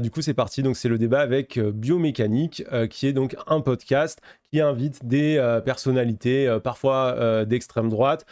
Du coup, c'est parti. Donc, c'est le débat avec Biomécanique, qui est donc un podcast qui invite des personnalités, parfois d'extrême droite,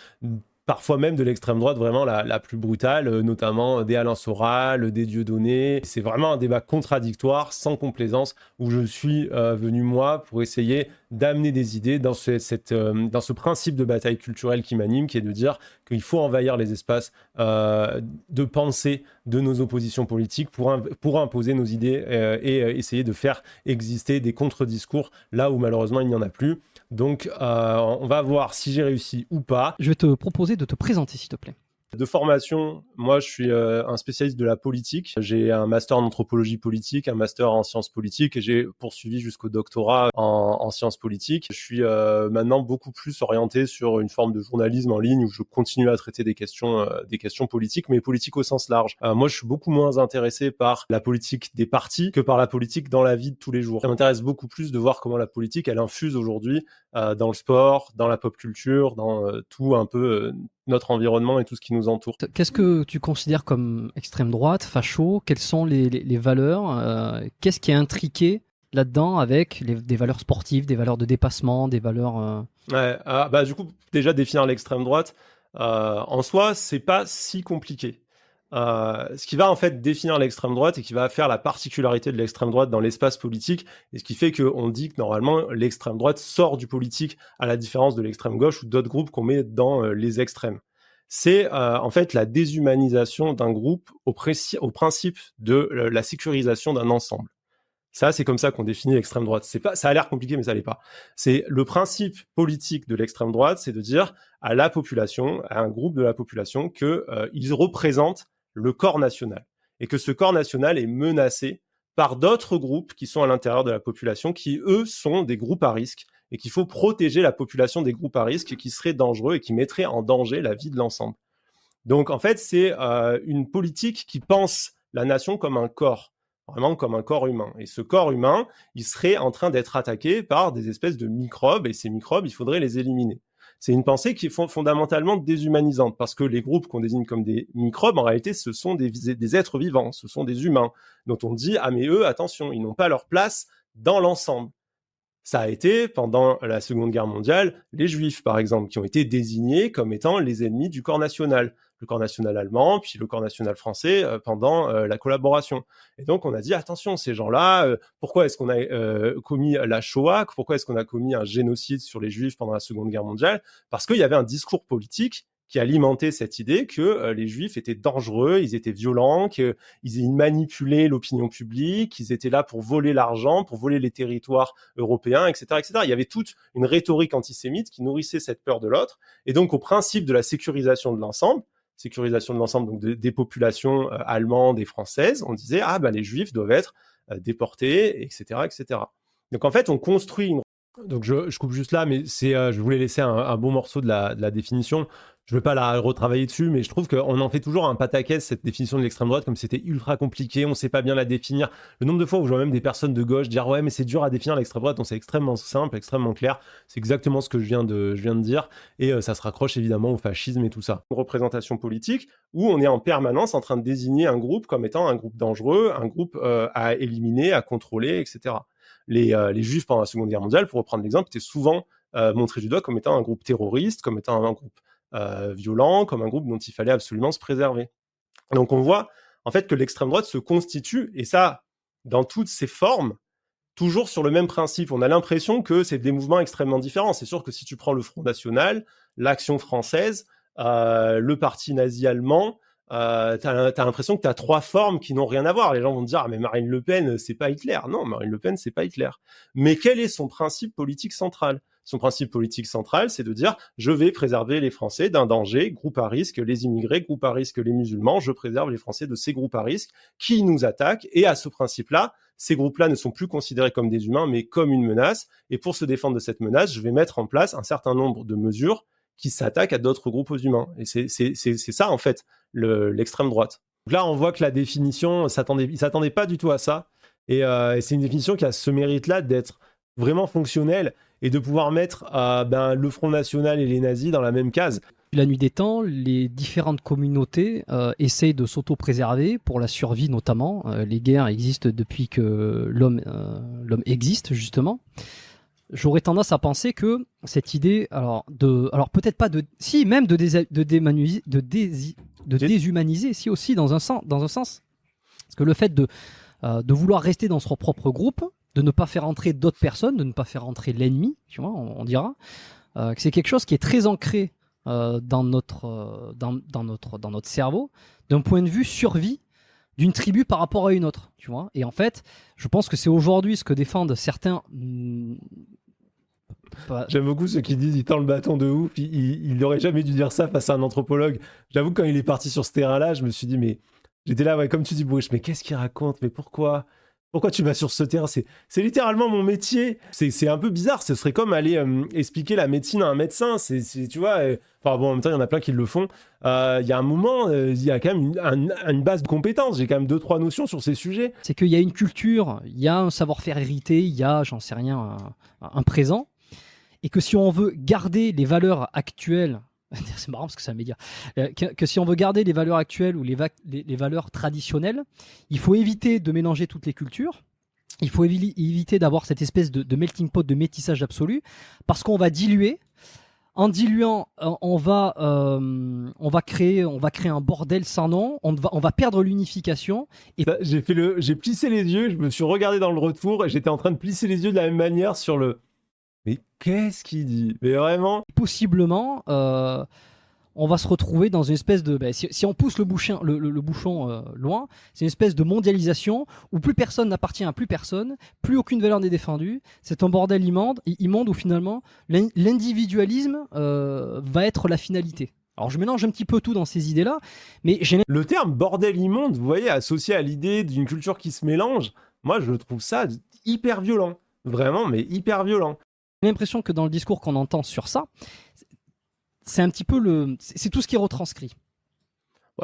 parfois même de l'extrême droite vraiment la plus brutale, notamment des Alain Soral, des Dieudonné. C'est vraiment un débat contradictoire, sans complaisance, où je suis venu, moi, pour essayer d'amener des idées dans ce principe de bataille culturelle qui m'anime, qui est de dire qu'il faut envahir les espaces de pensée de nos oppositions politiques pour imposer nos idées et essayer de faire exister des contre-discours là où malheureusement il n'y en a plus. Donc on va voir si j'ai réussi ou pas. Je vais te proposer de te présenter, s'il te plaît. De formation, moi je suis un spécialiste de la politique. J'ai un master en anthropologie politique, un master en sciences politiques et j'ai poursuivi jusqu'au doctorat en sciences politiques. Je suis maintenant beaucoup plus orienté sur une forme de journalisme en ligne où je continue à traiter des questions politiques, mais politiques au sens large. Moi je suis beaucoup moins intéressé par la politique des partis que par la politique dans la vie de tous les jours. Ça m'intéresse beaucoup plus de voir comment la politique elle infuse aujourd'hui dans le sport, dans la pop culture, dans tout un peu notre environnement et tout ce qui nous entoure. Qu'est-ce que tu considères comme extrême droite, facho? Quelles sont les valeurs? Qu'est-ce qui est intriqué là-dedans avec des valeurs sportives, des valeurs de dépassement, des valeurs... Ouais, du coup, déjà définir l'extrême droite, en soi, c'est pas si compliqué. Ce qui va en fait définir l'extrême droite et qui va faire la particularité de l'extrême droite dans l'espace politique, et ce qui fait qu'on dit que normalement l'extrême droite sort du politique à la différence de l'extrême gauche ou d'autres groupes qu'on met dans les extrêmes. C'est en fait la déshumanisation d'un groupe au principe de la sécurisation d'un ensemble. Ça, c'est comme ça qu'on définit l'extrême droite. Ça a l'air compliqué, mais ça l'est pas. C'est le principe politique de l'extrême droite, c'est de dire à la population, à un groupe de la population, qu'ils représentent le corps national et que ce corps national est menacé par d'autres groupes qui sont à l'intérieur de la population, qui eux sont des groupes à risque et qu'il faut protéger la population des groupes à risque qui seraient dangereux et qui mettraient en danger la vie de l'ensemble. Donc en fait, c'est une politique qui pense la nation comme un corps, vraiment comme un corps humain. Et ce corps humain, il serait en train d'être attaqué par des espèces de microbes, et ces microbes, il faudrait les éliminer. C'est une pensée qui est fondamentalement déshumanisante, parce que les groupes qu'on désigne comme des microbes, en réalité, ce sont des êtres vivants, ce sont des humains, dont on dit « Ah mais eux, attention, ils n'ont pas leur place dans l'ensemble ». Ça a été, pendant la Seconde Guerre mondiale, les Juifs, par exemple, qui ont été désignés comme étant les ennemis du corps national. Le corps national allemand, puis le corps national français pendant la collaboration. Et donc, on a dit, attention, ces gens-là, pourquoi est-ce qu'on a commis la Shoah? Pourquoi est-ce qu'on a commis un génocide sur les Juifs pendant la Seconde Guerre mondiale? Parce qu'il y avait un discours politique qui alimentait cette idée que les Juifs étaient dangereux, ils étaient violents, qu'ils manipulaient l'opinion publique, qu'ils étaient là pour voler l'argent, pour voler les territoires européens, etc., etc. Il y avait toute une rhétorique antisémite qui nourrissait cette peur de l'autre. Et donc, au principe de la sécurisation de l'ensemble donc des populations allemandes et françaises, on disait les Juifs doivent être déportés, etc., etc. Donc en fait, on construit une... Donc je coupe juste là, mais je voulais laisser un bon morceau de la définition. Je ne veux pas la retravailler dessus, mais je trouve qu'on en fait toujours un pataquès, cette définition de l'extrême droite, comme c'était ultra compliqué, on ne sait pas bien la définir. Le nombre de fois où je vois même des personnes de gauche dire « Ouais, mais c'est dur à définir l'extrême droite », donc c'est extrêmement simple, extrêmement clair. C'est exactement ce que je viens de dire, et ça se raccroche évidemment au fascisme et tout ça. Une représentation politique où on est en permanence en train de désigner un groupe comme étant un groupe dangereux, un groupe à éliminer, à contrôler, etc. Les Juifs pendant la Seconde Guerre mondiale, pour reprendre l'exemple, étaient souvent montrés du doigt comme étant un groupe terroriste, comme étant un groupe violent, comme un groupe dont il fallait absolument se préserver. Donc on voit en fait que l'extrême droite se constitue, et ça, dans toutes ses formes, toujours sur le même principe. On a l'impression que c'est des mouvements extrêmement différents. C'est sûr que si tu prends le Front National, l'Action française, le parti nazi allemand, t'as l'impression que t'as trois formes qui n'ont rien à voir. Les gens vont te dire « Ah mais Marine Le Pen, c'est pas Hitler ». Non, Marine Le Pen, c'est pas Hitler. Mais quel est son principe politique central ? Son principe politique central, c'est de dire « Je vais préserver les Français d'un danger, groupe à risque, les immigrés, groupe à risque, les musulmans, je préserve les Français de ces groupes à risque qui nous attaquent. » Et à ce principe-là, ces groupes-là ne sont plus considérés comme des humains, mais comme une menace. Et pour se défendre de cette menace, je vais mettre en place un certain nombre de mesures qui s'attaquent à d'autres groupes aux humains. Et c'est ça, en fait, l'extrême droite. Donc là, on voit que la définition, il ne s'attendait pas du tout à ça. Et c'est une définition qui a ce mérite-là d'être vraiment fonctionnelle et de pouvoir mettre le Front National et les nazis dans la même case. La nuit des temps, les différentes communautés essayent de s'auto-préserver pour la survie notamment. Les guerres existent depuis que l'homme existe justement. J'aurais tendance à penser que cette idée, alors peut-être pas même de déshumaniser, si aussi dans un sens, parce que le fait de vouloir rester dans son propre groupe, de ne pas faire entrer d'autres personnes, de ne pas faire entrer l'ennemi, tu vois, on dira, que c'est quelque chose qui est très ancré dans notre cerveau, d'un point de vue survie d'une tribu par rapport à une autre, tu vois. Et en fait, je pense que c'est aujourd'hui ce que défendent certains. J'aime beaucoup ceux qui disent il tend le bâton de ouf, il n'aurait jamais dû dire ça face à un anthropologue. J'avoue que quand il est parti sur ce terrain-là, je me suis dit, mais j'étais là, ouais, comme tu dis, Bruce, mais qu'est-ce qu'il raconte? Mais pourquoi tu vas sur ce terrain? C'est littéralement mon métier. C'est un peu bizarre. Ce serait comme aller expliquer la médecine à un médecin. Tu vois. Enfin bon, en même temps, il y en a plein qui le font. Il y a un moment, il y a quand même une base de compétences. J'ai quand même 2-3 notions sur ces sujets. C'est qu'il y a une culture, il y a un savoir-faire hérité, il y a, j'en sais rien, un présent. Et que si on veut garder les valeurs actuelles, c'est marrant parce que ça veut dire que si on veut garder les valeurs actuelles ou les valeurs traditionnelles, il faut éviter de mélanger toutes les cultures. Il faut éviter d'avoir cette espèce de melting pot, de métissage absolu, parce qu'on va diluer. En diluant, on va créer un bordel sans nom. On va perdre l'unification. Et j'ai plissé les yeux. Je me suis regardé dans le retour et j'étais en train de plisser les yeux de la même manière sur le. Mais qu'est-ce qu'il dit? Mais vraiment. Possiblement, on va se retrouver dans une espèce de... si on pousse le bouchon loin, c'est une espèce de mondialisation où plus personne n'appartient à plus personne, plus aucune valeur n'est défendue. C'est un bordel immonde où finalement l'individualisme va être la finalité. Alors je mélange un petit peu tout dans ces idées-là, mais le terme bordel immonde, vous voyez, associé à l'idée d'une culture qui se mélange, moi je trouve ça hyper violent. Vraiment, mais hyper violent. J'ai l'impression que dans le discours qu'on entend sur ça, c'est un petit peu c'est tout ce qui est retranscrit.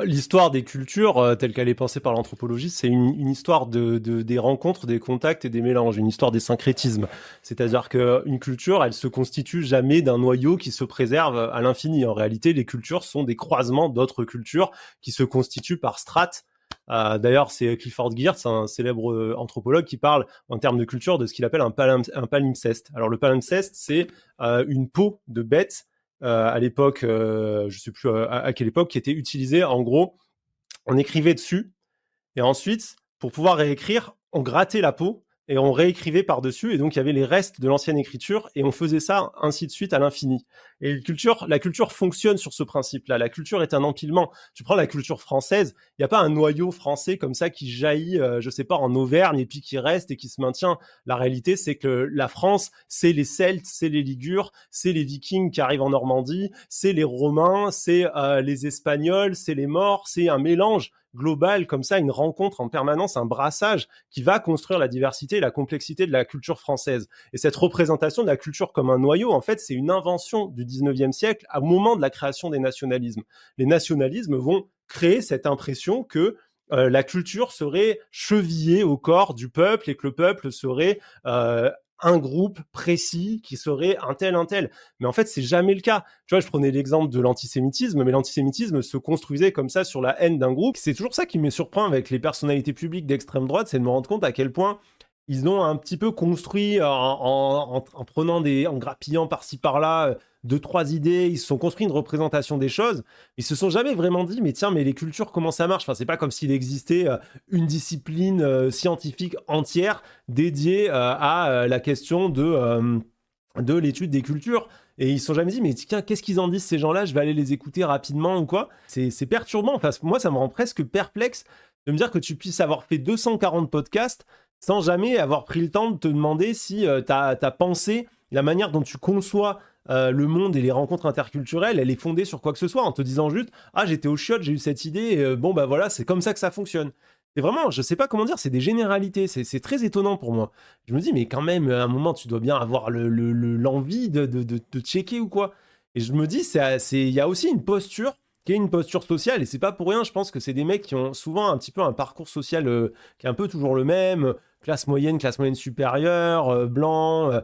L'histoire des cultures, telle qu'elle est pensée par l'anthropologie, c'est une histoire des rencontres, des contacts et des mélanges, une histoire des syncrétismes. C'est-à-dire qu'une culture, elle se constitue jamais d'un noyau qui se préserve à l'infini. En réalité, les cultures sont des croisements d'autres cultures qui se constituent par strates. D'ailleurs, c'est Clifford Geertz, un célèbre anthropologue, qui parle en termes de culture de ce qu'il appelle un palimpseste. Alors le palimpseste, c'est une peau de bête à l'époque, je sais plus à quelle époque, qui était utilisée. En gros, on écrivait dessus et ensuite, pour pouvoir réécrire, on grattait la peau et on réécrivait par-dessus, et donc il y avait les restes de l'ancienne écriture, et on faisait ça ainsi de suite à l'infini. Et la culture fonctionne sur ce principe-là. La culture est un empilement. Tu prends la culture française, il n'y a pas un noyau français comme ça qui jaillit, je sais pas, en Auvergne, et puis qui reste et qui se maintient. La réalité, c'est que la France, c'est les Celtes, c'est les Ligures, c'est les Vikings qui arrivent en Normandie, c'est les Romains, c'est les Espagnols, c'est les Maures, c'est un mélange global comme ça, une rencontre en permanence, un brassage qui va construire la diversité et la complexité de la culture française. Et cette représentation de la culture comme un noyau, en fait, c'est une invention du 19e siècle au moment de la création des nationalismes. Les nationalismes vont créer cette impression que la culture serait chevillée au corps du peuple et que le peuple serait un groupe précis qui serait un tel. Mais en fait, c'est jamais le cas. Tu vois, je prenais l'exemple de l'antisémitisme, mais l'antisémitisme se construisait comme ça sur la haine d'un groupe. C'est toujours ça qui me surprend avec les personnalités publiques d'extrême droite, c'est de me rendre compte à quel point ils ont un petit peu construit en grappillant par-ci par-là 2-3 idées, ils se sont construits une représentation des choses, ils se sont jamais vraiment dit, mais tiens, mais les cultures, comment ça marche? Enfin, c'est pas comme s'il existait une discipline scientifique entière dédiée à la question de l'étude des cultures. Et ils se sont jamais dit, mais tiens, qu'est-ce qu'ils en disent ces gens-là? Je vais aller les écouter rapidement ou quoi? C'est perturbant. Enfin, moi, ça me rend presque perplexe de me dire que tu puisses avoir fait 240 podcasts sans jamais avoir pris le temps de te demander si ta pensée, la manière dont tu conçois le monde et les rencontres interculturelles, elle est fondée sur quoi que ce soit, en te disant juste « Ah, j'étais au chiottes, j'ai eu cette idée, et bon, bah voilà, c'est comme ça que ça fonctionne. » C'est vraiment, je sais pas comment dire, c'est des généralités, c'est très étonnant pour moi. Je me dis, mais quand même, à un moment, tu dois bien avoir l'envie de checker ou quoi. Et je me dis, il y a aussi une posture qui est une posture sociale, et c'est pas pour rien, je pense que c'est des mecs qui ont souvent un petit peu un parcours social qui est un peu toujours le même, classe moyenne supérieure, blancs,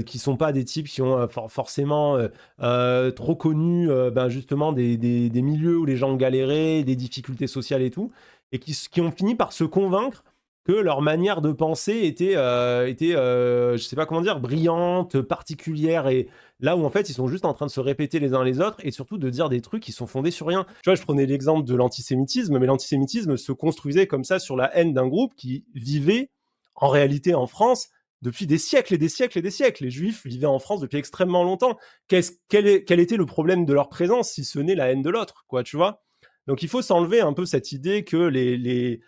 qui sont pas des types qui ont forcément trop connu justement des milieux où les gens galéraient, des difficultés sociales et tout, et qui ont fini par se convaincre que leur manière de penser était je sais pas comment dire, brillante, particulière, et là où en fait ils sont juste en train de se répéter les uns les autres et surtout de dire des trucs qui sont fondés sur rien. Tu vois, je prenais l'exemple de l'antisémitisme, mais l'antisémitisme se construisait comme ça sur la haine d'un groupe qui vivait en réalité en France depuis des siècles et des siècles et des siècles. Les Juifs vivaient en France depuis extrêmement longtemps. Quel était le problème de leur présence si ce n'est la haine de l'autre, quoi, tu vois? Donc il faut s'enlever un peu cette idée que les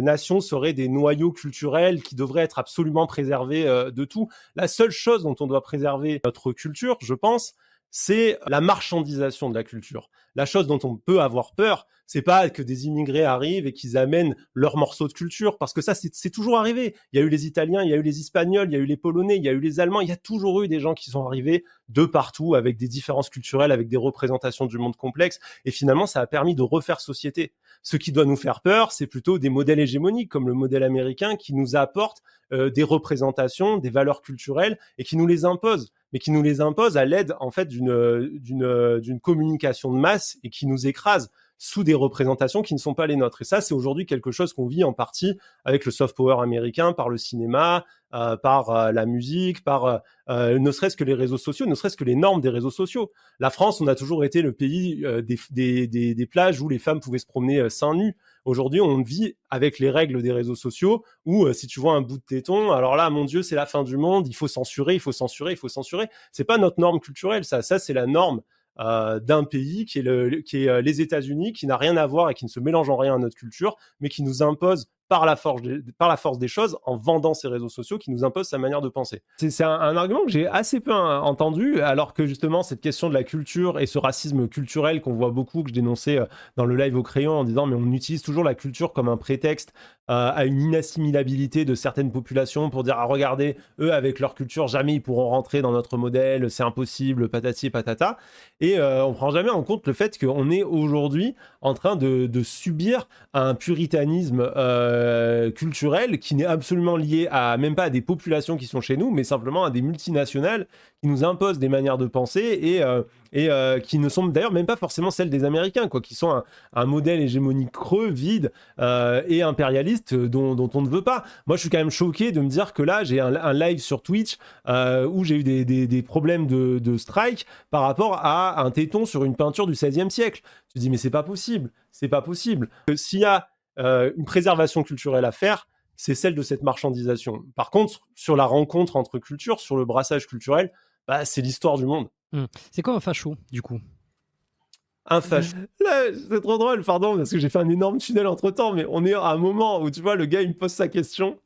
nations seraient des noyaux culturels qui devraient être absolument préservés de tout. La seule chose dont on doit préserver notre culture, je pense, c'est la marchandisation de la culture. La chose dont on peut avoir peur, c'est pas que des immigrés arrivent et qu'ils amènent leurs morceaux de culture, parce que ça, c'est toujours arrivé. Il y a eu les Italiens, il y a eu les Espagnols, il y a eu les Polonais, il y a eu les Allemands, il y a toujours eu des gens qui sont arrivés de partout avec des différences culturelles, avec des représentations du monde complexe, et finalement, ça a permis de refaire société. Ce qui doit nous faire peur, c'est plutôt des modèles hégémoniques, comme le modèle américain, qui nous apporte des représentations, des valeurs culturelles, et qui nous les impose, mais qui nous les impose à l'aide en fait d'une communication de masse et qui nous écrase sous des représentations qui ne sont pas les nôtres. Et ça, c'est aujourd'hui quelque chose qu'on vit en partie avec le soft power américain, par le cinéma, par la musique, par ne serait-ce que les réseaux sociaux, ne serait-ce que les normes des réseaux sociaux. La France, on a toujours été le pays des plages où les femmes pouvaient se promener seins nus. Aujourd'hui, on vit avec les règles des réseaux sociaux où si tu vois un bout de téton, alors là, mon Dieu, c'est la fin du monde, il faut censurer, il faut censurer, il faut censurer. C'est pas notre norme culturelle, ça. Ça, c'est la norme d'un pays qui est les États-Unis, qui n'a rien à voir et qui ne se mélange en rien à notre culture, mais qui nous impose par la force des choses, en vendant ces réseaux sociaux, qui nous impose sa manière de penser. C'est un argument que j'ai assez peu entendu, alors que justement cette question de la culture et ce racisme culturel qu'on voit beaucoup, que je dénonçais dans le live au crayon en disant mais on utilise toujours la culture comme un prétexte à une inassimilabilité de certaines populations pour dire ah regardez, eux avec leur culture jamais ils pourront rentrer dans notre modèle, c'est impossible, patati patata, et on prend jamais en compte le fait qu'on est aujourd'hui en train de subir un puritanisme culturel qui n'est absolument lié à même pas à des populations qui sont chez nous, mais simplement à des multinationales qui nous imposent des manières de penser et qui ne sont d'ailleurs même pas forcément celles des Américains, quoi, qui sont un modèle hégémonique creux, vide et impérialiste dont on ne veut pas. Moi, je suis quand même choqué de me dire que là, j'ai un live sur Twitch où j'ai eu des problèmes de strike par rapport à un téton sur une peinture du XVIe siècle. Je me dis, mais c'est pas possible, c'est pas possible. S'il y a une préservation culturelle à faire, c'est celle de cette marchandisation. Par contre, sur la rencontre entre cultures, sur le brassage culturel, bah, c'est l'histoire du monde. C'est quoi un facho, du coup? Un facho. Là, c'est trop drôle, pardon, parce que j'ai fait un énorme tunnel entre-temps, mais on est à un moment où, tu vois, le gars, il me pose sa question,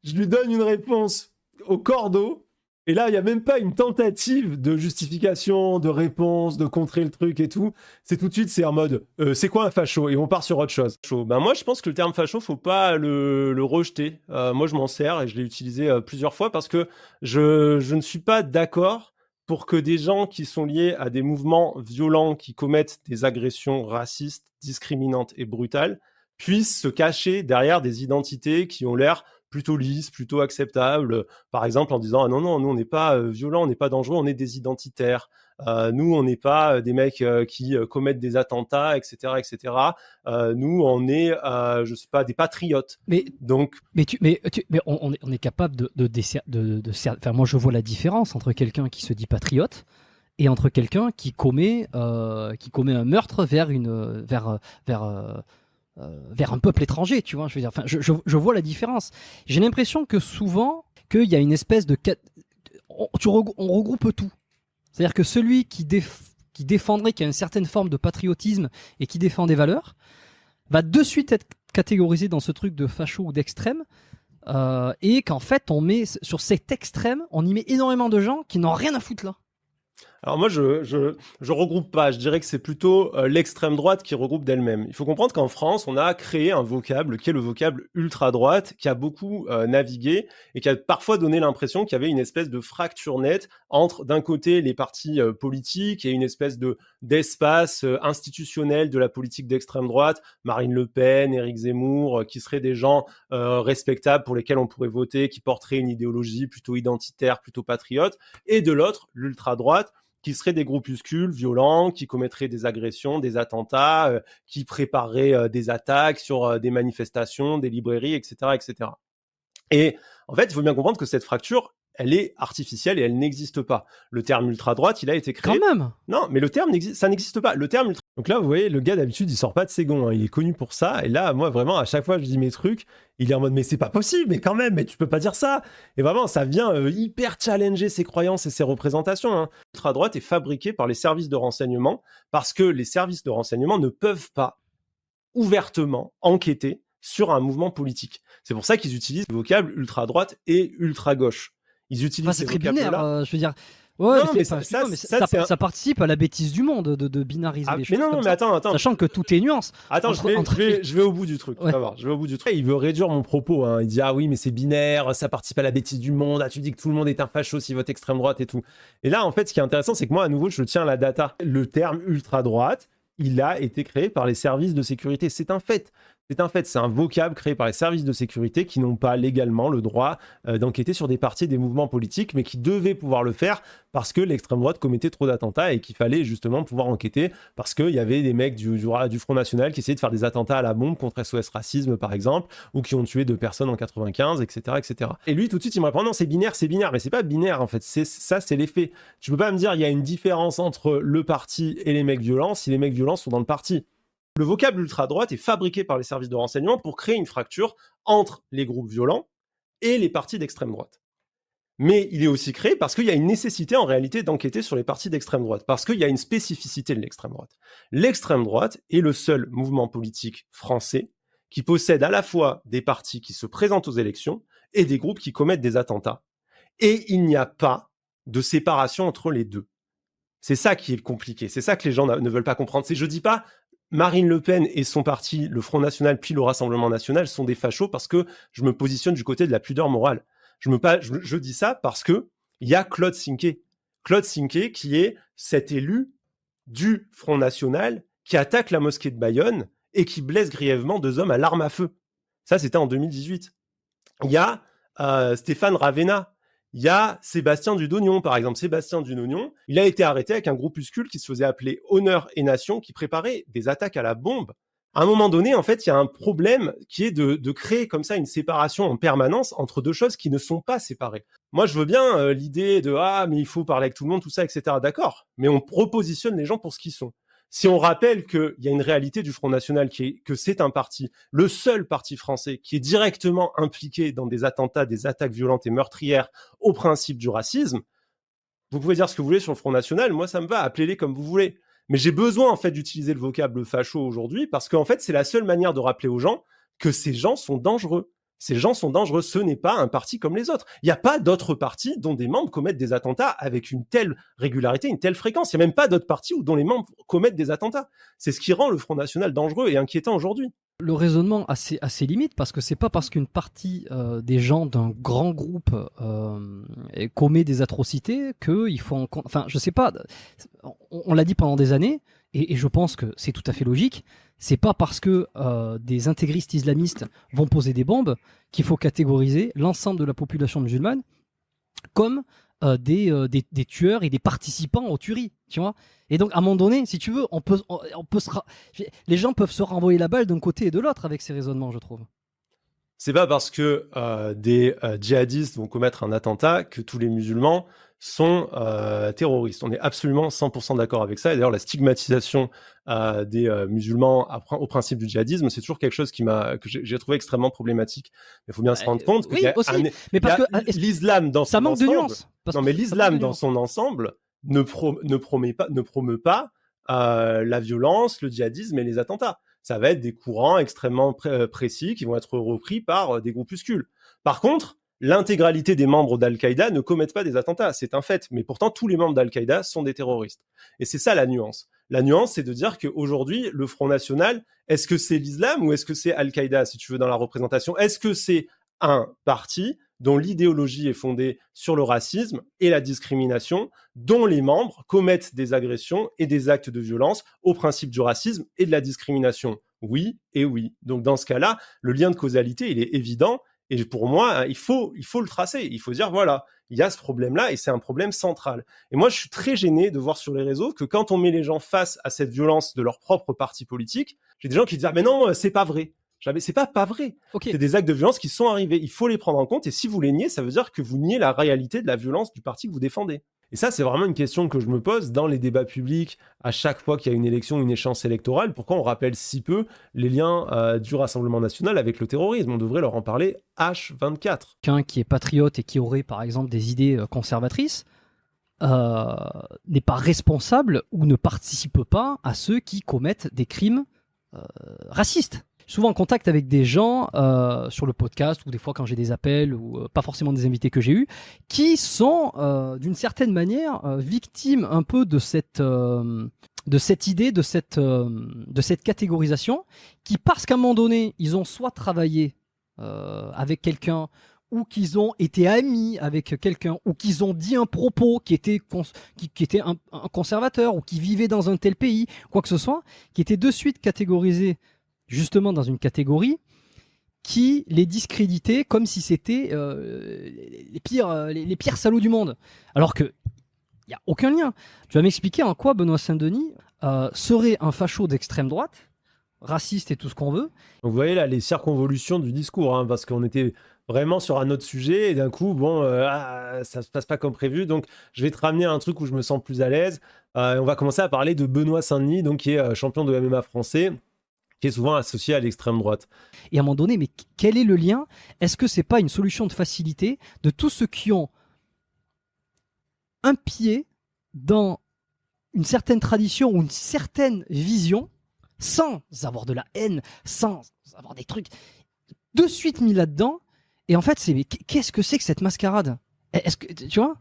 je lui donne une réponse au cordeau, et là, il n'y a même pas une tentative de justification, de réponse, de contrer le truc et tout. C'est tout de suite, c'est en mode, c'est quoi un facho? Et on part sur autre chose. Ben moi, je pense que le terme facho, faut pas le rejeter. Moi, je m'en sers et je l'ai utilisé plusieurs fois parce que je ne suis pas d'accord pour que des gens qui sont liés à des mouvements violents, qui commettent des agressions racistes, discriminantes et brutales, puissent se cacher derrière des identités qui ont l'air plutôt lisses, plutôt acceptables, par exemple en disant « Ah non, non, nous on n'est pas violents, on n'est pas dangereux, on est des identitaires. Nous, on n'est pas des mecs qui commettent des attentats, etc. etc. Nous, on est, je sais pas, des patriotes. » Mais mais on est capable enfin, moi, je vois la différence entre quelqu'un qui se dit patriote et entre quelqu'un qui commet un meurtre vers un peuple étranger, tu vois. Je veux dire, enfin, je vois la différence. J'ai l'impression que souvent, qu'il y a une espèce de... On regroupe tout. C'est-à-dire que celui qui défendrait, qui a une certaine forme de patriotisme et qui défend des valeurs, va de suite être catégorisé dans ce truc de facho ou d'extrême, et qu'en fait, on met sur cet extrême, on y met énormément de gens qui n'ont rien à foutre là. Alors moi, je regroupe pas. Je dirais que c'est plutôt l'extrême droite qui regroupe d'elle-même. Il faut comprendre qu'en France, on a créé un vocable qui est le vocable ultra-droite, qui a beaucoup navigué et qui a parfois donné l'impression qu'il y avait une espèce de fracture nette entre, d'un côté, les partis politiques et une espèce d'espace institutionnel de la politique d'extrême droite, Marine Le Pen, Éric Zemmour, qui seraient des gens respectables pour lesquels on pourrait voter, qui porteraient une idéologie plutôt identitaire, plutôt patriote, et de l'autre, l'ultra-droite, qui seraient des groupuscules violents, qui commettraient des agressions, des attentats, qui prépareraient des attaques sur des manifestations, des librairies, etc., etc. Et en fait, il faut bien comprendre que cette fracture, elle est artificielle et elle n'existe pas. Le terme ultra-droite, il a été créé... Quand même. Non, mais le terme, ça n'existe pas. Le terme ultra... Donc là, vous voyez, le gars, d'habitude, il sort pas de ses gonds. Hein. Il est connu pour ça. Et là, moi, vraiment, à chaque fois que je dis mes trucs, il est en mode, mais c'est pas possible, mais quand même, mais tu peux pas dire ça. Et vraiment, ça vient hyper challenger ses croyances et ses représentations. Hein. L'ultra-droite est fabriquée par les services de renseignement parce que les services de renseignement ne peuvent pas ouvertement enquêter sur un mouvement politique. C'est pour ça qu'ils utilisent le vocable ultra-droite et ultra-gauche. Ils utilisent c'est très binaire, je veux dire. Ouais, non, mais ça participe à la bêtise du monde de binariser les choses. Mais attends. Sachant que tout est nuance. Attends, je vais au bout du truc. Ouais. Je vais au bout du truc. Il veut réduire mon propos. Hein. Il dit ah oui, mais c'est binaire, ça participe à la bêtise du monde. Ah, tu dis que tout le monde est un facho s'il vote extrême droite et tout. Et là, en fait, ce qui est intéressant, c'est que moi, à nouveau, je tiens à la data. Le terme ultra droite, il a été créé par les services de sécurité. C'est un fait. C'est un vocable créé par les services de sécurité qui n'ont pas légalement le droit d'enquêter sur des partis des mouvements politiques, mais qui devaient pouvoir le faire parce que l'extrême droite commettait trop d'attentats et qu'il fallait justement pouvoir enquêter parce qu'il y avait des mecs du Front National qui essayaient de faire des attentats à la bombe contre SOS Racisme, par exemple, ou qui ont tué 2 personnes en 95, etc., etc. Et lui, tout de suite, il me répond non, c'est binaire, mais c'est pas binaire en fait. C'est les faits. Tu peux pas me dire il y a une différence entre le parti et les mecs violents si les mecs violents sont dans le parti. Le vocable ultra-droite est fabriqué par les services de renseignement pour créer une fracture entre les groupes violents et les partis d'extrême droite. Mais il est aussi créé parce qu'il y a une nécessité en réalité d'enquêter sur les partis d'extrême droite, parce qu'il y a une spécificité de l'extrême droite. L'extrême droite est le seul mouvement politique français qui possède à la fois des partis qui se présentent aux élections et des groupes qui commettent des attentats. Et il n'y a pas de séparation entre les deux. C'est ça qui est compliqué, c'est ça que les gens ne veulent pas comprendre. Je dis pas Marine Le Pen et son parti, le Front National puis le Rassemblement National, sont des fachos parce que je me positionne du côté de la pudeur morale. Je dis ça parce que il y a Claude Sinquet. Claude Sinquet qui est cet élu du Front National qui attaque la mosquée de Bayonne et qui blesse grièvement 2 hommes à l'arme à feu. Ça, c'était en 2018. Il y a Stéphane Ravenna. Il y a Sébastien Dudognon, par exemple. Sébastien Dudognon, il a été arrêté avec un groupuscule qui se faisait appeler Honneur et Nation, qui préparait des attaques à la bombe. À un moment donné, en fait, il y a un problème qui est de créer comme ça une séparation en permanence entre deux choses qui ne sont pas séparées. Moi, je veux bien l'idée de « Ah, mais il faut parler avec tout le monde, tout ça, etc. » D'accord, mais on repositionne les gens pour ce qu'ils sont. Si on rappelle qu'il y a une réalité du Front National qui est que c'est un parti, le seul parti français qui est directement impliqué dans des attentats, des attaques violentes et meurtrières au principe du racisme, vous pouvez dire ce que vous voulez sur le Front National, moi ça me va, appelez-les comme vous voulez. Mais j'ai besoin en fait d'utiliser le vocable facho aujourd'hui parce qu'en fait c'est la seule manière de rappeler aux gens que ces gens sont dangereux. Ces gens sont dangereux, ce n'est pas un parti comme les autres. Il n'y a pas d'autres partis dont des membres commettent des attentats avec une telle régularité, une telle fréquence. Il n'y a même pas d'autres partis dont les membres commettent des attentats. C'est ce qui rend le Front National dangereux et inquiétant aujourd'hui. Le raisonnement a ses limites parce que c'est pas parce qu'une partie des gens d'un grand groupe commet des atrocités qu'il faut enfin je sais pas, on l'a dit pendant des années et je pense que c'est tout à fait logique. C'est pas parce que des intégristes islamistes vont poser des bombes qu'il faut catégoriser l'ensemble de la population musulmane comme des tueurs et des participants aux tueries, tu vois. Et donc à un moment donné, si tu veux, les gens peuvent se renvoyer la balle d'un côté et de l'autre avec ces raisonnements, je trouve. C'est pas parce que des djihadistes vont commettre un attentat que tous les musulmans sont terroristes. On est absolument 100% d'accord avec ça. Et d'ailleurs, la stigmatisation des musulmans au principe du djihadisme, c'est toujours quelque chose que j'ai trouvé extrêmement problématique. Il faut bien se rendre compte que l'islam dans son ensemble, l'islam dans son ensemble ne promeut pas la violence, le djihadisme et les attentats. Ça va être des courants extrêmement précis qui vont être repris par des groupuscules. Par contre, l'intégralité des membres d'Al-Qaïda ne commettent pas des attentats, c'est un fait. Mais pourtant, tous les membres d'Al-Qaïda sont des terroristes. Et c'est ça la nuance. La nuance, c'est de dire qu'aujourd'hui, le Front National, est-ce que c'est l'islam ou est-ce que c'est Al-Qaïda, si tu veux, dans la représentation? Est-ce que c'est un parti dont l'idéologie est fondée sur le racisme et la discrimination, dont les membres commettent des agressions et des actes de violence au principe du racisme et de la discrimination? Oui et oui. Donc dans ce cas-là, le lien de causalité, il est évident. Et pour moi, il faut le tracer. Il faut dire, voilà, il y a ce problème-là et c'est un problème central. Et moi, je suis très gêné de voir sur les réseaux que quand on met les gens face à cette violence de leur propre parti politique, j'ai des gens qui disent, ah mais non, c'est pas vrai. Jamais, c'est pas vrai. Ok. C'est des actes de violence qui sont arrivés. Il faut les prendre en compte. Et si vous les niez, ça veut dire que vous niez la réalité de la violence du parti que vous défendez. Et ça, c'est vraiment une question que je me pose dans les débats publics à chaque fois qu'il y a une élection, une échéance électorale. Pourquoi on rappelle si peu les liens du Rassemblement national avec le terrorisme? On devrait leur en parler H24. Quelqu'un qui est patriote et qui aurait, par exemple, des idées conservatrices n'est pas responsable ou ne participe pas à ceux qui commettent des crimes racistes. Souvent en contact avec des gens sur le podcast ou des fois quand j'ai des appels ou pas forcément des invités que j'ai eus qui sont d'une certaine manière victimes un peu de cette idée, de cette catégorisation qui, parce qu'à un moment donné ils ont soit travaillé avec quelqu'un ou qu'ils ont été amis avec quelqu'un ou qu'ils ont dit un propos qui était un conservateur ou qui vivait dans un tel pays, quoi que ce soit, qui était de suite catégorisé justement dans une catégorie qui les discréditait comme si c'était les pires salauds du monde. Alors qu'il n'y a aucun lien. Tu vas m'expliquer en quoi Benoît Saint-Denis serait un facho d'extrême droite, raciste et tout ce qu'on veut. Donc vous voyez là les circonvolutions du discours, hein, parce qu'on était vraiment sur un autre sujet et d'un coup, bon, ça se passe pas comme prévu. Donc je vais te ramener à un truc où je me sens plus à l'aise. On va commencer à parler de Benoît Saint-Denis, donc qui est champion de MMA français, qui est souvent associé à l'extrême droite. Et à un moment donné, mais quel est le lien? Est-ce que c'est pas une solution de facilité de tous ceux qui ont un pied dans une certaine tradition ou une certaine vision, sans avoir de la haine, sans avoir des trucs de suite mis là-dedans? Et en fait, qu'est-ce que c'est que cette mascarade? Est-ce que tu vois?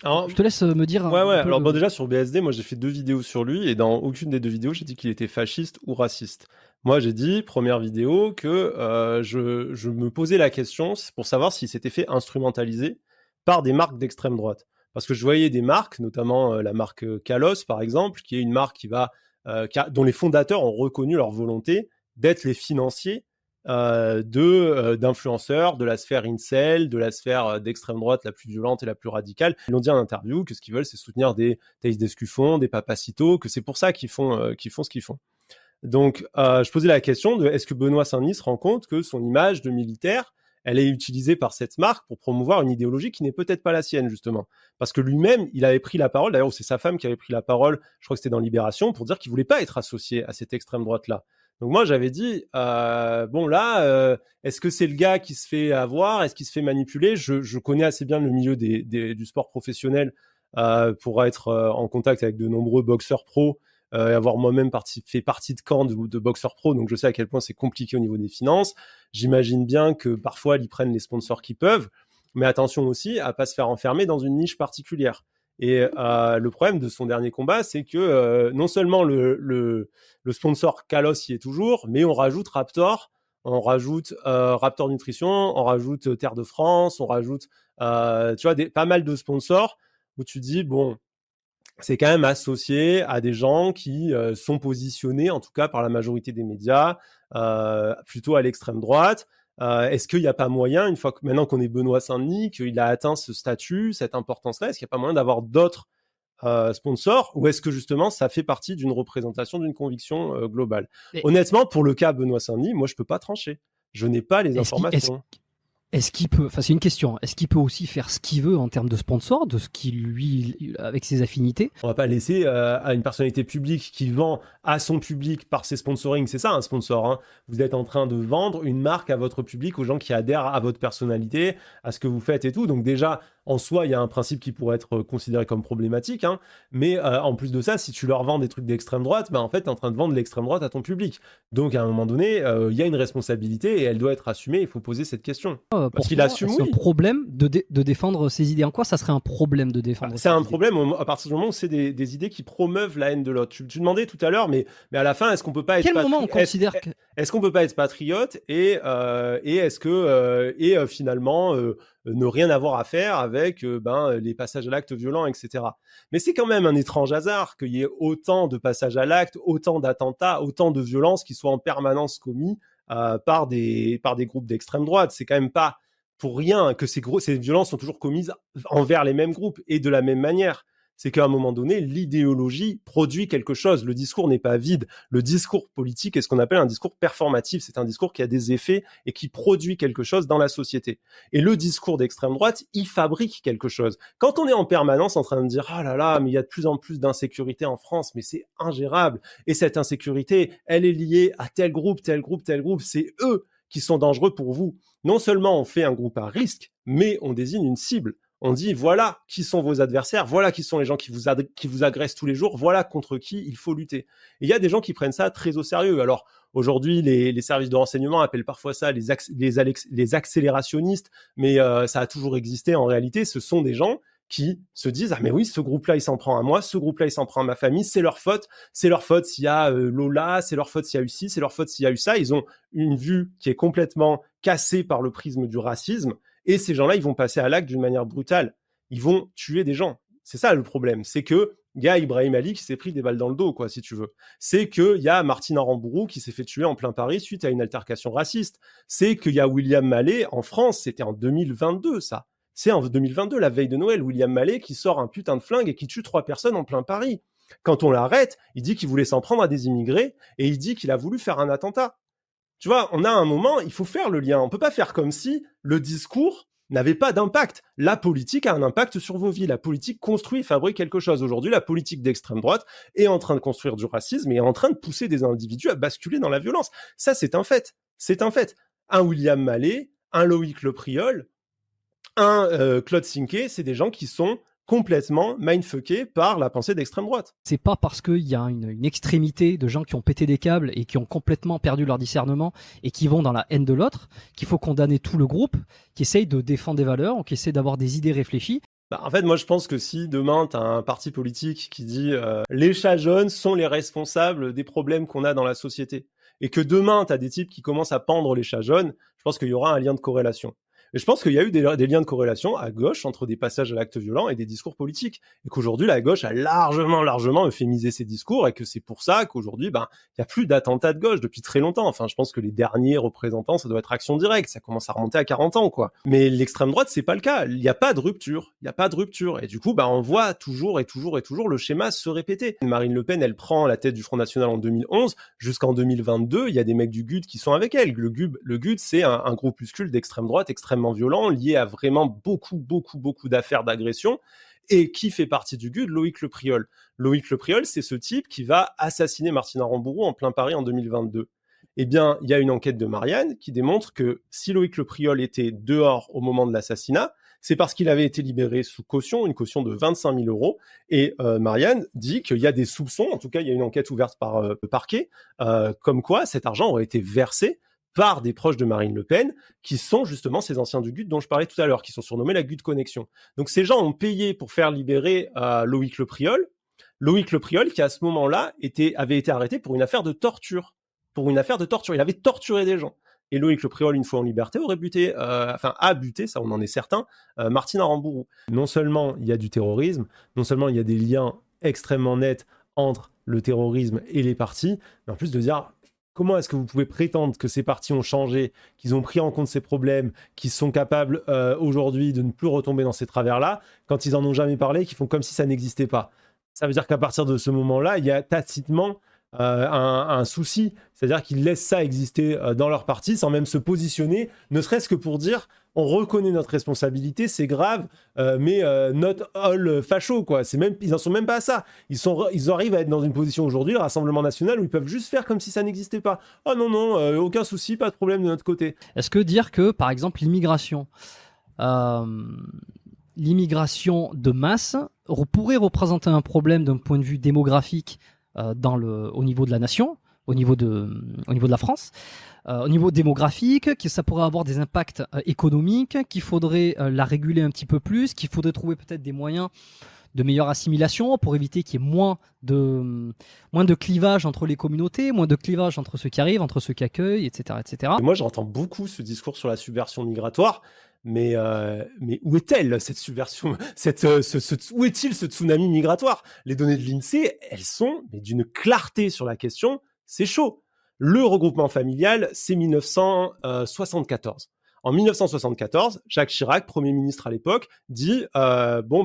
Alors, je te laisse me dire. Ouais. Alors bon, déjà sur BSD, moi j'ai fait 2 vidéos sur lui et dans aucune des 2 vidéos, j'ai dit qu'il était fasciste ou raciste. Moi, j'ai dit, première vidéo, que je me posais la question pour savoir s'il s'était fait instrumentaliser par des marques d'extrême droite. Parce que je voyais des marques, notamment la marque Kalos, par exemple, qui est une marque dont les fondateurs ont reconnu leur volonté d'être les financiers d'influenceurs de la sphère incel, de la sphère d'extrême droite la plus violente et la plus radicale. Ils l'ont dit en interview que ce qu'ils veulent, c'est soutenir des Thaïs Descuffon, des Papacito, que c'est pour ça qu'ils font ce qu'ils font. Donc, je posais la question de est-ce que Benoît Saint-Denis se rend compte que son image de militaire, elle est utilisée par cette marque pour promouvoir une idéologie qui n'est peut-être pas la sienne, justement. Parce que lui-même, il avait pris la parole, d'ailleurs, c'est sa femme qui avait pris la parole, je crois que c'était dans Libération, pour dire qu'il voulait pas être associé à cette extrême droite-là. Donc moi, j'avais dit, est-ce que c'est le gars qui se fait avoir? Est-ce qu'il se fait manipuler? Je connais assez bien le milieu du sport professionnel pour être en contact avec de nombreux boxeurs pros et avoir moi-même fait partie de camps de boxeurs pro, donc je sais à quel point c'est compliqué au niveau des finances. J'imagine bien que parfois ils prennent les sponsors qu'ils peuvent, mais attention aussi à pas se faire enfermer dans une niche particulière. Et le problème de son dernier combat, c'est que non seulement le sponsor Kalos y est toujours, mais on rajoute Raptor, on rajoute Raptor Nutrition, on rajoute Terre de France, on rajoute tu vois, pas mal de sponsors où tu dis, bon, c'est quand même associé à des gens qui sont positionnés, en tout cas par la majorité des médias, plutôt à l'extrême droite. Est-ce qu'il n'y a pas moyen, maintenant qu'on est Benoît Saint-Denis, qu'il a atteint ce statut, cette importance-là, est-ce qu'il n'y a pas moyen d'avoir d'autres sponsors, ou est-ce que justement ça fait partie d'une représentation d'une conviction globale? Honnêtement, pour le cas Benoît Saint-Denis, moi je peux pas trancher. Je n'ai pas les informations. Est-ce qu'il peut, enfin c'est une question, est-ce qu'il peut aussi faire ce qu'il veut en termes de sponsor, de ce qu'il lui, avec ses affinités? On va pas laisser à une personnalité publique qui vend à son public par ses sponsorings, c'est ça un sponsor, hein. Vous êtes en train de vendre une marque à votre public, aux gens qui adhèrent à votre personnalité, à ce que vous faites et tout. Donc déjà, en soi, il y a un principe qui pourrait être considéré comme problématique, hein, mais en plus de ça, si tu leur vends des trucs d'extrême droite, en fait, tu es en train de vendre l'extrême droite à ton public. Donc, à un moment donné, il y a une responsabilité et elle doit être assumée. Il faut poser cette question. Pour Qu'il toi, assume, c'est oui. un problème de défendre ses idées. En quoi ça serait un problème de défendre C'est ses un idées? problème à partir du moment où c'est des idées qui promeuvent la haine de l'autre. Tu demandais tout à l'heure, mais à la fin, est-ce qu'on peut pas À être quel moment on considère que... est-ce qu'on peut pas être patriote et est-ce que finalement ne rien avoir à faire avec les passages à l'acte violent, etc. Mais c'est quand même un étrange hasard qu'il y ait autant de passages à l'acte, autant d'attentats, autant de violences qui soient en permanence commis par des groupes d'extrême droite. C'est quand même pas pour rien que ces violences sont toujours commises envers les mêmes groupes et de la même manière. C'est qu'à un moment donné, l'idéologie produit quelque chose. Le discours n'est pas vide. Le discours politique est ce qu'on appelle un discours performatif. C'est un discours qui a des effets et qui produit quelque chose dans la société. Et le discours d'extrême droite, il fabrique quelque chose. Quand on est en permanence en train de dire « Ah là là, mais il y a de plus en plus d'insécurité en France, mais c'est ingérable. Et cette insécurité, elle est liée à tel groupe, tel groupe, tel groupe. C'est eux qui sont dangereux pour vous. » Non seulement on fait un groupe à risque, mais on désigne une cible. On dit, voilà qui sont vos adversaires, voilà qui sont les gens qui vous agressent tous les jours, voilà contre qui il faut lutter. Et il y a des gens qui prennent ça très au sérieux. Alors, aujourd'hui, les services de renseignement appellent parfois ça les accélérationnistes, mais ça a toujours existé. En réalité, ce sont des gens qui se disent, ah mais oui, ce groupe-là, il s'en prend à moi, ce groupe-là, il s'en prend à ma famille, c'est leur faute s'il y a Lola, c'est leur faute s'il y a eu ci, c'est leur faute s'il y a eu ça. Ils ont une vue qui est complètement cassée par le prisme du racisme. Et ces gens-là, ils vont passer à l'acte d'une manière brutale. Ils vont tuer des gens. C'est ça le problème. C'est que il y a Ibrahim Ali qui s'est pris des balles dans le dos, quoi, si tu veux. C'est qu'il y a Martine Aramburu qui s'est fait tuer en plein Paris suite à une altercation raciste. C'est qu'il y a William Mallet en France, c'était en 2022, ça. C'est en 2022, la veille de Noël, William Mallet qui sort un putain de flingue et qui tue 3 personnes en plein Paris. Quand on l'arrête, il dit qu'il voulait s'en prendre à des immigrés et il dit qu'il a voulu faire un attentat. Tu vois, on a un moment, il faut faire le lien. On peut pas faire comme si le discours n'avait pas d'impact. La politique a un impact sur vos vies. La politique construit et fabrique quelque chose. Aujourd'hui, la politique d'extrême droite est en train de construire du racisme et est en train de pousser des individus à basculer dans la violence. Ça, c'est un fait. C'est un fait. Un William Mallet, un Loïc Lepriol, un Claude Sinquet, c'est des gens qui sont complètement mindfuckés par la pensée d'extrême droite. C'est pas parce qu'il y a une extrémité de gens qui ont pété des câbles et qui ont complètement perdu leur discernement et qui vont dans la haine de l'autre qu'il faut condamner tout le groupe qui essaye de défendre des valeurs ou qui essaie d'avoir des idées réfléchies. En fait, moi, je pense que si demain, tu as un parti politique qui dit les chats jaunes sont les responsables des problèmes qu'on a dans la société, et que demain, tu as des types qui commencent à pendre les chats jaunes, je pense qu'il y aura un lien de corrélation. Et je pense qu'il y a eu des liens de corrélation à gauche entre des passages à l'acte violent et des discours politiques. Et qu'aujourd'hui, la gauche a largement euphémisé ces discours et que c'est pour ça qu'aujourd'hui, il n'y a plus d'attentats de gauche depuis très longtemps. Enfin, je pense que les derniers représentants, ça doit être Action Directe. Ça commence à remonter à 40 ans, quoi. Mais l'extrême droite, c'est pas le cas. Il n'y a pas de rupture. Il n'y a pas de rupture. Et du coup, on voit toujours le schéma se répéter. Marine Le Pen, elle prend la tête du Front National en 2011. Jusqu'en 2022, il y a des mecs du GUD qui sont avec elle. Le GUD, c'est un groupuscule d'extrême droite extrêmement violent, lié à vraiment beaucoup d'affaires d'agression, et qui fait partie du GUD, Loïc Lepriol. Loïc Lepriol, c'est ce type qui va assassiner Martine Aramburu en plein Paris en 2022. Eh bien, il y a une enquête de Marianne qui démontre que si Loïc Lepriol était dehors au moment de l'assassinat, c'est parce qu'il avait été libéré sous caution, une caution de 25 000 €. Et Marianne dit qu'il y a des soupçons, en tout cas, il y a une enquête ouverte par le parquet, comme quoi cet argent aurait été versé par des proches de Marine Le Pen, qui sont justement ces anciens du GUD dont je parlais tout à l'heure, qui sont surnommés la GUD Connexion. Donc ces gens ont payé pour faire libérer Loïc Lepriol. Loïc Lepriol, qui à ce moment-là avait été arrêté pour une affaire de torture. Il avait torturé des gens. Et Loïc Lepriol, une fois en liberté, a buté, ça on en est certain, Martine Aramburu. Non seulement il y a du terrorisme, non seulement il y a des liens extrêmement nets entre le terrorisme et les partis, mais en plus de dire... Comment est-ce que vous pouvez prétendre que ces partis ont changé, qu'ils ont pris en compte ces problèmes, qu'ils sont capables aujourd'hui de ne plus retomber dans ces travers-là, quand ils en ont jamais parlé, qu'ils font comme si ça n'existait pas? Ça veut dire qu'à partir de ce moment-là, il y a tacitement un souci, c'est-à-dire qu'ils laissent ça exister dans leur parti sans même se positionner, ne serait-ce que pour dire on reconnaît notre responsabilité, c'est grave, mais not all facho, quoi. Ils en sont même pas à ça. Ils arrivent à être dans une position aujourd'hui, le Rassemblement National, où ils peuvent juste faire comme si ça n'existait pas. Oh non, aucun souci, pas de problème de notre côté. Est-ce que dire que, par exemple, l'immigration, l'immigration de masse pourrait représenter un problème d'un point de vue démographique au niveau de la nation, au niveau de la France, au niveau démographique, que ça pourrait avoir des impacts économiques, qu'il faudrait la réguler un petit peu plus, qu'il faudrait trouver peut-être des moyens de meilleure assimilation pour éviter qu'il y ait moins de clivage entre les communautés, moins de clivage entre ceux qui arrivent, entre ceux qui accueillent, etc. etc. Et moi, j'entends beaucoup ce discours sur la subversion migratoire, mais où est-elle, cette subversion où est-il ce tsunami migratoire? Les données de l'INSEE, elles sont d'une clarté sur la question, c'est chaud. Le regroupement familial, c'est 1974. En 1974, Jacques Chirac, Premier ministre à l'époque, dit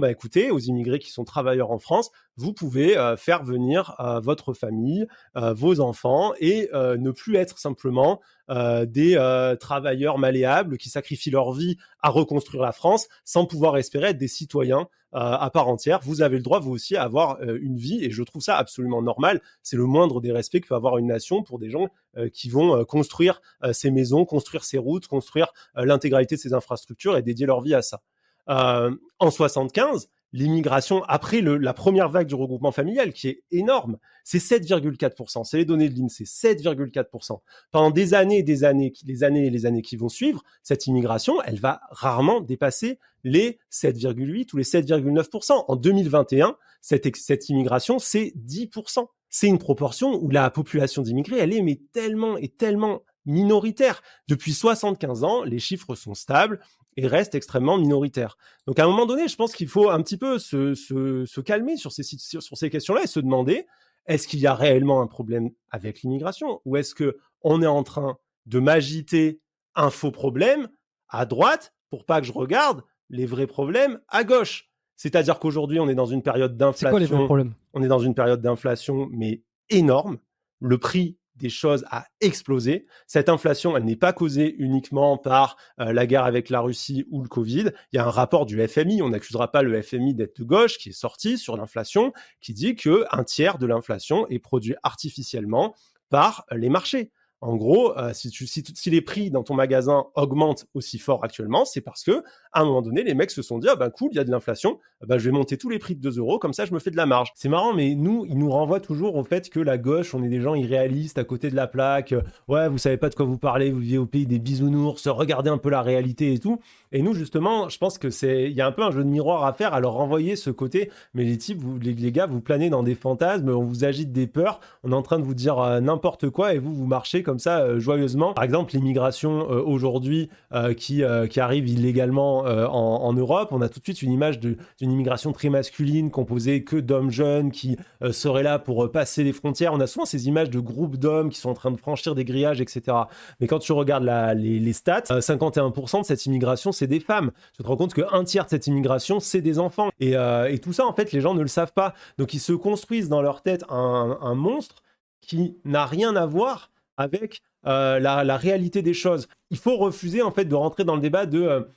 écoutez, aux immigrés qui sont travailleurs en France, vous pouvez faire venir votre famille, vos enfants, et ne plus être simplement des travailleurs malléables qui sacrifient leur vie à reconstruire la France sans pouvoir espérer être des citoyens à part entière. Vous avez le droit, vous aussi, à avoir une vie, et je trouve ça absolument normal. C'est le moindre des respects que peut avoir une nation pour des gens qui vont construire ses maisons, construire ses routes, construire l'intégralité de ses infrastructures et dédier leur vie à ça. En 75, l'immigration, après la première vague du regroupement familial, qui est énorme, c'est 7,4%. C'est les données de l'INSEE, 7,4%. Pendant des années et des années, les années qui vont suivre, cette immigration, elle va rarement dépasser les 7,8 ou les 7,9%. En 2021, cette immigration, c'est 10%. C'est une proportion où la population d'immigrés, elle est tellement minoritaire. Depuis 75 ans, les chiffres sont stables et restent extrêmement minoritaires. Donc à un moment donné, je pense qu'il faut un petit peu se calmer sur ces questions-là et se demander, est-ce qu'il y a réellement un problème avec l'immigration, ou est-ce qu'on est en train de m'agiter un faux problème à droite pour pas que je regarde les vrais problèmes à gauche? C'est-à-dire qu'aujourd'hui, on est dans une période d'inflation. C'est quoi les vrais problèmes? On est dans une période d'inflation, mais énorme. Le prix des choses a explosé. Cette inflation, elle n'est pas causée uniquement par la guerre avec la Russie ou le Covid. Il y a un rapport du FMI, on n'accusera pas le FMI d'être de gauche, qui est sorti sur l'inflation, qui dit qu'un tiers de l'inflation est produit artificiellement par les marchés. En gros, si les prix dans ton magasin augmentent aussi fort actuellement, c'est parce que à un moment donné, les mecs se sont dit, cool, il y a de l'inflation, je vais monter tous les prix de 2 euros, comme ça je me fais de la marge. C'est marrant, mais ils nous renvoient toujours au fait que la gauche, on est des gens irréalistes à côté de la plaque. Ouais, vous savez pas de quoi vous parlez, vous vivez au pays des bisounours, regardez un peu la réalité et tout. Et nous, justement, je pense que il y a un peu un jeu de miroir à faire, à leur renvoyer ce côté. Mais les types, les gars, vous planez dans des fantasmes, on vous agite des peurs, on est en train de vous dire n'importe quoi, et vous marchez comme ça joyeusement. Par exemple, l'immigration aujourd'hui qui arrive illégalement en Europe, on a tout de suite une image d'une immigration très masculine, composée que d'hommes jeunes qui seraient là pour passer les frontières. On a souvent ces images de groupes d'hommes qui sont en train de franchir des grillages, etc. Mais quand tu regardes les stats, 51% de cette immigration, c'est des femmes. Tu te rends compte qu'un tiers de cette immigration, c'est des enfants. Et tout ça, en fait, les gens ne le savent pas. Donc, ils se construisent dans leur tête un monstre qui n'a rien à voir avec la réalité des choses. Il faut refuser en fait de rentrer dans le débat de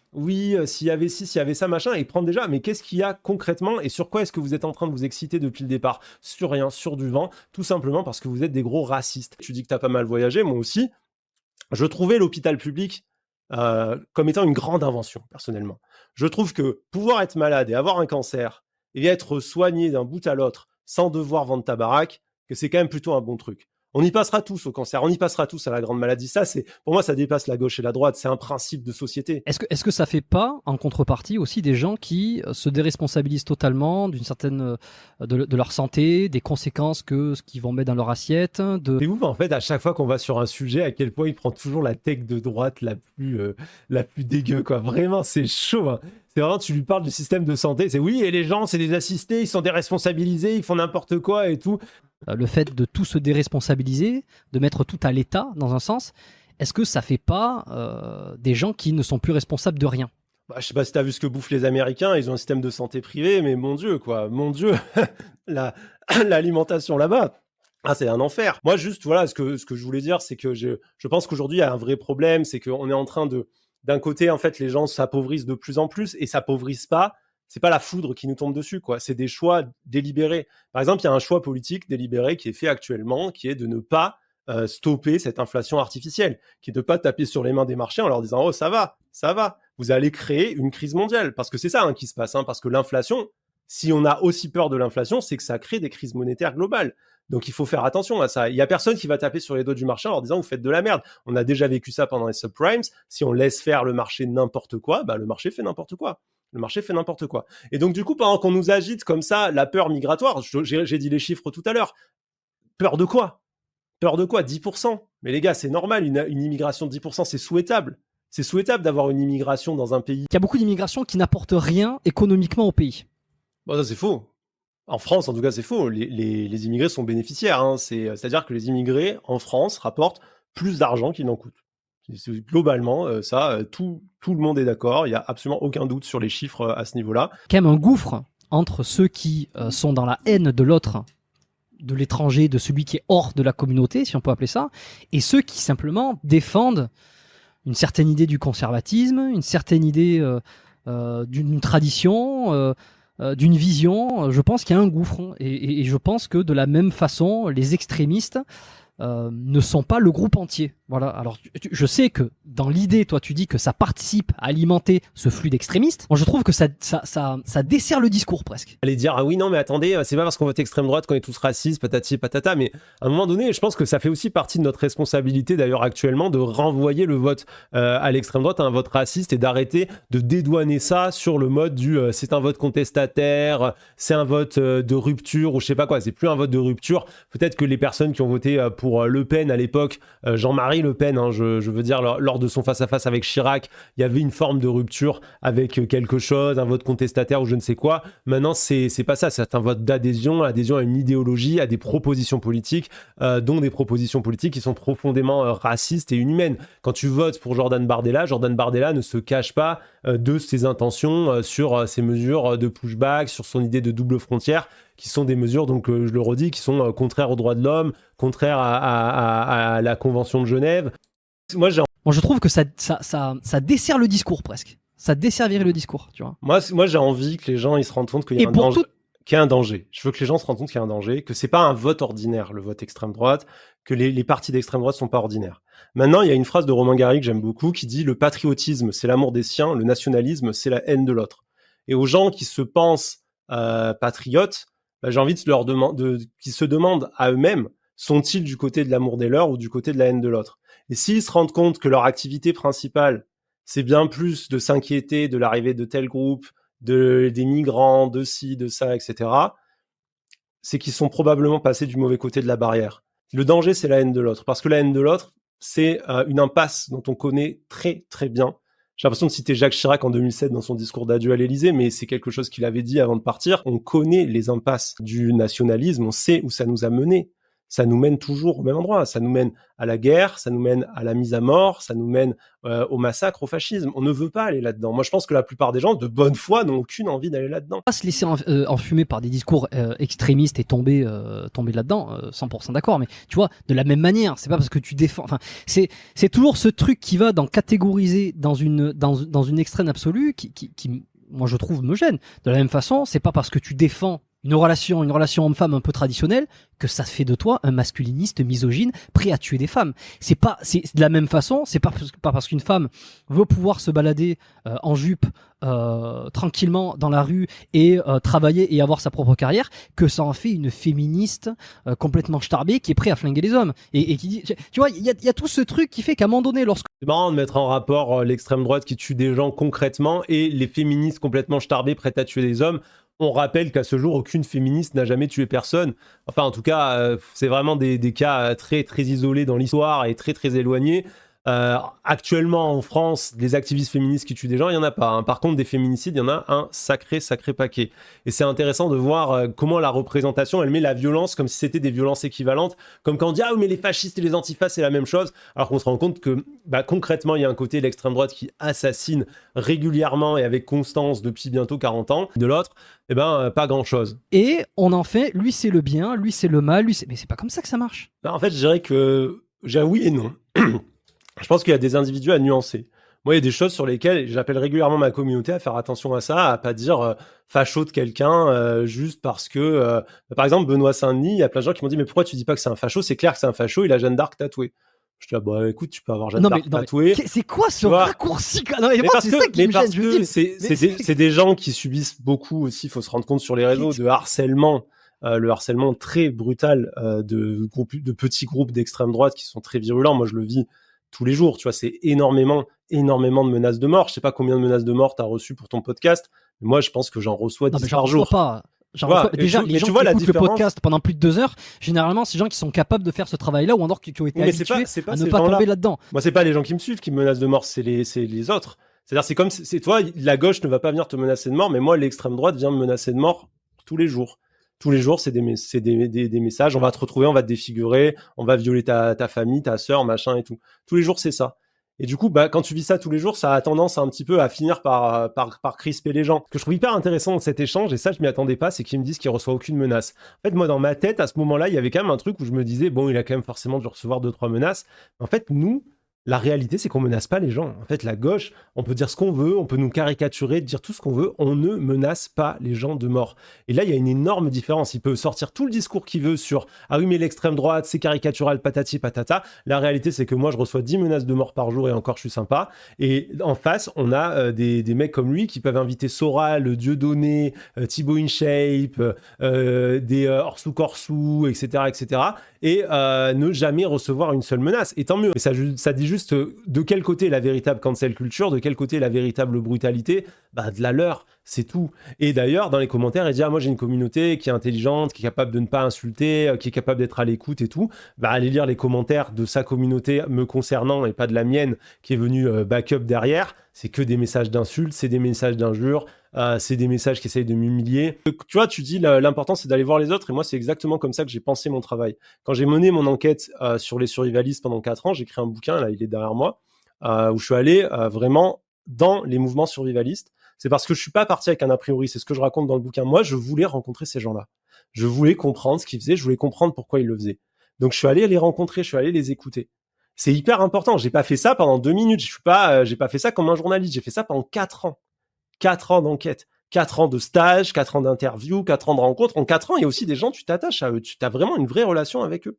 s'il y avait ci, s'il y avait ça, machin, et prendre déjà, mais qu'est-ce qu'il y a concrètement et sur quoi est-ce que vous êtes en train de vous exciter depuis le départ? Sur rien, sur du vent, tout simplement parce que vous êtes des gros racistes. Tu dis que t'as pas mal voyagé, moi aussi. Je trouvais l'hôpital public comme étant une grande invention, personnellement. Je trouve que pouvoir être malade et avoir un cancer et être soigné d'un bout à l'autre sans devoir vendre ta baraque, que c'est quand même plutôt un bon truc. On y passera tous au cancer, on y passera tous à la grande maladie. Ça, pour moi, ça dépasse la gauche et la droite. C'est un principe de société. Est-ce que ça fait pas, en contrepartie, aussi des gens qui se déresponsabilisent totalement d'une certaine de leur santé, des conséquences que ce qu'ils vont mettre dans leur assiette? C'est ouf, en fait, à chaque fois qu'on va sur un sujet, à quel point il prend toujours la tech de droite la plus dégueu, quoi. Vraiment, c'est chaud, hein. C'est vraiment, tu lui parles du système de santé, c'est oui, et les gens, c'est des assistés, ils sont déresponsabilisés, ils font n'importe quoi et tout. Le fait de tout se déresponsabiliser, de mettre tout à l'État, dans un sens, est-ce que ça fait pas des gens qui ne sont plus responsables de rien? Je sais pas si t'as vu ce que bouffent les Américains, ils ont un système de santé privé, mais mon Dieu, l'alimentation là-bas, c'est un enfer. Moi, juste, voilà, ce que je voulais dire, c'est que je pense qu'aujourd'hui, il y a un vrai problème, c'est qu'on est en train d'un côté, en fait, les gens s'appauvrissent de plus en plus et s'appauvrissent pas. C'est pas la foudre qui nous tombe dessus, quoi. C'est des choix délibérés. Par exemple, il y a un choix politique délibéré qui est fait actuellement, qui est de ne pas stopper cette inflation artificielle, qui est de ne pas taper sur les mains des marchés en leur disant « Oh, ça va ». vous allez créer une crise mondiale. Parce que c'est ça qui se passe, parce que l'inflation, si on a aussi peur de l'inflation, c'est que ça crée des crises monétaires globales. Donc il faut faire attention à ça. Il y a personne qui va taper sur les doigts du marché en leur disant vous faites de la merde. On a déjà vécu ça pendant les subprimes. Si on laisse faire le marché n'importe quoi, le marché fait n'importe quoi. Le marché fait n'importe quoi. Et donc du coup, pendant qu'on nous agite comme ça la peur migratoire, j'ai dit les chiffres tout à l'heure. Peur de quoi ? Peur de quoi ? 10%. Mais les gars, c'est normal, une immigration de 10%, c'est souhaitable. C'est souhaitable d'avoir une immigration dans un pays. Il y a beaucoup d'immigration qui n'apporte rien économiquement au pays. Bon, ça c'est faux. En France, en tout cas, c'est faux. Les immigrés sont bénéficiaires. C'est-à-dire que les immigrés, en France, rapportent plus d'argent qu'ils n'en coûtent. Globalement, tout le monde est d'accord. Il n'y a absolument aucun doute sur les chiffres à ce niveau-là. Quand même un gouffre entre ceux qui sont dans la haine de l'autre, de l'étranger, de celui qui est hors de la communauté, si on peut appeler ça, et ceux qui simplement défendent une certaine idée du conservatisme, une certaine idée d'une tradition, d'une vision. Je pense qu'il y a un gouffre, et je pense que de la même façon, les extrémistes ne sont pas le groupe entier. Voilà. Alors, je sais que dans l'idée, toi, tu dis que ça participe à alimenter ce flux d'extrémistes. Moi, je trouve que ça dessert le discours presque. Allez dire, ah oui, non, mais attendez, c'est pas parce qu'on vote extrême droite qu'on est tous racistes, patati patata, mais à un moment donné, je pense que ça fait aussi partie de notre responsabilité, d'ailleurs, actuellement, de renvoyer le vote à l'extrême droite, à un vote raciste, et d'arrêter de dédouaner ça sur le mode du c'est un vote contestataire, c'est un vote de rupture, ou je sais pas quoi, c'est plus un vote de rupture. Peut-être que les personnes qui ont voté pour Le Pen à l'époque, Jean-Marie Le Pen, je veux dire, lors de son face-à-face avec Chirac, il y avait une forme de rupture avec quelque chose, un vote contestataire ou je ne sais quoi. Maintenant, c'est pas ça, c'est un vote d'adhésion, adhésion à une idéologie, à des propositions politiques, dont des propositions politiques qui sont profondément racistes et inhumaines. Quand tu votes pour Jordan Bardella ne se cache pas de ses intentions sur ses mesures de pushback, sur son idée de double frontière, qui sont des mesures, donc je le redis, qui sont contraires aux droits de l'homme, contraires à la Convention de Genève. Moi, je trouve que ça dessert le discours presque. Ça desservirait le discours, tu vois. Moi, j'ai envie que les gens ils se rendent compte qu'il y a un danger. Je veux que les gens se rendent compte qu'il y a un danger, que c'est pas un vote ordinaire, le vote extrême droite, que les partis d'extrême droite sont pas ordinaires. Maintenant, il y a une phrase de Romain Gary que j'aime beaucoup qui dit « Le patriotisme, c'est l'amour des siens, le nationalisme, c'est la haine de l'autre ». Et aux gens qui se pensent patriotes, j'ai envie de leur qu'ils se demandent à eux-mêmes, sont-ils du côté de l'amour des leurs ou du côté de la haine de l'autre? Et s'ils se rendent compte que leur activité principale, c'est bien plus de s'inquiéter de l'arrivée de tel groupe, des migrants, de ci, de ça, etc., c'est qu'ils sont probablement passés du mauvais côté de la barrière. Le danger, c'est la haine de l'autre. Parce que la haine de l'autre, c'est une impasse dont on connaît très, très bien. J'ai l'impression de citer Jacques Chirac en 2007 dans son discours d'adieu à l'Élysée, mais c'est quelque chose qu'il avait dit avant de partir. On connaît les impasses du nationalisme, on sait où ça nous a mené. Ça nous mène toujours au même endroit. Ça nous mène à la guerre, ça nous mène à la mise à mort, ça nous mène au massacre, au fascisme. On ne veut pas aller là-dedans. Moi, je pense que la plupart des gens, de bonne foi, n'ont aucune envie d'aller là-dedans. Pas se laisser enfumer par des discours extrémistes et tomber là-dedans, 100% d'accord. Mais tu vois, de la même manière, c'est pas parce que tu défends. Enfin, c'est toujours ce truc qui va catégoriser dans une extrême absolue qui, moi, je trouve, me gêne. De la même façon, c'est pas parce que tu défends une relation homme-femme un peu traditionnelle que ça fait de toi un masculiniste misogyne prêt à tuer des femmes. C'est de la même façon, c'est pas parce qu'une femme veut pouvoir se balader en jupe tranquillement dans la rue et travailler et avoir sa propre carrière que ça en fait une féministe complètement starbée qui est prête à flinguer les hommes et qui dit, tu vois, il y a tout ce truc qui fait qu'à un moment donné, c'est marrant de mettre en rapport l'extrême droite qui tue des gens concrètement et les féministes complètement starbées prêtes à tuer des hommes. On rappelle qu'à ce jour, aucune féministe n'a jamais tué personne. Enfin, en tout cas, c'est vraiment des cas très, très isolés dans l'histoire et très, très éloignés. Actuellement, en France, les activistes féministes qui tuent des gens, il n'y en a pas. Par contre, des féminicides, il y en a un sacré paquet. Et c'est intéressant de voir comment la représentation, elle met la violence comme si c'était des violences équivalentes. Comme quand on dit « Ah oui, mais les fascistes et les antifas, c'est la même chose ». Alors qu'on se rend compte que concrètement, il y a un côté de l'extrême droite qui assassine régulièrement et avec constance depuis bientôt 40 ans. De l'autre, pas grand-chose. Et on en fait, lui c'est le bien, lui c'est le mal, mais c'est pas comme ça que ça marche. En fait, je dirais que j'ai oui et non. Je pense qu'il y a des individus à nuancer. Moi, il y a des choses sur lesquelles j'appelle régulièrement ma communauté à faire attention à ça, à pas dire facho de quelqu'un juste parce que, par exemple, Benoît Saint-Denis, il y a plein de gens qui m'ont dit « Mais pourquoi tu dis pas que c'est un facho ? C'est clair que c'est un facho, il a Jeanne d'Arc tatouée. » Je dis, ah, bah écoute, tu peux avoir Jeanne Non, d'Arc mais tatouée. c'est quoi ce Tu vois. raccourci? Non, mais Mais moi, parce c'est ça qui me parce gêne. Je me que dis, c'est des gens qui subissent beaucoup aussi, il faut se rendre compte sur les réseaux, de harcèlement, le harcèlement très brutal de petits groupes d'extrême droite qui sont très virulents. Moi, je le vis tous les jours, tu vois, c'est énormément de menaces de mort. Je sais pas combien de menaces de mort tu as reçues pour ton podcast, mais moi, je pense que j'en reçois Non, mais 10 j'en par reçois jour. pas. Déjà, les mais gens tu qui vois la écoutent le différence. podcast pendant plus de 2 heures, généralement, c'est des gens qui sont capables de faire ce travail-là ou alors qui ont été Mais habitués c'est pas à ne ces pas gens-là. tomber là-dedans. Moi, c'est pas les gens qui me suivent qui me menacent de mort, c'est les autres. C'est-à-dire, c'est comme, c'est toi, la gauche ne va pas venir te menacer de mort, mais moi, l'extrême droite vient me menacer de mort tous les jours. Tous les jours, c'est des messages. On va te retrouver, on va te défigurer, on va violer ta famille, ta sœur, machin et tout. Tous les jours, c'est ça. Et du coup, bah, quand tu vis ça tous les jours, ça a tendance un petit peu à finir par crisper les gens. Ce que je trouve hyper intéressant dans cet échange, et ça, je m'y attendais pas, c'est qu'ils me disent qu'il reçoit aucune menace. En fait, moi, dans ma tête, à ce moment-là, il y avait quand même un truc où je me disais, bon, il a quand même forcément dû recevoir 2-3 menaces. En fait, nous, la réalité, c'est qu'on menace pas les gens. En fait, la gauche, on peut dire ce qu'on veut, on peut nous caricaturer, dire tout ce qu'on veut, on ne menace pas les gens de mort. Et là, il y a une énorme différence. Il peut sortir tout le discours qu'il veut sur « Ah oui, mais l'extrême droite, c'est caricatural, patati patata ». La réalité, c'est que moi, je reçois 10 menaces de mort par jour et encore, je suis sympa. Et en face, on a des mecs comme lui qui peuvent inviter Soral, Dieudonné, Thibaut InShape, des Orsou Corsou, etc., etc., et ne jamais recevoir une seule menace. Et tant mieux. Mais ça dit juste de quel côté est la véritable cancel culture, de quel côté est la véritable brutalité. Bah, de la leur, c'est tout. Et d'ailleurs, dans les commentaires, il dit « Ah, moi, j'ai une communauté qui est intelligente, qui est capable de ne pas insulter, qui est capable d'être à l'écoute et tout. » Bah, allez lire les commentaires de sa communauté me concernant et pas de la mienne qui est venue backup derrière. C'est que des messages d'insultes, c'est des messages d'injures, c'est des messages qui essayent de m'humilier. Tu vois, tu dis l'important c'est d'aller voir les autres, et moi c'est exactement comme ça que j'ai pensé mon travail. Quand j'ai mené mon enquête sur les survivalistes pendant 4 ans, j'ai écrit un bouquin, là il est derrière moi, où je suis allé vraiment dans les mouvements survivalistes. C'est parce que je suis pas parti avec un a priori, c'est ce que je raconte dans le bouquin. Moi, je voulais rencontrer ces gens-là. Je voulais comprendre ce qu'ils faisaient, je voulais comprendre pourquoi ils le faisaient. Donc je suis allé les rencontrer, je suis allé les écouter. C'est hyper important. J'ai pas fait ça pendant 2 minutes. J'ai pas fait ça comme un journaliste. J'ai fait ça pendant 4 ans. 4 ans d'enquête. 4 ans de stage, 4 ans d'interview, 4 ans de rencontres. En 4 ans, il y a aussi des gens, tu t'attaches à eux. Tu as vraiment une vraie relation avec eux.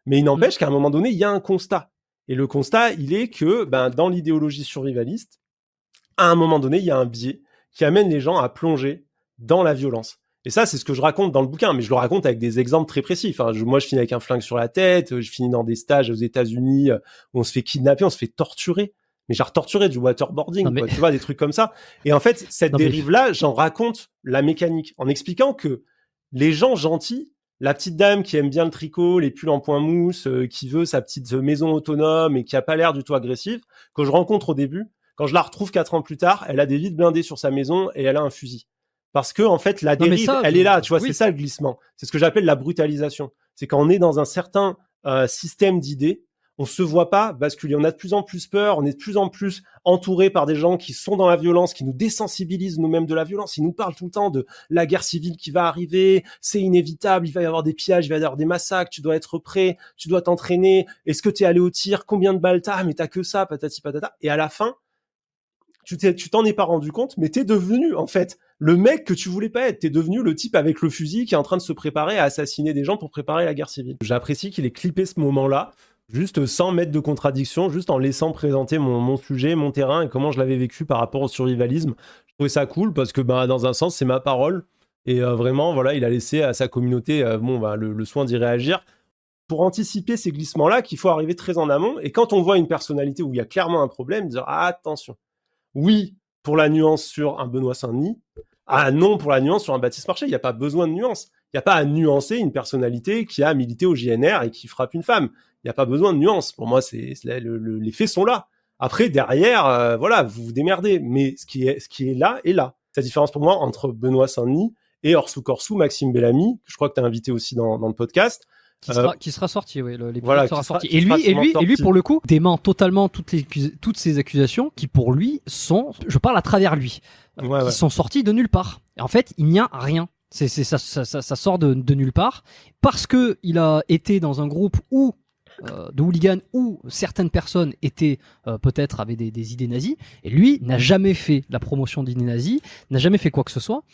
Mais il n'empêche qu'à un moment donné, il y a un constat. Et le constat, il est que, dans l'idéologie survivaliste, à un moment donné, il y a un biais qui amène les gens à plonger dans la violence. Et ça, c'est ce que je raconte dans le bouquin, mais je le raconte avec des exemples très précis. Enfin, moi, je finis avec un flingue sur la tête, je finis dans des stages aux États-Unis où on se fait kidnapper, on se fait torturer. Mais genre torturer, du waterboarding, quoi, tu vois, des trucs comme ça. Et en fait, cette dérive-là, j'en raconte la mécanique, en expliquant que les gens gentils, la petite dame qui aime bien le tricot, les pulls en point mousse, qui veut sa petite maison autonome et qui a pas l'air du tout agressive, que je rencontre au début, quand je la retrouve 4 ans plus tard, elle a des vides blindés sur sa maison et elle a un fusil. Parce que, en fait, la dérive, elle est là, tu vois, oui. C'est ça le glissement. C'est ce que j'appelle la brutalisation. C'est quand on est dans un certain système d'idées, on se voit pas basculer. On a de plus en plus peur, on est de plus en plus entouré par des gens qui sont dans la violence, qui nous désensibilisent nous-mêmes de la violence. Ils nous parlent tout le temps de la guerre civile qui va arriver, c'est inévitable, il va y avoir des pillages, il va y avoir des massacres, tu dois être prêt, tu dois t'entraîner, est-ce que t'es allé au tir, combien de balles t'as, mais t'as que ça, patati patata. Et à la fin, tu t'en es pas rendu compte, mais t'es devenu, en fait, le mec que tu voulais pas être. T'es devenu le type avec le fusil qui est en train de se préparer à assassiner des gens pour préparer la guerre civile. J'apprécie qu'il ait clippé ce moment-là, juste sans mettre de contradiction, juste en laissant présenter mon sujet, mon terrain et comment je l'avais vécu par rapport au survivalisme. Je trouvais ça cool parce que, dans un sens, c'est ma parole. Et vraiment, voilà, il a laissé à sa communauté le soin d'y réagir. Pour anticiper ces glissements-là, qu'il faut arriver très en amont. Et quand on voit une personnalité où il y a clairement un problème, dire attention. Oui, pour la nuance sur un Benoît Saint-Denis. Non, pour la nuance sur un Baptiste Marchais. Il n'y a pas besoin de nuance. Il n'y a pas à nuancer une personnalité qui a milité au JNR et qui frappe une femme. Il n'y a pas besoin de nuance. Pour moi, les faits sont là. Après, derrière, vous vous démerdez. Mais ce qui est là est là. C'est la différence pour moi entre Benoît Saint-Denis et Orsou Corsou, Maxime Bellamy, que je crois que tu as invité aussi dans le podcast. Qui sera sorti, oui, l'épisode sera sorti. Et lui, pour le coup, dément totalement toutes ces accusations qui, pour lui, sont, je parle à travers lui, sont sorties de nulle part. Et en fait, il n'y a rien. Ça sort de nulle part parce que il a été dans un groupe où de hooligans où certaines personnes étaient peut-être avaient des idées nazies, et lui n'a jamais fait la promotion d'idées nazies, n'a jamais fait quoi que ce soit.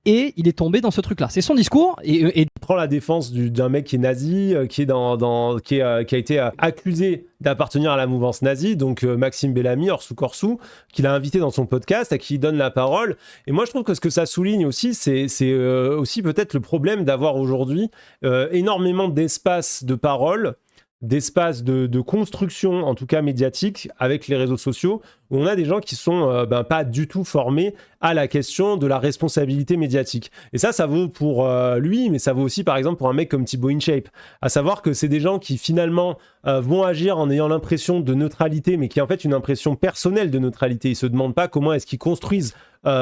et il est tombé dans ce truc-là. C'est son discours. Et il prend la défense d'un mec qui est nazi, qui a été accusé d'appartenir à la mouvance nazie, donc Maxime Bellamy, Orsou Corsou, qu'il a invité dans son podcast, à qui il donne la parole. Et moi, je trouve que ce que ça souligne aussi, c'est aussi peut-être le problème d'avoir aujourd'hui énormément d'espace de parole, d'espace de construction, en tout cas médiatique, avec les réseaux sociaux, où on a des gens qui sont pas du tout formés à la question de la responsabilité médiatique. Et ça vaut pour lui, mais ça vaut aussi, par exemple, pour un mec comme Thibaut InShape. À savoir que c'est des gens qui, finalement, vont agir en ayant l'impression de neutralité, mais qui est en fait une impression personnelle de neutralité. Ils se demandent pas comment est-ce qu'ils construisent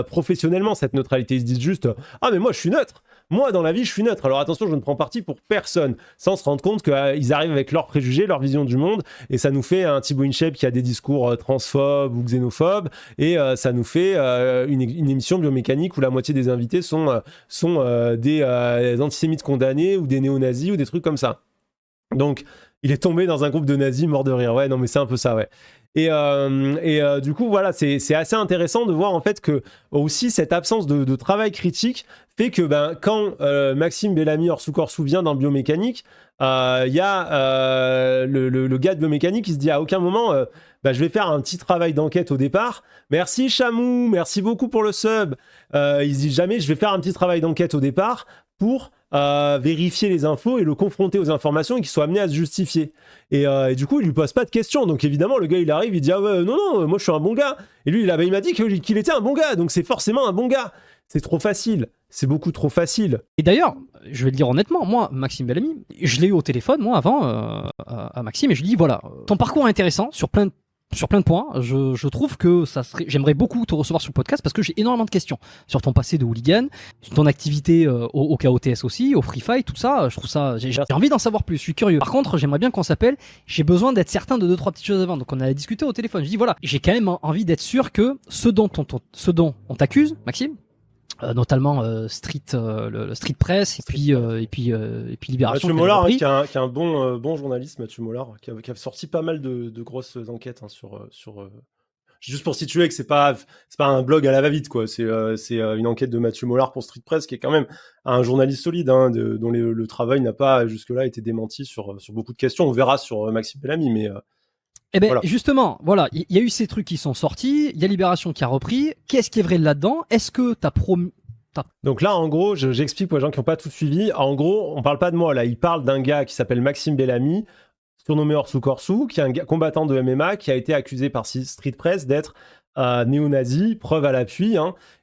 professionnellement cette neutralité. Ils se disent juste « Ah, mais moi, je suis neutre !» Moi, dans la vie, je suis neutre. Alors attention, je ne prends parti pour personne, sans se rendre compte qu'ils arrivent avec leurs préjugés, leur vision du monde, et ça nous fait un Thibaut InShape qui a des discours transphobes ou xénophobes, et ça nous fait une émission biomécanique où la moitié des invités sont des antisémites condamnés ou des néo-nazis ou des trucs comme ça. Donc, il est tombé dans un groupe de nazis mort de rire. Ouais, non, mais c'est un peu ça, ouais. Et du coup, voilà, c'est assez intéressant de voir en fait que aussi cette absence de travail critique fait que quand Maxime Bellamy Orsou Corsou vient dans biomécanique, il y a le gars de biomécanique qui se dit à aucun moment je vais faire un petit travail d'enquête au départ. Merci Chamou, merci beaucoup pour le sub. Il se dit jamais je vais faire un petit travail d'enquête au départ pour vérifier les infos et le confronter aux informations et qu'il soit amené à se justifier. Et du coup, il lui pose pas de questions. Donc évidemment, le gars, il arrive, il dit « Ah ouais, non, moi je suis un bon gars. » Et lui, il m'a dit qu'il était un bon gars, donc c'est forcément un bon gars. C'est trop facile. C'est beaucoup trop facile. Et d'ailleurs, je vais le dire honnêtement, moi, Maxime Bellamy, je l'ai eu au téléphone, moi, avant, à Maxime, et je lui dis « Voilà, ton parcours est intéressant sur plein de points, je trouve que j'aimerais beaucoup te recevoir sur le podcast parce que j'ai énormément de questions sur ton passé de hooligan, sur ton activité au KOTS aussi, au Free Fight, tout ça. Je trouve ça, j'ai envie d'en savoir plus. Je suis curieux. Par contre, j'aimerais bien qu'on s'appelle. J'ai besoin d'être certain de 2-3 petites choses avant. Donc on a discuté au téléphone. Je dis voilà, j'ai quand même envie d'être sûr que ce dont on t'accuse, Maxime. Notamment le Street Press et puis Libération. Mathieu Mollard, qui est un bon journaliste, Mathieu Mollard, qui a sorti pas mal de grosses enquêtes sur juste pour situer que c'est pas un blog à la va-vite, quoi. C'est une enquête de Mathieu Mollard pour Street Press, qui est quand même un journaliste solide, dont le travail n'a pas jusque-là été démenti sur beaucoup de questions. On verra sur Maxime Bellamy, mais eh ben, voilà. Justement, voilà, il y a eu ces trucs qui sont sortis, il y a Libération qui a repris. Qu'est-ce qui est vrai là-dedans? Est-ce que t'as promis... Donc là, en gros, j'explique pour les gens qui n'ont pas tout suivi. En gros, on parle pas de moi, là. Il parle d'un gars qui s'appelle Maxime Bellamy, surnommé Orsou Corsou, qui est un combattant de MMA, qui a été accusé par Street Press d'être néo-nazi, preuve à l'appui.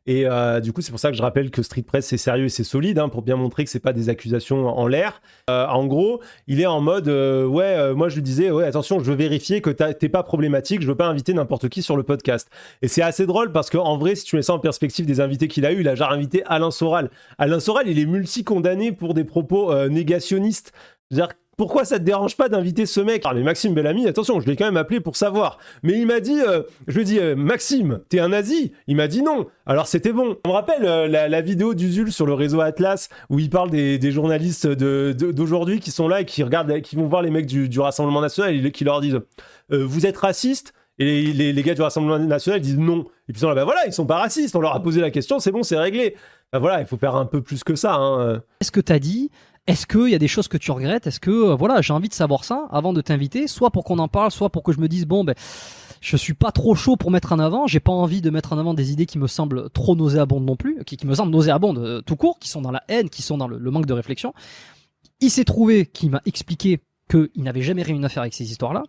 Et du coup, c'est pour ça que je rappelle que Street Press, c'est sérieux et c'est solide, pour bien montrer que c'est pas des accusations en l'air. En gros, il est en mode, moi je lui disais, attention, je veux vérifier que t'es pas problématique, je veux pas inviter n'importe qui sur le podcast. Et c'est assez drôle parce qu'en vrai, si tu mets ça en perspective des invités qu'il a eu, il a genre invité Alain Soral. Alain Soral, il est multi-condamné pour des propos négationnistes. C'est-à-dire, pourquoi ça te dérange pas d'inviter ce mec? Mais Maxime Bellamy, attention, je l'ai quand même appelé pour savoir. Mais il m'a dit, je lui ai dit, Maxime, t'es un nazi? Il m'a dit non. Alors c'était bon. On me rappelle la vidéo d'Usul sur le réseau Atlas où il parle des journalistes d'aujourd'hui qui sont là et qui vont voir les mecs du Rassemblement National et qui leur disent vous êtes racistes? Et les gars du Rassemblement National disent non. Et puis ils sont là, voilà, ils sont pas racistes. On leur a posé la question, c'est bon, c'est réglé. Voilà, il faut faire un peu plus que ça. Est-ce que t'as dit? Est-ce qu'il y a des choses que tu regrettes? Est-ce que, voilà, j'ai envie de savoir ça avant de t'inviter, soit pour qu'on en parle, soit pour que je me dise, je suis pas trop chaud pour mettre en avant, j'ai pas envie de mettre en avant des idées qui me semblent trop nauséabondes non plus, qui me semblent nauséabondes tout court, qui sont dans la haine, qui sont dans le manque de réflexion. Il s'est trouvé qu'il m'a expliqué qu'il n'avait jamais rien à faire avec ces histoires-là.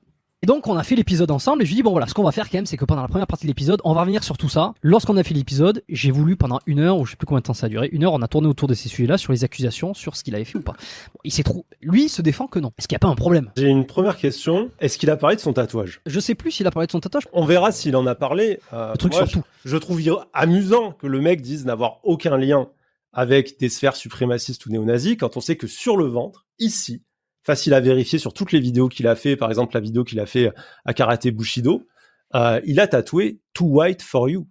Et donc on a fait l'épisode ensemble et je lui dis bon voilà, ce qu'on va faire quand même, c'est que pendant la première partie de l'épisode, on va revenir sur tout ça. Lorsqu'on a fait l'épisode, j'ai voulu pendant 1 heure, ou je sais plus combien de temps ça a duré, 1 heure, on a tourné autour de ces sujets-là, sur les accusations, sur ce qu'il avait fait ou pas. Bon, lui, il se défend que non. Est-ce qu'il n'y a pas un problème? J'ai une première question. Est-ce qu'il a parlé de son tatouage? Je sais plus s'il a parlé de son tatouage. On verra s'il en a parlé. Le truc surtout. Je trouve amusant que le mec dise n'avoir aucun lien avec des sphères suprémacistes ou néo-nazis quand on sait que sur le ventre, ici, facile à vérifier sur toutes les vidéos qu'il a fait, par exemple la vidéo qu'il a fait à Karaté Bushido, il a tatoué « Too white for you ».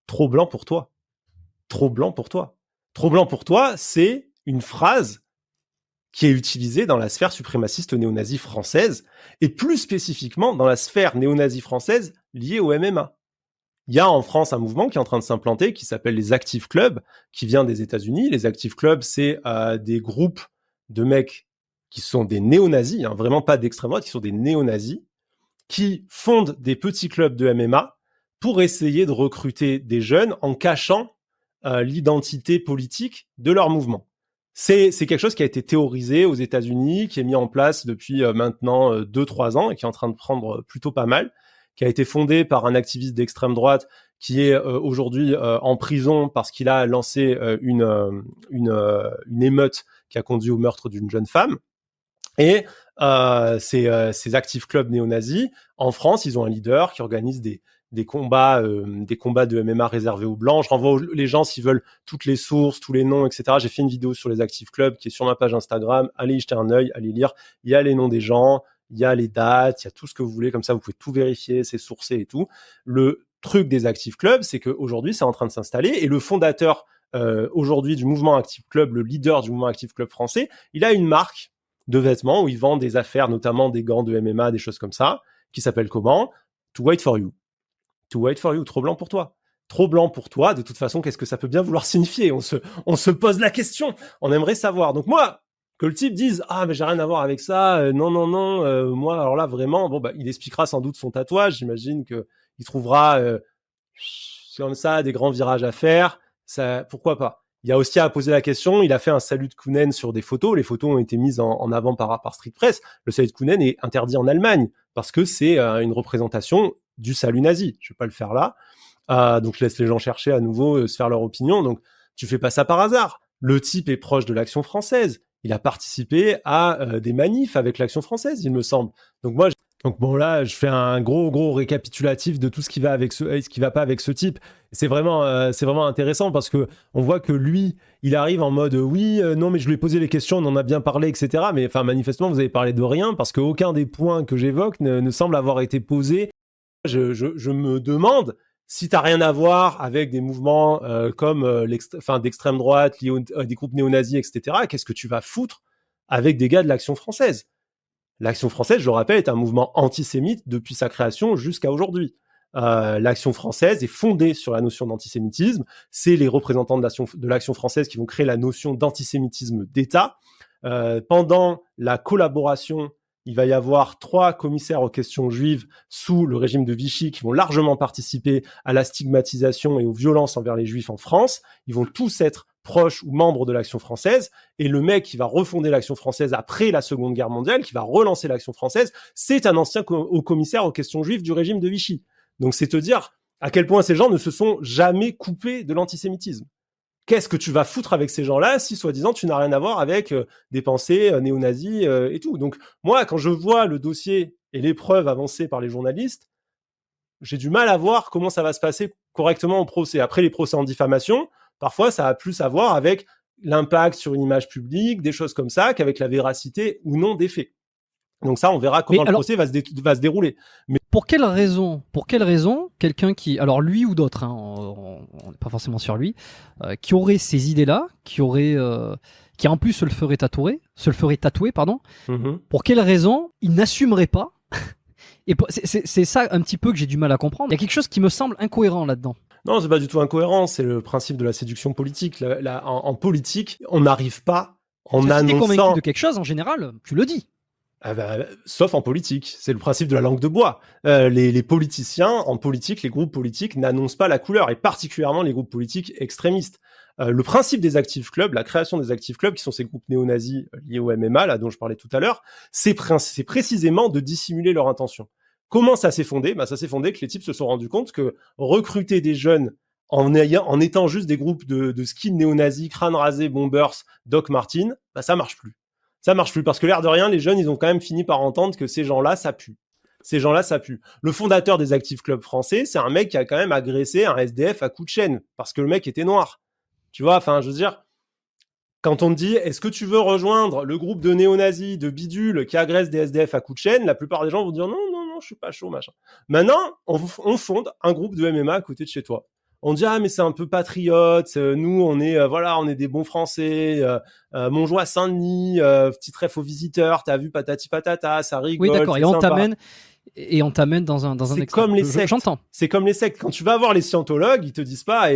Trop blanc pour toi. Trop blanc pour toi. Trop blanc pour toi, c'est une phrase qui est utilisée dans la sphère suprémaciste néo-nazie française, et plus spécifiquement dans la sphère néo-nazie française liée au MMA. Il y a en France un mouvement qui est en train de s'implanter qui s'appelle les Active Clubs, qui vient des États-Unis. Les Active Clubs, c'est des groupes de mecs qui sont des néo-nazis, vraiment pas d'extrême droite, qui sont des néo-nazis, qui fondent des petits clubs de MMA pour essayer de recruter des jeunes en cachant l'identité politique de leur mouvement. C'est quelque chose qui a été théorisé aux États-Unis, qui est mis en place depuis maintenant 2-3 ans et qui est en train de prendre plutôt pas mal, qui a été fondé par un activiste d'extrême droite qui est aujourd'hui en prison parce qu'il a lancé une émeute qui a conduit au meurtre d'une jeune femme. Et ces Active Clubs néo-nazis, en France, ils ont un leader qui organise des combats de MMA réservés aux blancs. Je renvoie les gens s'ils veulent toutes les sources, tous les noms, etc. J'ai fait une vidéo sur les Active Clubs qui est sur ma page Instagram. Allez y jeter un œil, allez lire. Il y a les noms des gens, il y a les dates, il y a tout ce que vous voulez. Comme ça, vous pouvez tout vérifier, c'est sourcé et tout. Le truc des Active Clubs, c'est qu'aujourd'hui, c'est en train de s'installer. Et le fondateur aujourd'hui du mouvement Active Club, le leader du mouvement Active Club français, il a une marque de vêtements où il vend des affaires, notamment des gants de MMA, des choses comme ça, qui s'appelle comment? To Wait For You. To Wait For You, trop blanc pour toi. Trop blanc pour toi, de toute façon, qu'est-ce que ça peut bien vouloir signifier? On se pose la question, on aimerait savoir. Donc moi, que le type dise « Ah, mais j'ai rien à voir avec ça, non, moi, alors là, vraiment, bon, bah, il expliquera sans doute son tatouage, j'imagine qu'il trouvera comme ça des grands virages à faire, ça, pourquoi pas? Il y a aussi à poser la question, il a fait un salut de Kounen sur des photos, les photos ont été mises en avant par Street Press. Le salut de Kounen est interdit en Allemagne parce que c'est une représentation du salut nazi. Je vais pas le faire là. Donc je laisse les gens chercher à nouveau, se faire leur opinion. Donc tu fais pas ça par hasard. Le type est proche de l'Action française. Il a participé à des manifs avec l'Action française, il me semble. Donc bon, là, je fais un gros récapitulatif de tout ce qui va pas avec ce type. C'est vraiment intéressant parce que on voit que lui, il arrive en mode oui, non, mais je lui ai posé les questions, on en a bien parlé, etc. Mais enfin, manifestement, vous avez parlé de rien parce qu'aucun des points que j'évoque ne semble avoir été posé. Je me demande si t'as rien à voir avec des mouvements comme d'extrême droite, liés des groupes néo-nazis, etc. Qu'est-ce que tu vas foutre avec des gars de l'Action française? L'Action française, je le rappelle, est un mouvement antisémite depuis sa création jusqu'à aujourd'hui. L'Action française est fondée sur la notion d'antisémitisme. C'est les représentants de l'Action française qui vont créer la notion d'antisémitisme d'État. Pendant la collaboration, il va y avoir 3 commissaires aux questions juives sous le régime de Vichy qui vont largement participer à la stigmatisation et aux violences envers les juifs en France. Ils vont tous être proche ou membre de l'Action française, et le mec qui va refonder l'Action française après la Seconde Guerre mondiale, qui va relancer l'Action française, c'est un ancien haut commissaire aux questions juives du régime de Vichy. Donc c'est te dire à quel point ces gens ne se sont jamais coupés de l'antisémitisme. Qu'est-ce que tu vas foutre avec ces gens-là si, soi-disant, tu n'as rien à voir avec des pensées néo-nazis et tout. Donc moi, quand je vois le dossier et les preuves avancées par les journalistes, j'ai du mal à voir comment ça va se passer correctement au procès. Après, les procès en diffamation, parfois, ça a plus à voir avec l'impact sur une image publique, des choses comme ça, qu'avec la véracité ou non des faits. Donc ça, on verra comment le procès va se dérouler. Mais pour quelle raison quelqu'un qui, alors lui ou d'autres, on n'est pas forcément sur lui, qui aurait ces idées-là, qui en plus se le ferait tatouer, pour quelle raison il n'assumerait pas? Et c'est ça un petit peu que j'ai du mal à comprendre. Il y a quelque chose qui me semble incohérent là-dedans. Non, c'est pas du tout incohérent, c'est le principe de la séduction politique. En politique, on n'arrive pas en annonçant... Si t'es convaincu de quelque chose, en général, tu le dis. Sauf en politique, c'est le principe de la langue de bois. Les politiciens, en politique, les groupes politiques n'annoncent pas la couleur, et particulièrement les groupes politiques extrémistes. Le principe des Active Clubs, la création des Active Clubs, qui sont ces groupes néo-nazis liés au MMA, là, dont je parlais tout à l'heure, c'est précisément de dissimuler leur intention. Comment ça s'est fondé? Ça s'est fondé que les types se sont rendus compte que recruter des jeunes en étant juste des groupes de skins néo-nazis, crâne rasé, bombers, Doc Martin, ça marche plus. Ça marche plus parce que l'air de rien, les jeunes, ils ont quand même fini par entendre que ces gens-là, ça pue. Le fondateur des Active Clubs français, c'est un mec qui a quand même agressé un SDF à coups de chaîne parce que le mec était noir. Tu vois, je veux dire, quand on te dit, est-ce que tu veux rejoindre le groupe de néo-nazis, de bidules qui agressent des SDF à coups de chaîne, la plupart des gens vont dire non, je suis pas chaud, machin. Maintenant, on fonde un groupe de MMA à côté de chez toi. On dit mais c'est un peu patriote, nous on est des bons Français, Montjoie Saint-Denis, petit trèfle aux visiteurs, t'as vu patati patata, ça rigole. Oui d'accord, et on t'amène Et on t'amène dans un c'est extrême. comme les sectes. J'entends. C'est comme les sectes. Quand tu vas voir les scientologues, ils te disent pas,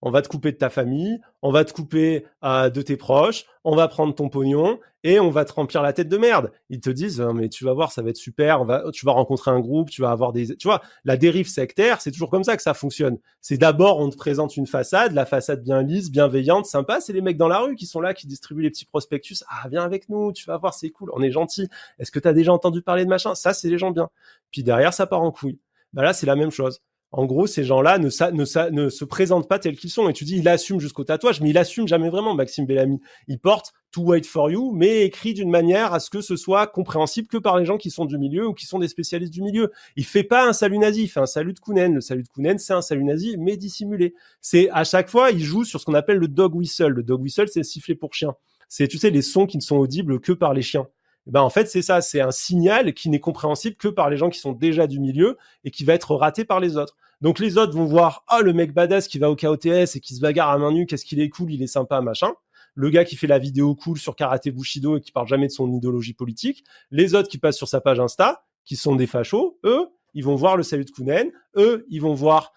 on va te couper de ta famille, on va te couper de tes proches, on va prendre ton pognon et on va te remplir la tête de merde. Ils te disent, mais tu vas voir, ça va être super, tu vas rencontrer un groupe, tu vas avoir tu vois, la dérive sectaire, c'est toujours comme ça que ça fonctionne. C'est d'abord, on te présente une façade, la façade bien lisse, bienveillante, sympa, c'est les mecs dans la rue qui sont là, qui distribuent les petits prospectus. Ah, viens avec nous, tu vas voir, c'est cool, on est gentils. Est-ce que tu as déjà entendu parler de machin? Ça, c'est les gens bien. Puis derrière, ça part en couille. Bah là, c'est la même chose. En gros, ces gens-là ne se présentent pas tels qu'ils sont. Et tu dis, il assume jusqu'au tatouage, mais il assume jamais vraiment, Maxime Bellamy. Il porte To Wait For You, mais écrit d'une manière à ce que ce soit compréhensible que par les gens qui sont du milieu ou qui sont des spécialistes du milieu. Il fait pas un salut nazi, il fait un salut de Kounen. Le salut de Kounen, c'est un salut nazi, mais dissimulé. C'est, à chaque fois, il joue sur ce qu'on appelle le dog whistle. Le dog whistle, c'est le sifflet pour chien. C'est, tu sais, les sons qui ne sont audibles que par les chiens. Ben en fait, c'est ça, c'est un signal qui n'est compréhensible que par les gens qui sont déjà du milieu et qui va être raté par les autres. Donc les autres vont voir, le mec badass qui va au KOTS et qui se bagarre à main nue, qu'est-ce qu'il est cool, il est sympa, machin. Le gars qui fait la vidéo cool sur Karaté Bushido et qui parle jamais de son idéologie politique. Les autres qui passent sur sa page Insta, qui sont des fachos, eux, ils vont voir le salut de Kounen, eux, ils vont voir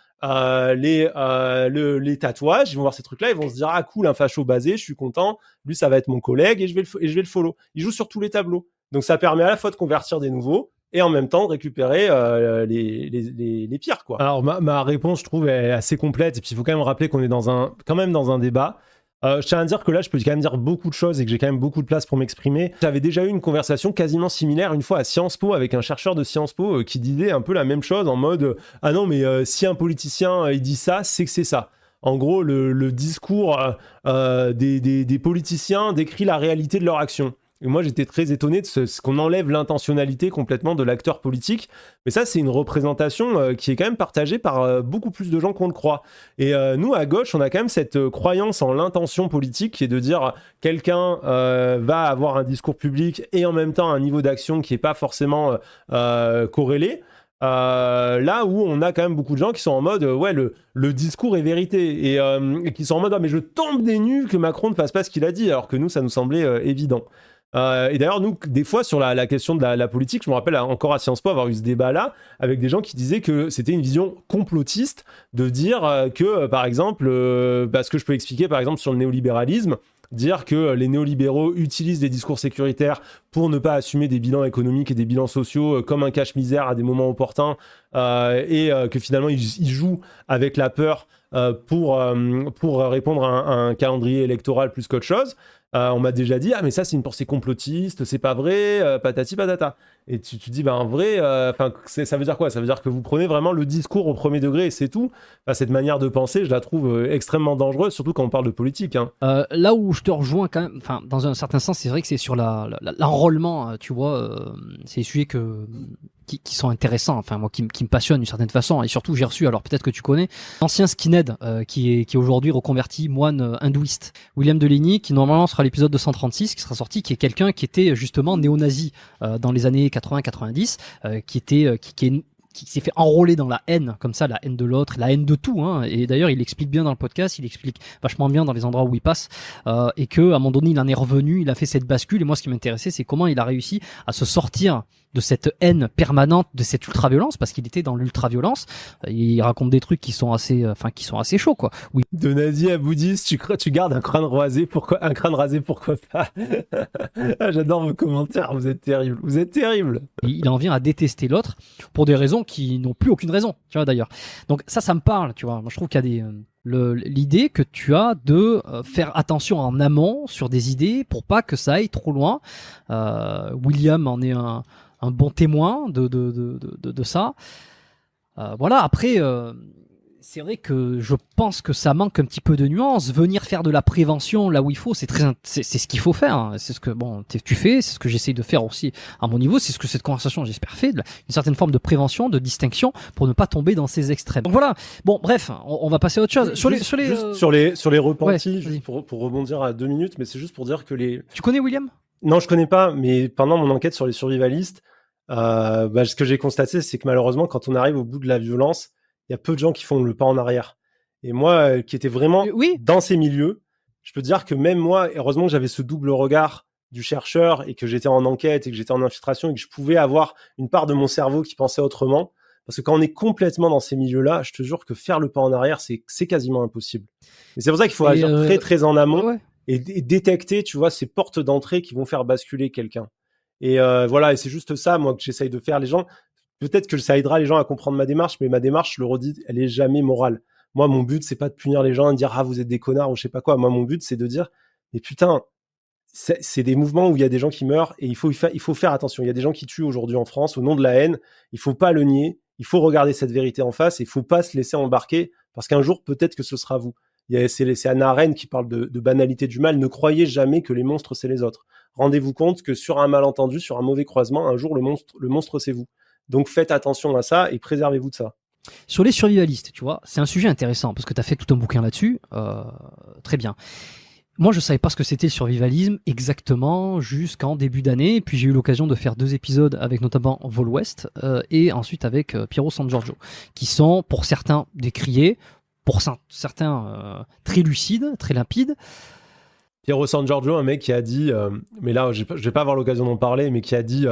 les tatouages, ils vont voir ces trucs-là, ils vont se dire, ah cool, un facho basé, je suis content, lui ça va être mon collègue et je vais le follow. Ils jouent sur tous les tableaux. Donc ça permet à la fois de convertir des nouveaux et en même temps de récupérer les pires, quoi. Alors ma réponse, je trouve, est assez complète. Et puis il faut quand même rappeler qu'on est quand même dans un débat. Je tiens à dire que là, je peux quand même dire beaucoup de choses et que j'ai quand même beaucoup de place pour m'exprimer. J'avais déjà eu une conversation quasiment similaire une fois à Sciences Po avec un chercheur de Sciences Po qui disait un peu la même chose en mode ah non, mais si un politicien il dit ça, c'est que c'est ça. En gros, le discours des politiciens décrit la réalité de leur action. Et moi, j'étais très étonné de ce qu'on enlève l'intentionnalité complètement de l'acteur politique. Mais ça, c'est une représentation qui est quand même partagée par beaucoup plus de gens qu'on le croit. Et nous, à gauche, on a quand même cette croyance en l'intention politique qui est de dire quelqu'un va avoir un discours public et en même temps un niveau d'action qui n'est pas forcément corrélé. Là où on a quand même beaucoup de gens qui sont en mode ouais, le discours est vérité et qui sont en mode mais je tombe des nues que Macron ne fasse pas ce qu'il a dit, alors que nous, ça nous semblait évident. Et d'ailleurs, nous, des fois, sur la question de la politique, je me rappelle encore à Sciences Po avoir eu ce débat-là avec des gens qui disaient que c'était une vision complotiste de dire que, par exemple, ce que je peux expliquer, par exemple, sur le néolibéralisme, dire que les néolibéraux utilisent des discours sécuritaires pour ne pas assumer des bilans économiques et des bilans sociaux comme un cache-misère à des moments opportuns et que finalement, ils jouent avec la peur pour répondre à un calendrier électoral plus qu'autre chose. On m'a déjà dit, mais ça c'est une pensée complotiste, c'est pas vrai, patati patata. Et tu dis, en vrai, ça veut dire quoi? Ça veut dire que vous prenez vraiment le discours au premier degré et c'est tout. Cette manière de penser, je la trouve extrêmement dangereuse, surtout quand on parle de politique. Hein. Là où je te rejoins quand même, dans un certain sens, c'est vrai que c'est sur l'enrôlement, tu vois, c'est des sujets qui sont intéressants, moi qui me passionnent d'une certaine façon, et surtout j'ai reçu, alors peut-être que tu connais, l'ancien skinhead qui est aujourd'hui reconverti moine hindouiste, William Deligny, qui normalement sera l'épisode 236 qui sera sorti, qui est quelqu'un qui était justement néo-nazi dans les années 80-90, qui s'est fait enrôler dans la haine, comme ça, la haine de l'autre, la haine de tout, hein. Et d'ailleurs, il explique bien dans le podcast, il explique vachement bien dans les endroits où il passe, et que à un moment donné, il en est revenu, il a fait cette bascule. Et moi, ce qui m'intéressait, c'est comment il a réussi à se sortir de cette haine permanente, de cette ultra-violence, parce qu'il était dans l'ultra-violence. Il raconte des trucs qui sont assez chauds, quoi. Oui. De nazi à bouddhiste, tu gardes un crâne rasé, pourquoi pas? J'adore vos commentaires, vous êtes terribles. Il en vient à détester l'autre pour des raisons qui n'ont plus aucune raison, tu vois, d'ailleurs. Donc ça me parle, tu vois. Moi, je trouve qu'il y a l'idée que tu as de faire attention en amont sur des idées pour pas que ça aille trop loin. William en est un bon témoin de ça. Voilà, après, c'est vrai que je pense que ça manque un petit peu de nuance. Venir faire de la prévention là où il faut, c'est ce qu'il faut faire. Hein. C'est ce que tu fais, c'est ce que j'essaye de faire aussi à mon niveau. C'est ce que cette conversation, j'espère, fait une certaine forme de prévention, de distinction pour ne pas tomber dans ces extrêmes. Donc voilà. Bon, bref, on va passer à autre chose. Sur les repentis, ouais, juste pour rebondir à 2 minutes, mais c'est juste pour dire que Tu connais William? Non, je connais pas, mais pendant mon enquête sur les survivalistes, ce que j'ai constaté, c'est que malheureusement, quand on arrive au bout de la violence, il y a peu de gens qui font le pas en arrière. Et moi, qui étais vraiment dans ces milieux, je peux te dire que même moi, heureusement que j'avais ce double regard du chercheur et que j'étais en enquête et que j'étais en infiltration et que je pouvais avoir une part de mon cerveau qui pensait autrement. Parce que quand on est complètement dans ces milieux-là, je te jure que faire le pas en arrière, c'est quasiment impossible. Et c'est pour ça qu'il faut agir très, très en amont et détecter, tu vois, ces portes d'entrée qui vont faire basculer quelqu'un. Et voilà, et c'est juste ça, moi, que j'essaye de faire. Les gens, peut-être que ça aidera les gens à comprendre ma démarche, mais ma démarche, je le redis, elle est jamais morale. Moi, mon but, c'est pas de punir les gens et de dire, ah, vous êtes des connards ou je sais pas quoi. Moi, mon but, c'est de dire, mais putain, c'est des mouvements où il y a des gens qui meurent et il faut faire attention. Il y a des gens qui tuent aujourd'hui en France au nom de la haine. Il faut pas le nier. Il faut regarder cette vérité en face et il faut pas se laisser embarquer parce qu'un jour, peut-être que ce sera vous. C'est Hannah Arendt qui parle de banalité du mal. Ne croyez jamais que les monstres, c'est les autres. Rendez-vous compte que sur un malentendu, sur un mauvais croisement, un jour, le monstre, c'est vous. Donc, faites attention à ça et préservez-vous de ça. Sur les survivalistes, tu vois, c'est un sujet intéressant parce que tu as fait tout un bouquin là-dessus. Très bien. Moi, je savais pas ce que c'était le survivalisme exactement jusqu'en début d'année. Puis j'ai eu l'occasion de faire 2 épisodes avec notamment Vol West et ensuite avec Piero San Giorgio, qui sont pour certains décriés, pour certains très lucides, très limpides. Piero San Giorgio, un mec qui a dit, mais là je vais pas avoir l'occasion d'en parler, mais qui a dit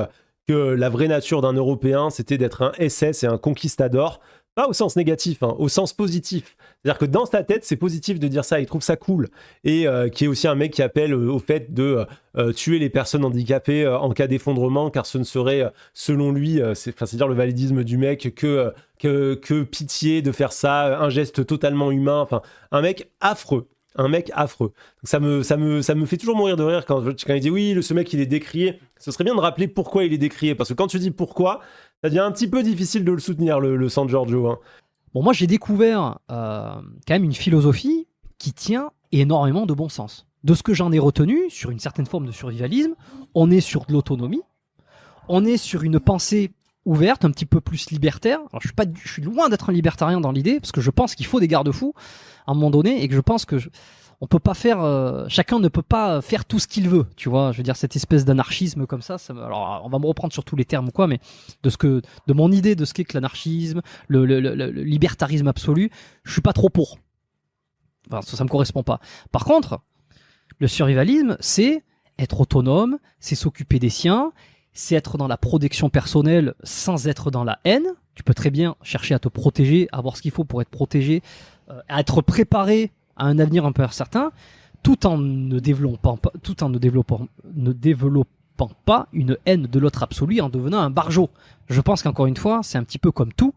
que la vraie nature d'un Européen, c'était d'être un SS et un conquistador. Pas au sens négatif, hein, au sens positif. C'est-à-dire que dans sa tête, c'est positif de dire ça, il trouve ça cool. Et qui est aussi un mec qui appelle au fait de tuer les personnes handicapées en cas d'effondrement, car ce ne serait, selon lui, c'est-à-dire le validisme du mec, que pitié de faire ça, un geste totalement humain. Enfin, un mec affreux. Un mec affreux. Donc ça me fait toujours mourir de rire quand il dit oui, ce mec il est décrié. Ce serait bien de rappeler pourquoi il est décrié, parce que quand tu dis pourquoi, ça devient un petit peu difficile de le soutenir, le San Giorgio. Hein. Bon, moi j'ai découvert quand même une philosophie qui tient énormément de bon sens. De ce que j'en ai retenu, sur une certaine forme de survivalisme, on est sur de l'autonomie, on est sur une pensée ouverte, un petit peu plus libertaire. Alors, je suis loin d'être un libertarien dans l'idée, parce que je pense qu'il faut des garde-fous à un moment donné, et que je pense que on peut pas faire, chacun ne peut pas faire tout ce qu'il veut, tu vois. Je veux dire, cette espèce d'anarchisme comme ça, alors on va me reprendre sur tous les termes ou quoi, mais de mon idée de ce qu'est que l'anarchisme, le libertarisme absolu, je suis pas trop pour. Enfin, ça me correspond pas. Par contre, le survivalisme, c'est être autonome, c'est s'occuper des siens, c'est être dans la protection personnelle sans être dans la haine. Tu peux très bien chercher à te protéger, avoir ce qu'il faut pour être protégé, à être préparé à un avenir un peu incertain, tout en ne développant pas une haine de l'autre absolue, en devenant un barjot. Je pense qu'encore une fois, c'est un petit peu comme tout.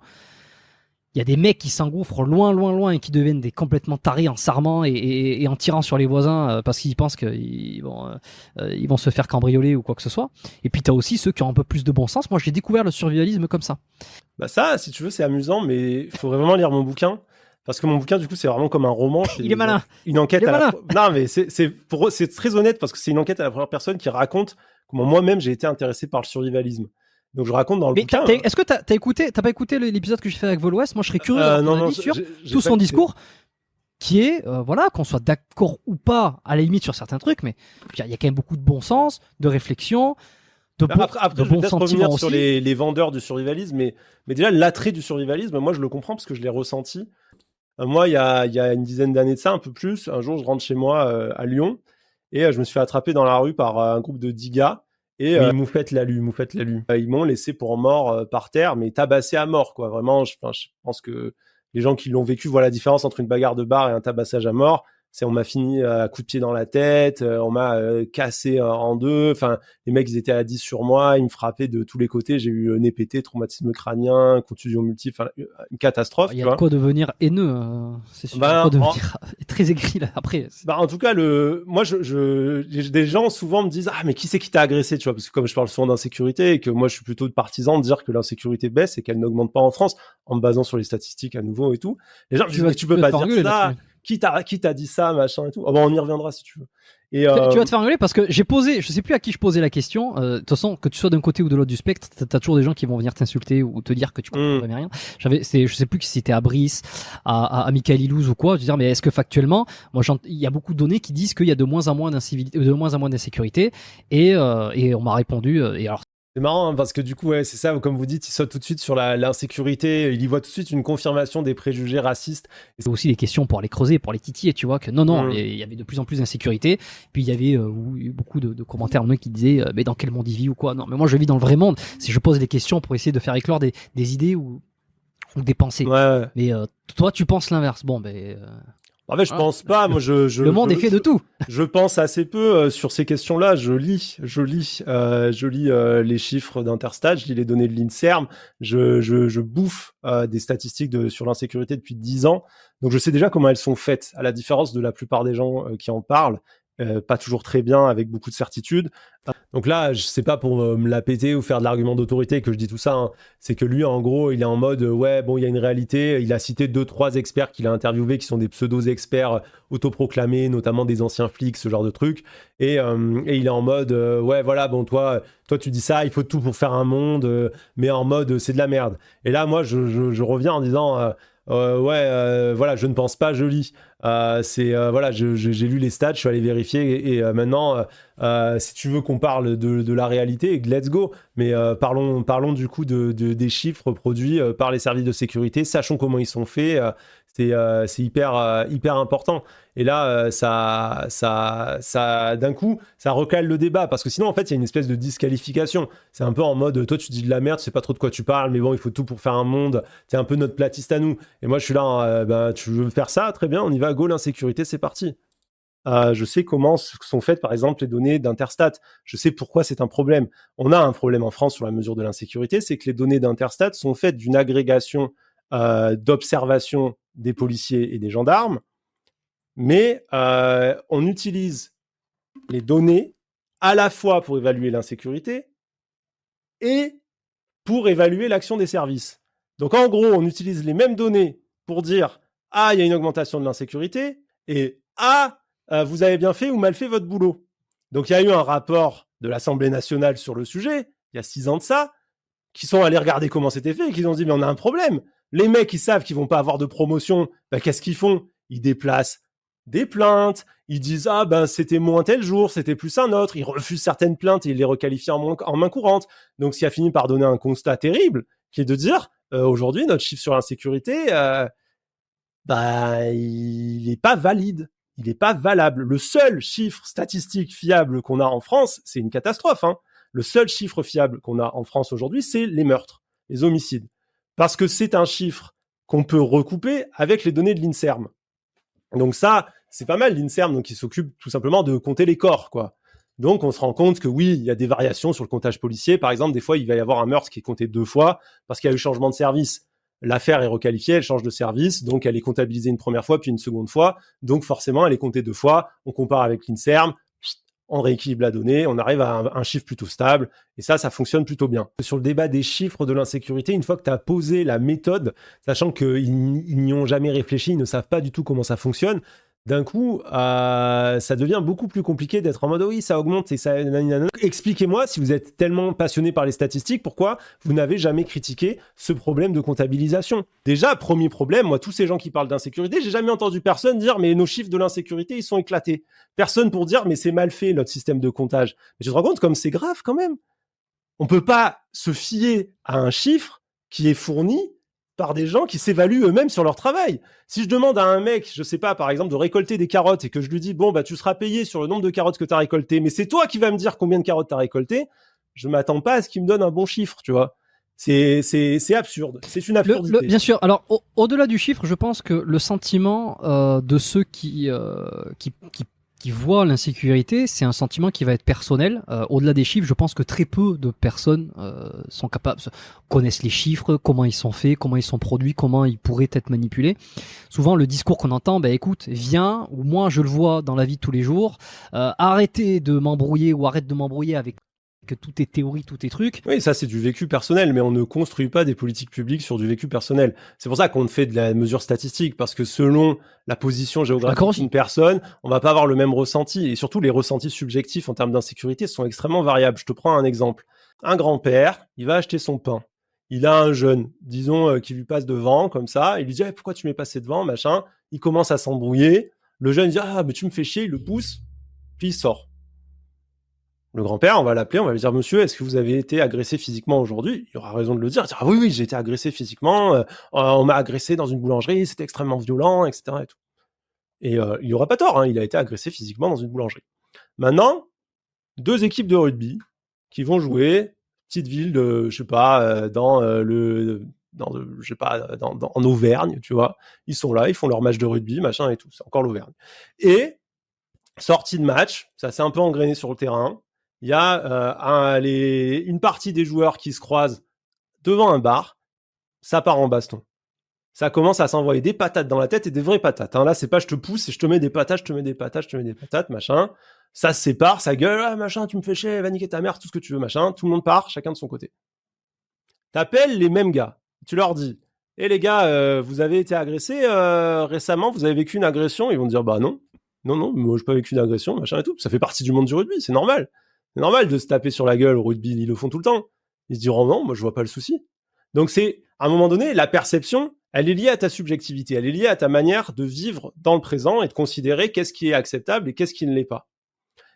Il y a des mecs qui s'engouffrent loin et qui deviennent des complètement tarés en s'armant et en tirant sur les voisins parce qu'ils pensent qu'ils vont se faire cambrioler ou quoi que ce soit. Et puis t'as aussi ceux qui ont un peu plus de bon sens. Moi, j'ai découvert le survivalisme comme ça. Bah ça, si tu veux, c'est amusant, mais il faudrait vraiment lire mon bouquin. Parce que mon bouquin, du coup, c'est vraiment comme un roman. Il est malin. Une enquête Non, mais c'est très honnête parce que c'est une enquête à la première personne qui raconte comment moi-même j'ai été intéressé par le survivalisme. Donc je raconte dans le bouquin. Est-ce que t'as pas écouté l'épisode que j'ai fait avec Vol West? Moi, je serais curieux d'avoir ton avis sur tout son discours, qui est voilà, qu'on soit d'accord ou pas à la limite sur certains trucs, mais il y a quand même beaucoup de bon sens, de réflexion. Après, je vais peut-être revenir sur les vendeurs du survivalisme, mais déjà l'attrait du survivalisme, moi je le comprends parce que je l'ai ressenti. Moi, il y a une dizaine d'années de ça, un peu plus, un jour je rentre chez moi à Lyon et je me suis fait attraper dans la rue par un groupe de 10 gars et Moufette l'a lu. Ils m'ont laissé pour mort par terre, mais tabassé à mort, quoi. Vraiment, je pense que les gens qui l'ont vécu voient la différence entre une bagarre de bar et un tabassage à mort. On m'a fini à coups de pied dans la tête, on m'a cassé en deux. Enfin, les mecs, ils étaient à 10 sur moi, ils me frappaient de tous les côtés. J'ai eu nez pété, traumatisme crânien, contusion multiple, une catastrophe. Il y a de quoi devenir haineux, c'est sûr. Il y a de quoi devenir très aigri là. Après. En tout cas, moi, des gens souvent me disent mais qui c'est qui t'a agressé, tu vois, parce que comme je parle souvent d'insécurité et que moi, je suis plutôt partisan de dire que l'insécurité baisse et qu'elle n'augmente pas en France, en me basant sur les statistiques à nouveau et tout. Les gens me disent tu peux pas dire ça. Qui t'a dit ça, machin et tout. On y reviendra si tu veux. Et tu vas te faire engueuler parce que j'ai posé, je sais plus à qui je posais la question. De toute façon, que tu sois d'un côté ou de l'autre du spectre, t'as toujours des gens qui vont venir t'insulter ou te dire que tu comprends jamais rien. Je sais plus si c'était à Brice, à Michael Ilouz ou quoi. Je veux dire, mais est-ce que factuellement, moi, il y a beaucoup de données qui disent qu'il y a de moins en moins d'incivilité, de moins en moins d'insécurité, et on m'a répondu. Et alors, C'est marrant, hein, parce que du coup, ouais, c'est ça, comme vous dites, il saute tout de suite sur l'insécurité, il y voit tout de suite une confirmation des préjugés racistes. C'est aussi des questions pour les creuser, pour les titiller, tu vois, que non, Mm. il y avait de plus en plus d'insécurité. Puis il y avait beaucoup de commentaires qui disaient, mais dans quel monde il vit ou quoi. Non, mais moi je vis dans le vrai monde. Si je pose des questions pour essayer de faire éclore des idées ou des pensées. Ouais. Mais toi, tu penses l'inverse. Bon, En fait, je pense pas. Moi, le monde est fait de tout. Je pense assez peu sur ces questions-là. Je lis les chiffres d'Interstat, je lis les données de l'Inserm, je bouffe des statistiques sur l'insécurité depuis 10 ans. Donc, je sais déjà comment elles sont faites, à la différence de la plupart des gens qui en parlent. Pas toujours très bien, avec beaucoup de certitude. Donc là, je sais pas pour me la péter ou faire de l'argument d'autorité que je dis tout ça, hein. C'est que lui, en gros, il est en mode ouais, bon, il y a une réalité. Il a cité 2-3 experts qu'il a interviewés qui sont des pseudo-experts autoproclamés, notamment des anciens flics, ce genre de trucs. Et il est en mode ouais, voilà, bon, toi, tu dis ça, il faut tout pour faire un monde, mais en mode c'est de la merde. Et là, moi, je reviens en disant voilà, je ne pense pas, je lis. Voilà, j'ai lu les stats, je suis allé vérifier et maintenant, si tu veux qu'on parle de la réalité, let's go. Mais parlons du coup des chiffres produits par les services de sécurité. Sachons comment ils sont faits. C'est hyper important. Et là, d'un coup, ça recale le débat parce que sinon, en fait, il y a une espèce de disqualification. C'est un peu en mode, toi, tu dis de la merde, tu sais pas trop de quoi tu parles, mais bon, il faut tout pour faire un monde. C'est un peu notre platiste à nous. Et moi, je suis là, tu veux faire ça, très bien, on y va, go, l'insécurité, c'est parti. Je sais comment sont faites, par exemple, les données d'Interstat. Je sais pourquoi c'est un problème. On a un problème en France sur la mesure de l'insécurité, c'est que les données d'Interstat sont faites d'une agrégation d'observation des policiers et des gendarmes, mais on utilise les données à la fois pour évaluer l'insécurité et pour évaluer l'action des services. Donc en gros, on utilise les mêmes données pour dire « Ah, il y a une augmentation de l'insécurité » et « Ah, vous avez bien fait ou mal fait votre boulot ». Donc il y a eu un rapport de l'Assemblée nationale sur le sujet, il y a 6 ans de ça, qui sont allés regarder comment c'était fait et qui ont dit « Mais on a un problème. Les mecs, ils savent qu'ils vont pas avoir de promotion. Ben, qu'est-ce qu'ils font ? Ils déplacent des plaintes, ils disent « Ah, ben c'était moins tel jour, c'était plus un autre ». Ils refusent certaines plaintes et ils les requalifient en main courante. Donc, ce qui a fini par donner un constat terrible, qui est de dire aujourd'hui, notre chiffre sur l'insécurité, il n'est pas valide. Il n'est pas valable. Le seul chiffre statistique fiable qu'on a en France, c'est une catastrophe, hein. Le seul chiffre fiable qu'on a en France aujourd'hui, c'est les meurtres, les homicides. Parce que c'est un chiffre qu'on peut recouper avec les données de l'Inserm. Donc ça, c'est pas mal, l'Inserm, donc il s'occupe tout simplement de compter les corps, quoi. Donc on se rend compte que oui, il y a des variations sur le comptage policier. Par exemple, des fois, il va y avoir un meurtre qui est compté 2 fois parce qu'il y a eu changement de service. L'affaire est requalifiée, elle change de service, donc elle est comptabilisée une première fois, puis une seconde fois. Donc forcément, elle est comptée 2 fois. On compare avec l'Inserm, on rééquilibre la donnée, on arrive à un chiffre plutôt stable, et ça fonctionne plutôt bien. Sur le débat des chiffres de l'insécurité, une fois que tu as posé la méthode, sachant qu'ils n'y ont jamais réfléchi, ils ne savent pas du tout comment ça fonctionne, d'un coup, ça devient beaucoup plus compliqué d'être en mode oui, ça augmente et ça. Expliquez-moi, si vous êtes tellement passionné par les statistiques, pourquoi vous n'avez jamais critiqué ce problème de comptabilisation. Déjà, premier problème, moi, tous ces gens qui parlent d'insécurité, j'ai jamais entendu personne dire mais nos chiffres de l'insécurité, ils sont éclatés. Personne pour dire mais c'est mal fait notre système de comptage. Mais tu te rends compte comme c'est grave quand même. On peut pas se fier à un chiffre qui est fourni par des gens qui s'évaluent eux-mêmes sur leur travail. Si je demande à un mec, je sais pas, par exemple, de récolter des carottes et que je lui dis, bon, bah, tu seras payé sur le nombre de carottes que tu as récoltées, mais c'est toi qui vas me dire combien de carottes tu as récoltées, je m'attends pas à ce qu'il me donne un bon chiffre, tu vois. C'est absurde. C'est une absurdité. Bien sûr. Alors, au-delà du chiffre, je pense que le sentiment de ceux qui voient l'insécurité, c'est un sentiment qui va être personnel. Au-delà des chiffres, je pense que très peu de personnes sont capables, connaissent les chiffres, comment ils sont faits, comment ils sont produits, comment ils pourraient être manipulés. Souvent, le discours qu'on entend, écoute, viens, ou moi je le vois dans la vie de tous les jours, arrêtez de m'embrouiller ou arrête de m'embrouiller avec que tout est théorie, tout est truc. Oui, ça c'est du vécu personnel, mais on ne construit pas des politiques publiques sur du vécu personnel. C'est pour ça qu'on fait de la mesure statistique, parce que selon la position géographique d'une personne, on va pas avoir le même ressenti, et surtout les ressentis subjectifs en termes d'insécurité sont extrêmement variables. Je te prends un exemple. Un grand-père, il va acheter son pain. Il a un jeune, disons, qui lui passe devant, comme ça, il lui dit pourquoi tu m'es passé devant, machin. Il commence à s'embrouiller. Le jeune dit mais tu me fais chier, il le pousse, puis il sort. Le grand-père, on va l'appeler, on va lui dire, monsieur, est-ce que vous avez été agressé physiquement aujourd'hui? Il aura raison de le dire. Il dira, oui, j'ai été agressé physiquement, on m'a agressé dans une boulangerie, c'était extrêmement violent, etc. Et tout. Et il n'aura pas tort, hein, il a été agressé physiquement dans une boulangerie. Maintenant, 2 équipes de rugby qui vont jouer, petite ville de, je sais pas, en Auvergne, tu vois. Ils sont là, ils font leur match de rugby, machin et tout. C'est encore l'Auvergne. Et sortie de match, ça s'est un peu engrainé sur le terrain. Il y a une partie des joueurs qui se croisent devant un bar. Ça part en baston. Ça commence à s'envoyer des patates dans la tête et des vraies patates. Hein. Là, c'est pas je te pousse et je te mets des patates, je te mets des patates, machin. Ça se sépare, ça gueule, ah, machin, tu me fais chier, va niquer ta mère, tout ce que tu veux, machin. Tout le monde part, chacun de son côté. T'appelles les mêmes gars. Tu leur dis, les gars, vous avez été agressés récemment, vous avez vécu une agression? Ils vont te dire, bah non, moi j'ai pas vécu une agression, machin et tout. Ça fait partie du monde du rugby, c'est normal. C'est normal de se taper sur la gueule au rugby, ils le font tout le temps. Ils se diront, non, moi je vois pas le souci. Donc c'est, à un moment donné, la perception, elle est liée à ta subjectivité, elle est liée à ta manière de vivre dans le présent et de considérer qu'est-ce qui est acceptable et qu'est-ce qui ne l'est pas.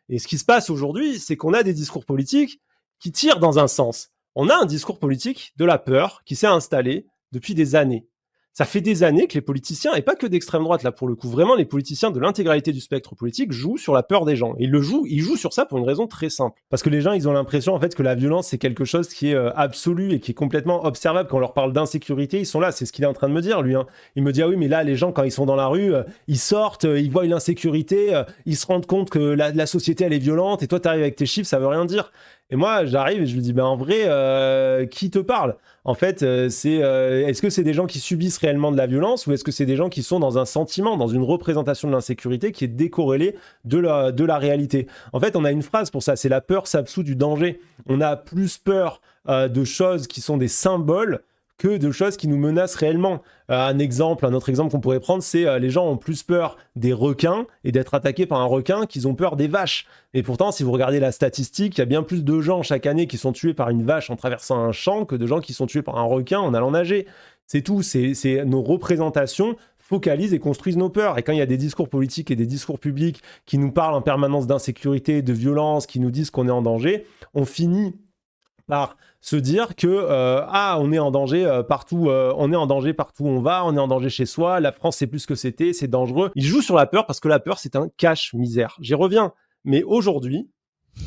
Et ce qui se passe aujourd'hui, c'est qu'on a des discours politiques qui tirent dans un sens. On a un discours politique de la peur qui s'est installé depuis des années. Ça fait des années que les politiciens, et pas que d'extrême droite là pour le coup, vraiment les politiciens de l'intégralité du spectre politique jouent sur la peur des gens. Et ils jouent sur ça pour une raison très simple. Parce que les gens, ils ont l'impression en fait que la violence c'est quelque chose qui est absolu et qui est complètement observable. Quand on leur parle d'insécurité, ils sont là. C'est ce qu'il est en train de me dire lui. Hein. Il me dit ah oui mais là les gens quand ils sont dans la rue, ils sortent, ils voient une insécurité, ils se rendent compte que la société elle est violente et toi t'arrives avec tes chiffres, ça veut rien dire. Et moi, j'arrive et je lui dis, ben en vrai, qui te parle? En fait, est-ce que c'est des gens qui subissent réellement de la violence ou est-ce que c'est des gens qui sont dans un sentiment, dans une représentation de l'insécurité qui est décorrélée de la réalité? En fait, on a une phrase pour ça, c'est la peur s'absout du danger. On a plus peur de choses qui sont des symboles que de choses qui nous menacent réellement. Un autre exemple qu'on pourrait prendre, c'est les gens ont plus peur des requins et d'être attaqués par un requin qu'ils ont peur des vaches. Et pourtant, si vous regardez la statistique, il y a bien plus de gens chaque année qui sont tués par une vache en traversant un champ que de gens qui sont tués par un requin en allant nager. C'est tout, c'est nos représentations focalisent et construisent nos peurs. Et quand il y a des discours politiques et des discours publics qui nous parlent en permanence d'insécurité, de violence, qui nous disent qu'on est en danger, on finit par se dire que on est en danger partout, on est en danger partout où on va, on est en danger chez soi, la France c'est plus ce que c'était, c'est dangereux. Ils jouent sur la peur parce que la peur c'est un cache-misère. J'y reviens, mais aujourd'hui,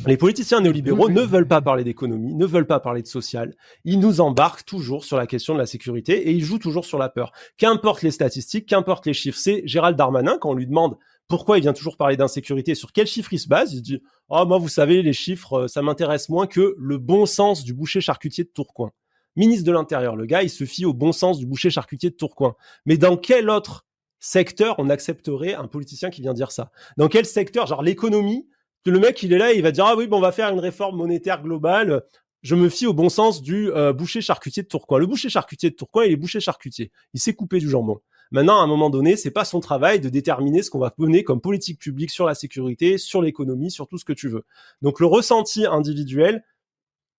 les politiciens néolibéraux ne veulent pas parler d'économie, ne veulent pas parler de social. Ils nous embarquent toujours sur la question de la sécurité et ils jouent toujours sur la peur. Qu'importe les statistiques, qu'importe les chiffres. C'est Gérald Darmanin, quand on lui demande pourquoi il vient toujours parler d'insécurité, sur quels chiffres il se base, il se dit « Oh, moi, vous savez, les chiffres, ça m'intéresse moins que le bon sens du boucher charcutier de Tourcoing. » Ministre de l'Intérieur, le gars, il se fie au bon sens du boucher charcutier de Tourcoing. Mais dans quel autre secteur on accepterait un politicien qui vient dire ça? Dans quel secteur? Genre l'économie, le mec, il est là, il va dire « Ah oui, bon, on va faire une réforme monétaire globale. Je me fie au bon sens du boucher charcutier de Tourcoing. » Le boucher charcutier de Tourcoing, il est boucher charcutier. Il sait couper du jambon. Maintenant, à un moment donné, c'est pas son travail de déterminer ce qu'on va mener comme politique publique sur la sécurité, sur l'économie, sur tout ce que tu veux. Donc le ressenti individuel,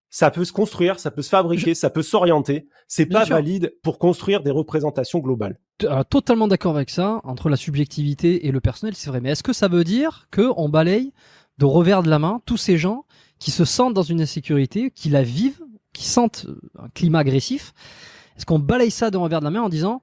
ça peut se construire, ça peut se fabriquer, ça peut s'orienter. C'est pas valide pour construire des représentations globales. Totalement d'accord avec ça, entre la subjectivité et le personnel, c'est vrai. Mais est-ce que ça veut dire qu'on balaye de revers de la main tous ces gens qui se sentent dans une insécurité, qui la vivent, qui sentent un climat agressif? Est-ce qu'on balaye ça de revers de la main en disant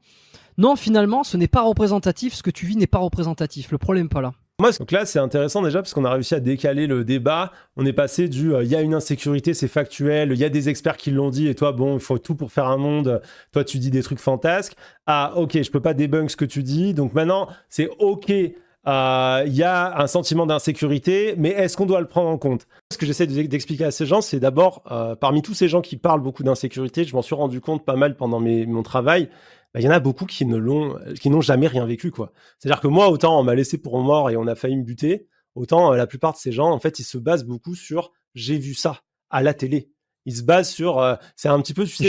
non, finalement, ce n'est pas représentatif, ce que tu vis n'est pas représentatif, le problème pas là? Donc là, c'est intéressant déjà parce qu'on a réussi à décaler le débat. On est passé du il y a une insécurité, c'est factuel, il y a des experts qui l'ont dit et toi, bon, il faut tout pour faire un monde. Toi, tu dis des trucs fantasques. Ah, ok, je peux pas débunk ce que tu dis. Donc maintenant, c'est ok, il y a un sentiment d'insécurité, mais est-ce qu'on doit le prendre en compte? Ce que j'essaie d'expliquer à ces gens, c'est d'abord, parmi tous ces gens qui parlent beaucoup d'insécurité, je m'en suis rendu compte pas mal pendant mon travail. Il y en a beaucoup qui n'ont jamais rien vécu, quoi. C'est-à-dire que moi, autant on m'a laissé pour mort et on a failli me buter, autant la plupart de ces gens, en fait, ils se basent beaucoup sur « j'ai vu ça à la télé ». Ils se basent sur, c'est un petit peu, tu sais,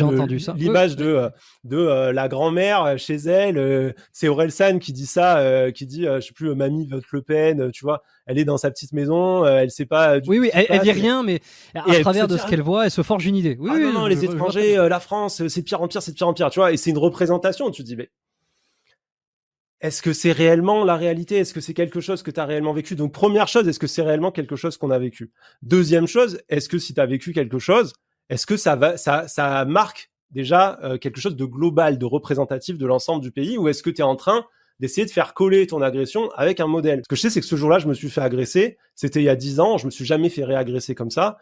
l'image de la grand-mère chez elle. C'est Orelsan qui dit ça, qui dit, je sais plus, mamie vote Le Pen, tu vois. Elle est dans sa petite maison, elle sait pas. Oui, elle dit rien, mais à travers de ce qu'elle voit, elle se forge une idée. Oui, non, les étrangers, la France, c'est de pire en pire, c'est de pire en pire, tu vois. Et c'est une représentation. Tu te dis, mais est-ce que c'est réellement la réalité? Est-ce que c'est quelque chose que tu as réellement vécu? Donc, première chose, est-ce que c'est réellement quelque chose qu'on a vécu? Deuxième chose, est-ce que si tu as vécu quelque chose, est-ce que ça marque déjà quelque chose de global, de représentatif de l'ensemble du pays, ou est-ce que tu es en train d'essayer de faire coller ton agression avec un modèle? Ce que je sais, c'est que ce jour-là, je me suis fait agresser. C'était il y a 10 ans. Je me suis jamais fait réagresser comme ça.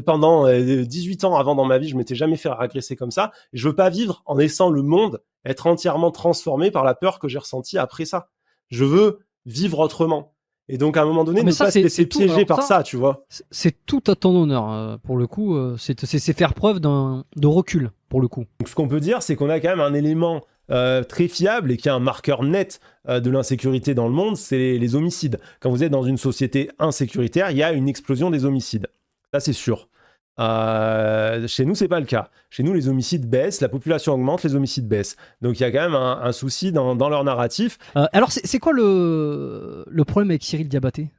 Pendant 18 ans avant dans ma vie, je m'étais jamais fait agresser comme ça. Et je veux pas vivre en laissant le monde être entièrement transformé par la peur que j'ai ressentie après ça. Je veux vivre autrement. Et donc, à un moment donné, ne pas se laisser piéger par ça, tu vois. C'est tout à ton honneur, pour le coup. C'est faire preuve de recul, pour le coup. Donc, ce qu'on peut dire, c'est qu'on a quand même un élément très fiable et qui est un marqueur net de l'insécurité dans le monde, c'est les homicides. Quand vous êtes dans une société insécuritaire, il y a une explosion des homicides. Ça, c'est sûr. Chez nous, c'est pas le cas. Chez nous, les homicides baissent, la population augmente, les homicides baissent. Donc, il y a quand même un souci dans leur narratif. Alors, c'est quoi le problème avec Cyril Diabaté?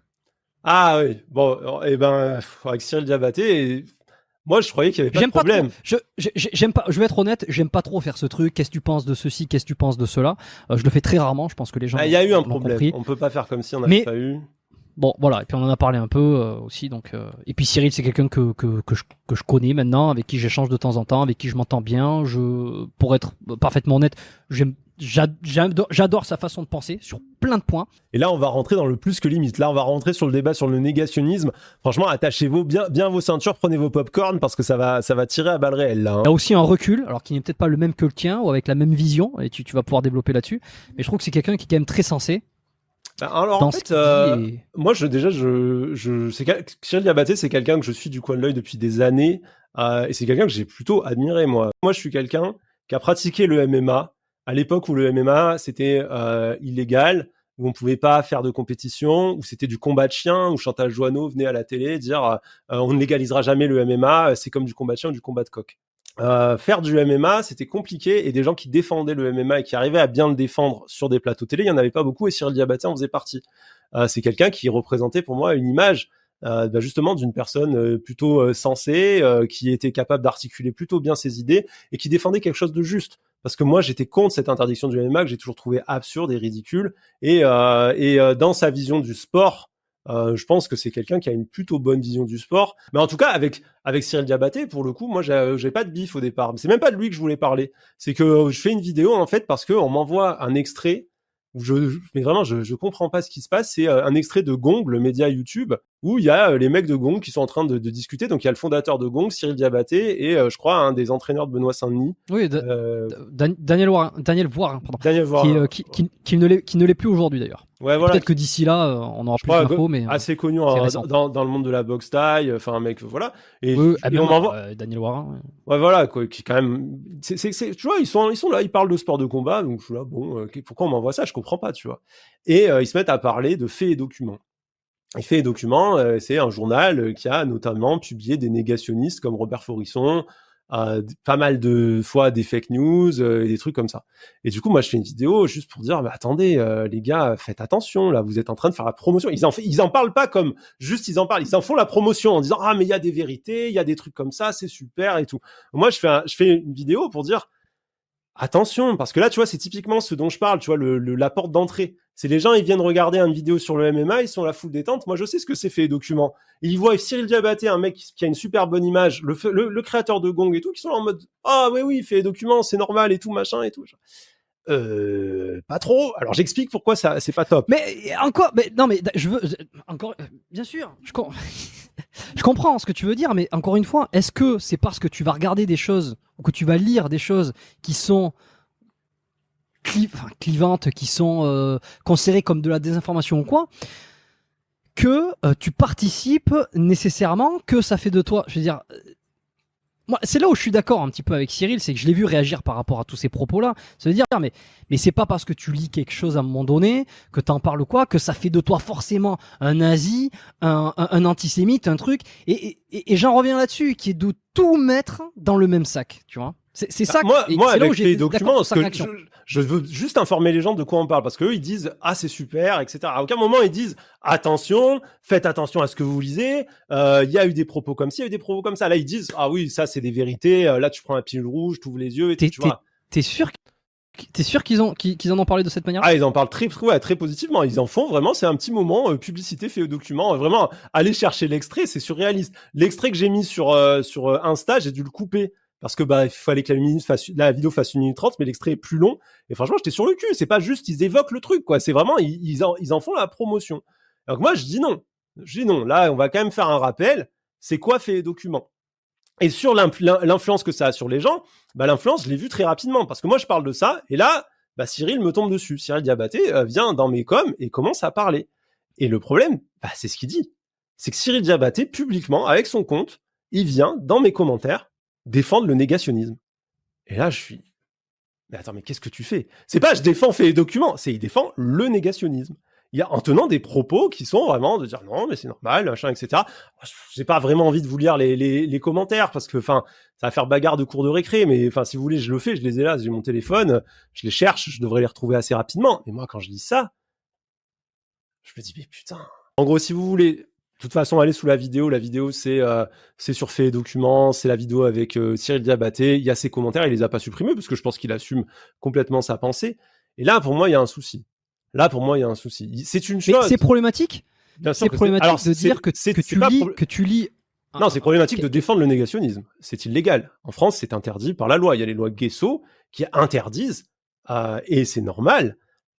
Ah oui, bon, avec Cyril Diabaté... Moi, je croyais qu'il n'y avait pas de problème. J'aime pas, je vais être honnête, j'aime pas trop faire ce truc. Qu'est-ce que tu penses de ceci? Qu'est-ce que tu penses de cela? Je le fais très rarement. Je pense que les gens. Il y a eu un problème. Compris. On peut pas faire comme si on n'avait pas eu. Bon, voilà. Et puis on en a parlé un peu aussi. Donc, et puis Cyril, c'est quelqu'un que je connais maintenant, avec qui j'échange de temps en temps, avec qui je m'entends bien. Pour être parfaitement honnête, j'adore sa façon de penser sur plein de points. Et là, on va rentrer dans le plus que limite. Là, on va rentrer sur le débat sur le négationnisme. Franchement, attachez-vous bien vos ceintures, prenez vos pop-corn parce que ça va tirer à balles réelles là. Il y a aussi un recul, alors qui n'est peut-être pas le même que le tien ou avec la même vision, et tu vas pouvoir développer là-dessus. Mais je trouve que c'est quelqu'un qui est quand même très sensé. Alors en fait, moi Cyril Diabaté, c'est quelqu'un que je suis du coin de l'œil depuis des années et c'est quelqu'un que j'ai plutôt admiré moi. Moi, je suis quelqu'un qui a pratiqué le MMA à l'époque où le MMA c'était illégal, où on pouvait pas faire de compétition, où c'était du combat de chien, où Chantal Joanneau venait à la télé dire on ne légalisera jamais le MMA, c'est comme du combat de chien ou du combat de coq. Faire du MMA, c'était compliqué et des gens qui défendaient le MMA et qui arrivaient à bien le défendre sur des plateaux télé, il y en avait pas beaucoup et Cyril Diabaté en faisait partie. C'est quelqu'un qui représentait pour moi une image justement d'une personne plutôt sensée, qui était capable d'articuler plutôt bien ses idées et qui défendait quelque chose de juste. Parce que moi, j'étais contre cette interdiction du MMA que j'ai toujours trouvé absurde et ridicule. Et dans sa vision du sport, je pense que c'est quelqu'un qui a une plutôt bonne vision du sport. Mais en tout cas, avec Cyril Diabaté, pour le coup, moi, j'ai pas de bif au départ. C'est même pas de lui que je voulais parler. C'est que je fais une vidéo, en fait, parce qu'on m'envoie un extrait où mais vraiment, je comprends pas ce qui se passe. C'est un extrait de Gong, le média YouTube, où il y a les mecs de Gong qui sont en train de discuter. Donc, il y a le fondateur de Gong, Cyril Diabaté, et je crois un des entraîneurs de Benoît Saint-Denis. Oui, Daniel Voirin, pardon. Daniel Voirin. Qui ne l'est plus aujourd'hui, d'ailleurs. Ouais, voilà. Peut-être que d'ici là, on aura plus d'infos, mais assez connu dans le monde de la boxe thaï. Enfin, un mec, voilà. Et on m'envoie Daniel Voirin. Ouais, voilà, quoi, qui quand même, tu vois, ils sont là, ils parlent de sport de combat, donc je suis là, bon, pourquoi on m'envoie ça? Je comprends pas, tu vois. Et ils se mettent à parler de faits et documents. Et Faits et Documents, c'est un journal qui a notamment publié des négationnistes comme Robert Forisson, pas mal de fois des fake news et des trucs comme ça. Et du coup, moi, je fais une vidéo juste pour dire, mais attendez, les gars, faites attention, là, vous êtes en train de faire la promotion. Ils en parlent pas comme juste ils en parlent, ils en font la promotion en disant, ah, mais il y a des vérités, il y a des trucs comme ça, c'est super et tout. Moi, je fais une vidéo pour dire, attention, parce que là, tu vois, c'est typiquement ce dont je parle, tu vois, la porte d'entrée. C'est les gens, ils viennent regarder une vidéo sur le MMA, ils sont à la foule détente. Moi, je sais ce que c'est Faits et Documents. Et ils voient Cyril Diabaté, un mec qui a une super bonne image, le créateur de Gong et tout, qui sont là en mode, ah, oui, Faits et Documents, c'est normal et tout, machin et tout. Pas trop. Alors, j'explique pourquoi ça, c'est pas top. Bien sûr, je comprends ce que tu veux dire, mais encore une fois, est-ce que c'est parce que tu vas regarder des choses ou que tu vas lire des choses qui sont clivantes, qui sont considérées comme de la désinformation ou quoi, que tu participes nécessairement, que ça fait de toi, je veux dire, moi, c'est là où je suis d'accord un petit peu avec Cyril, c'est que je l'ai vu réagir par rapport à tous ces propos-là. Ça veut dire, mais c'est pas parce que tu lis quelque chose à un moment donné, que t'en parles quoi, que ça fait de toi forcément un nazi, un antisémite, un truc. Et j'en reviens là-dessus, qui est de tout mettre dans le même sac, tu vois. C'est ça. Moi, c'est avec les documents, je veux juste informer les gens de quoi on parle, parce qu'eux, ils disent « Ah, c'est super », etc. À aucun moment, ils disent « Attention, faites attention à ce que vous lisez, il y a eu des propos comme ci, il y a eu des propos comme ça ». Là, ils disent « Ah oui, ça, c'est des vérités, là, tu prends un pile rouge, tu ouvres les yeux, et tu vois. » T'es sûr T'es sûr qu'ils en ont parlé de cette manière? Ah, ils en parlent très positivement. Ils en font vraiment, c'est un petit moment publicité fait au document. Vraiment, aller chercher l'extrait, c'est surréaliste. L'extrait que j'ai mis sur Insta, j'ai dû le couper parce que il fallait que la vidéo fasse 1 minute 30, mais l'extrait est plus long. Et franchement, j'étais sur le cul. C'est pas juste, ils évoquent le truc, quoi. C'est vraiment, ils en font la promotion. Donc moi, je dis non. Là, on va quand même faire un rappel. C'est quoi fait les documents? Et sur l'influence que ça a sur les gens, l'influence, je l'ai vu très rapidement. Parce que moi, je parle de ça, et là, Cyril me tombe dessus. Cyril Diabaté vient dans mes coms et commence à parler. Et le problème, c'est ce qu'il dit. C'est que Cyril Diabaté, publiquement, avec son compte, il vient, dans mes commentaires, défendre le négationnisme. Et là, je suis... Mais attends, mais qu'est-ce que tu fais? C'est pas je défends fait les documents, c'est il défend le négationnisme. En tenant des propos qui sont vraiment de dire non, mais c'est normal, machin, etc. J'ai pas vraiment envie de vous lire les commentaires parce que, ça va faire bagarre de cours de récré, mais si vous voulez, je le fais, je les ai là, j'ai mon téléphone, je les cherche, je devrais les retrouver assez rapidement. Et moi, quand je lis ça, je me dis, mais putain. En gros, si vous voulez, de toute façon, allez sous la vidéo c'est sur Fait et Documents, c'est la vidéo avec Cyril Diabaté, il y a ses commentaires, il les a pas supprimés parce que je pense qu'il assume complètement sa pensée. Et là, pour moi, il y a un souci. C'est une chose. Mais c'est problématique. Bien sûr. C'est problématique de dire que tu lis. Non, c'est problématique de défendre le négationnisme. C'est illégal. En France, c'est interdit par la loi. Il y a les lois Guesso qui interdisent, et c'est normal,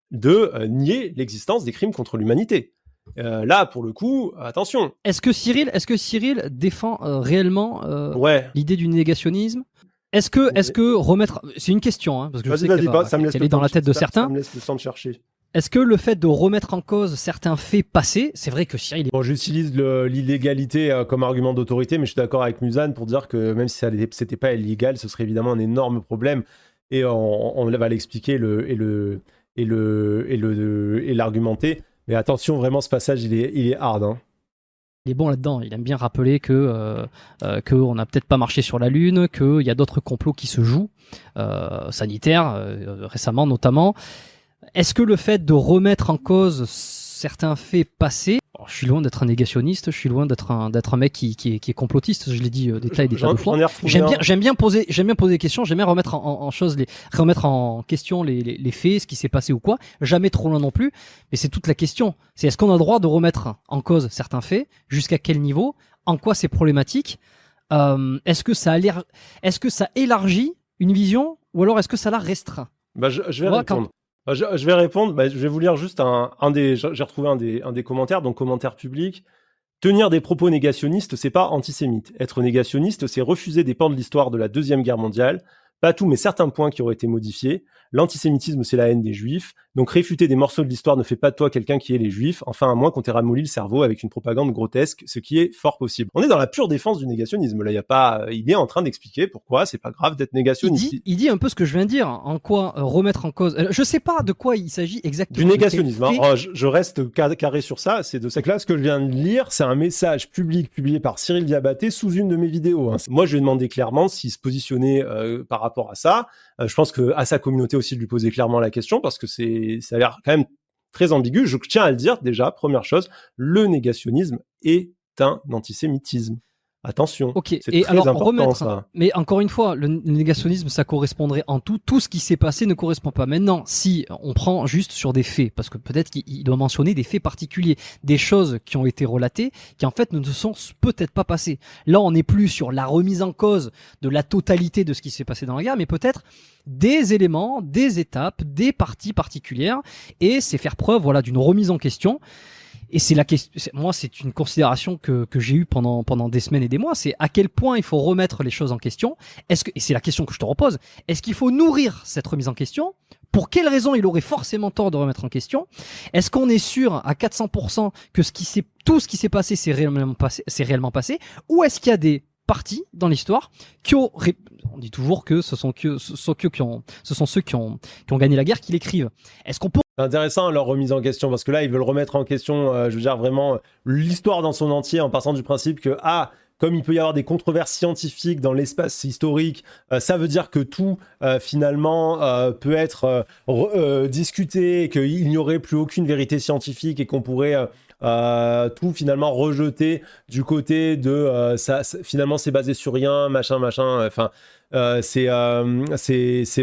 de nier l'existence des crimes contre l'humanité. Là, pour le coup, attention. Est-ce que Cyril défend réellement l'idée du négationnisme? Est-ce que remettre... C'est une question, hein, parce que je sais qu'elle est dans la tête de certains. Ça me laisse le temps de chercher. Est-ce que le fait de remettre en cause certains faits passés, c'est vrai que Cyril... Bon, j'utilise l'illégalité comme argument d'autorité, mais je suis d'accord avec Musan pour dire que même si c'était pas illégal, ce serait évidemment un énorme problème. Et on va l'expliquer et l'argumenter. Mais attention, vraiment, ce passage, il est hard. Hein. Il est bon là-dedans. Il aime bien rappeler que on n'a peut-être pas marché sur la Lune, qu'il y a d'autres complots qui se jouent, sanitaires, récemment notamment. Est-ce que le fait de remettre en cause certains faits passés, je suis loin d'être un négationniste, je suis loin d'être un mec qui est complotiste, je l'ai dit des tas et des tas de fois. J'aime bien poser des questions, j'aime bien remettre en question les faits, ce qui s'est passé ou quoi. Jamais trop loin non plus, mais c'est toute la question. C'est est-ce qu'on a le droit de remettre en cause certains faits, jusqu'à quel niveau, en quoi c'est problématique, est-ce que ça élargit une vision ou alors est-ce que ça la restreint? Je vais répondre. Je vais répondre, je vais vous lire juste j'ai retrouvé un des commentaires, donc commentaire public. Tenir des propos négationnistes, c'est pas antisémite. Être négationniste, c'est refuser des pans de l'histoire de la Deuxième Guerre mondiale. Pas tout, mais certains points qui auraient été modifiés. L'antisémitisme, c'est la haine des juifs. Donc réfuter des morceaux de l'histoire ne fait pas de toi quelqu'un qui est les juifs. Enfin, à moins qu'on t'ait ramolli le cerveau avec une propagande grotesque, ce qui est fort possible. On est dans la pure défense du négationnisme. Là, il est en train d'expliquer pourquoi c'est pas grave d'être négationniste. Il dit un peu ce que je viens de dire. En quoi remettre en cause. Je sais pas de quoi il s'agit exactement. Du négationnisme. Je reste carré sur ça. C'est de ça que là, ce que je viens de lire, c'est un message public publié par Cyril Diabaté sous une de mes vidéos. Hein. Moi, je lui ai demandé clairement s'il se positionnait par rapport à ça. Je pense que à sa communauté aussi de lui poser clairement la question parce que ça a l'air quand même très ambigu. Je tiens à le dire déjà, première chose, le négationnisme est un antisémitisme. Attention, okay. C'est très important ça. Mais encore une fois, le négationnisme, ça correspondrait en tout. Tout ce qui s'est passé ne correspond pas. Maintenant, si on prend juste sur des faits, parce que peut-être qu'il doit mentionner des faits particuliers, des choses qui ont été relatées, qui en fait ne se sont peut-être pas passées. Là, on n'est plus sur la remise en cause de la totalité de ce qui s'est passé dans la guerre, mais peut-être des éléments, des étapes, des parties particulières, et c'est faire preuve, d'une remise en question. Et c'est la question. Moi, c'est une considération que j'ai eue pendant des semaines et des mois. C'est à quel point il faut remettre les choses en question. Et c'est la question que je te repose. Est-ce qu'il faut nourrir cette remise en question? Pour quelles raisons il aurait forcément tort de remettre en question? Est-ce qu'on est sûr à 400% que tout ce qui s'est passé, c'est réellement passé? Ou est-ce qu'il y a des parties dans l'histoire on dit toujours que ce sont ceux qui ont gagné la guerre qui l'écrivent. Est-ce qu'on peut... C'est intéressant leur remise en question parce que là ils veulent remettre en question, je veux dire vraiment l'histoire dans son entier en partant du principe que comme il peut y avoir des controverses scientifiques dans l'espace historique, ça veut dire que tout, finalement, peut être discuté, et qu'il n'y aurait plus aucune vérité scientifique et qu'on pourrait tout finalement rejeter du côté de finalement c'est basé sur rien, machin, enfin, c'est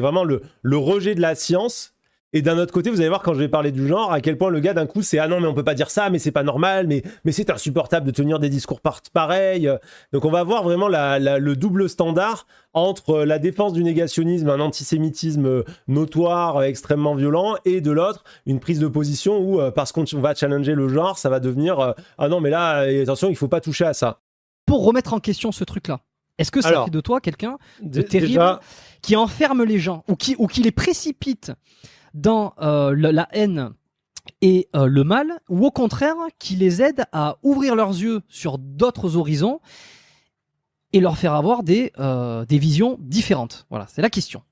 vraiment le rejet de la science. Et d'un autre côté, vous allez voir quand je vais parler du genre, à quel point le gars d'un coup c'est ah non mais on peut pas dire ça, mais c'est pas normal, mais c'est insupportable de tenir des discours pareils. Donc on va voir vraiment le double standard entre la défense du négationnisme, un antisémitisme notoire, extrêmement violent, et de l'autre une prise de position où parce qu'on va challenger le genre, ça va devenir ah non mais là attention il faut pas toucher à ça. Pour remettre en question ce truc-là, est-ce que ça fait de toi quelqu'un de terrible déjà... qui enferme les gens ou qui les précipite dans la haine et le mal, ou au contraire qui les aide à ouvrir leurs yeux sur d'autres horizons et leur faire avoir des visions différentes? Voilà, c'est la question.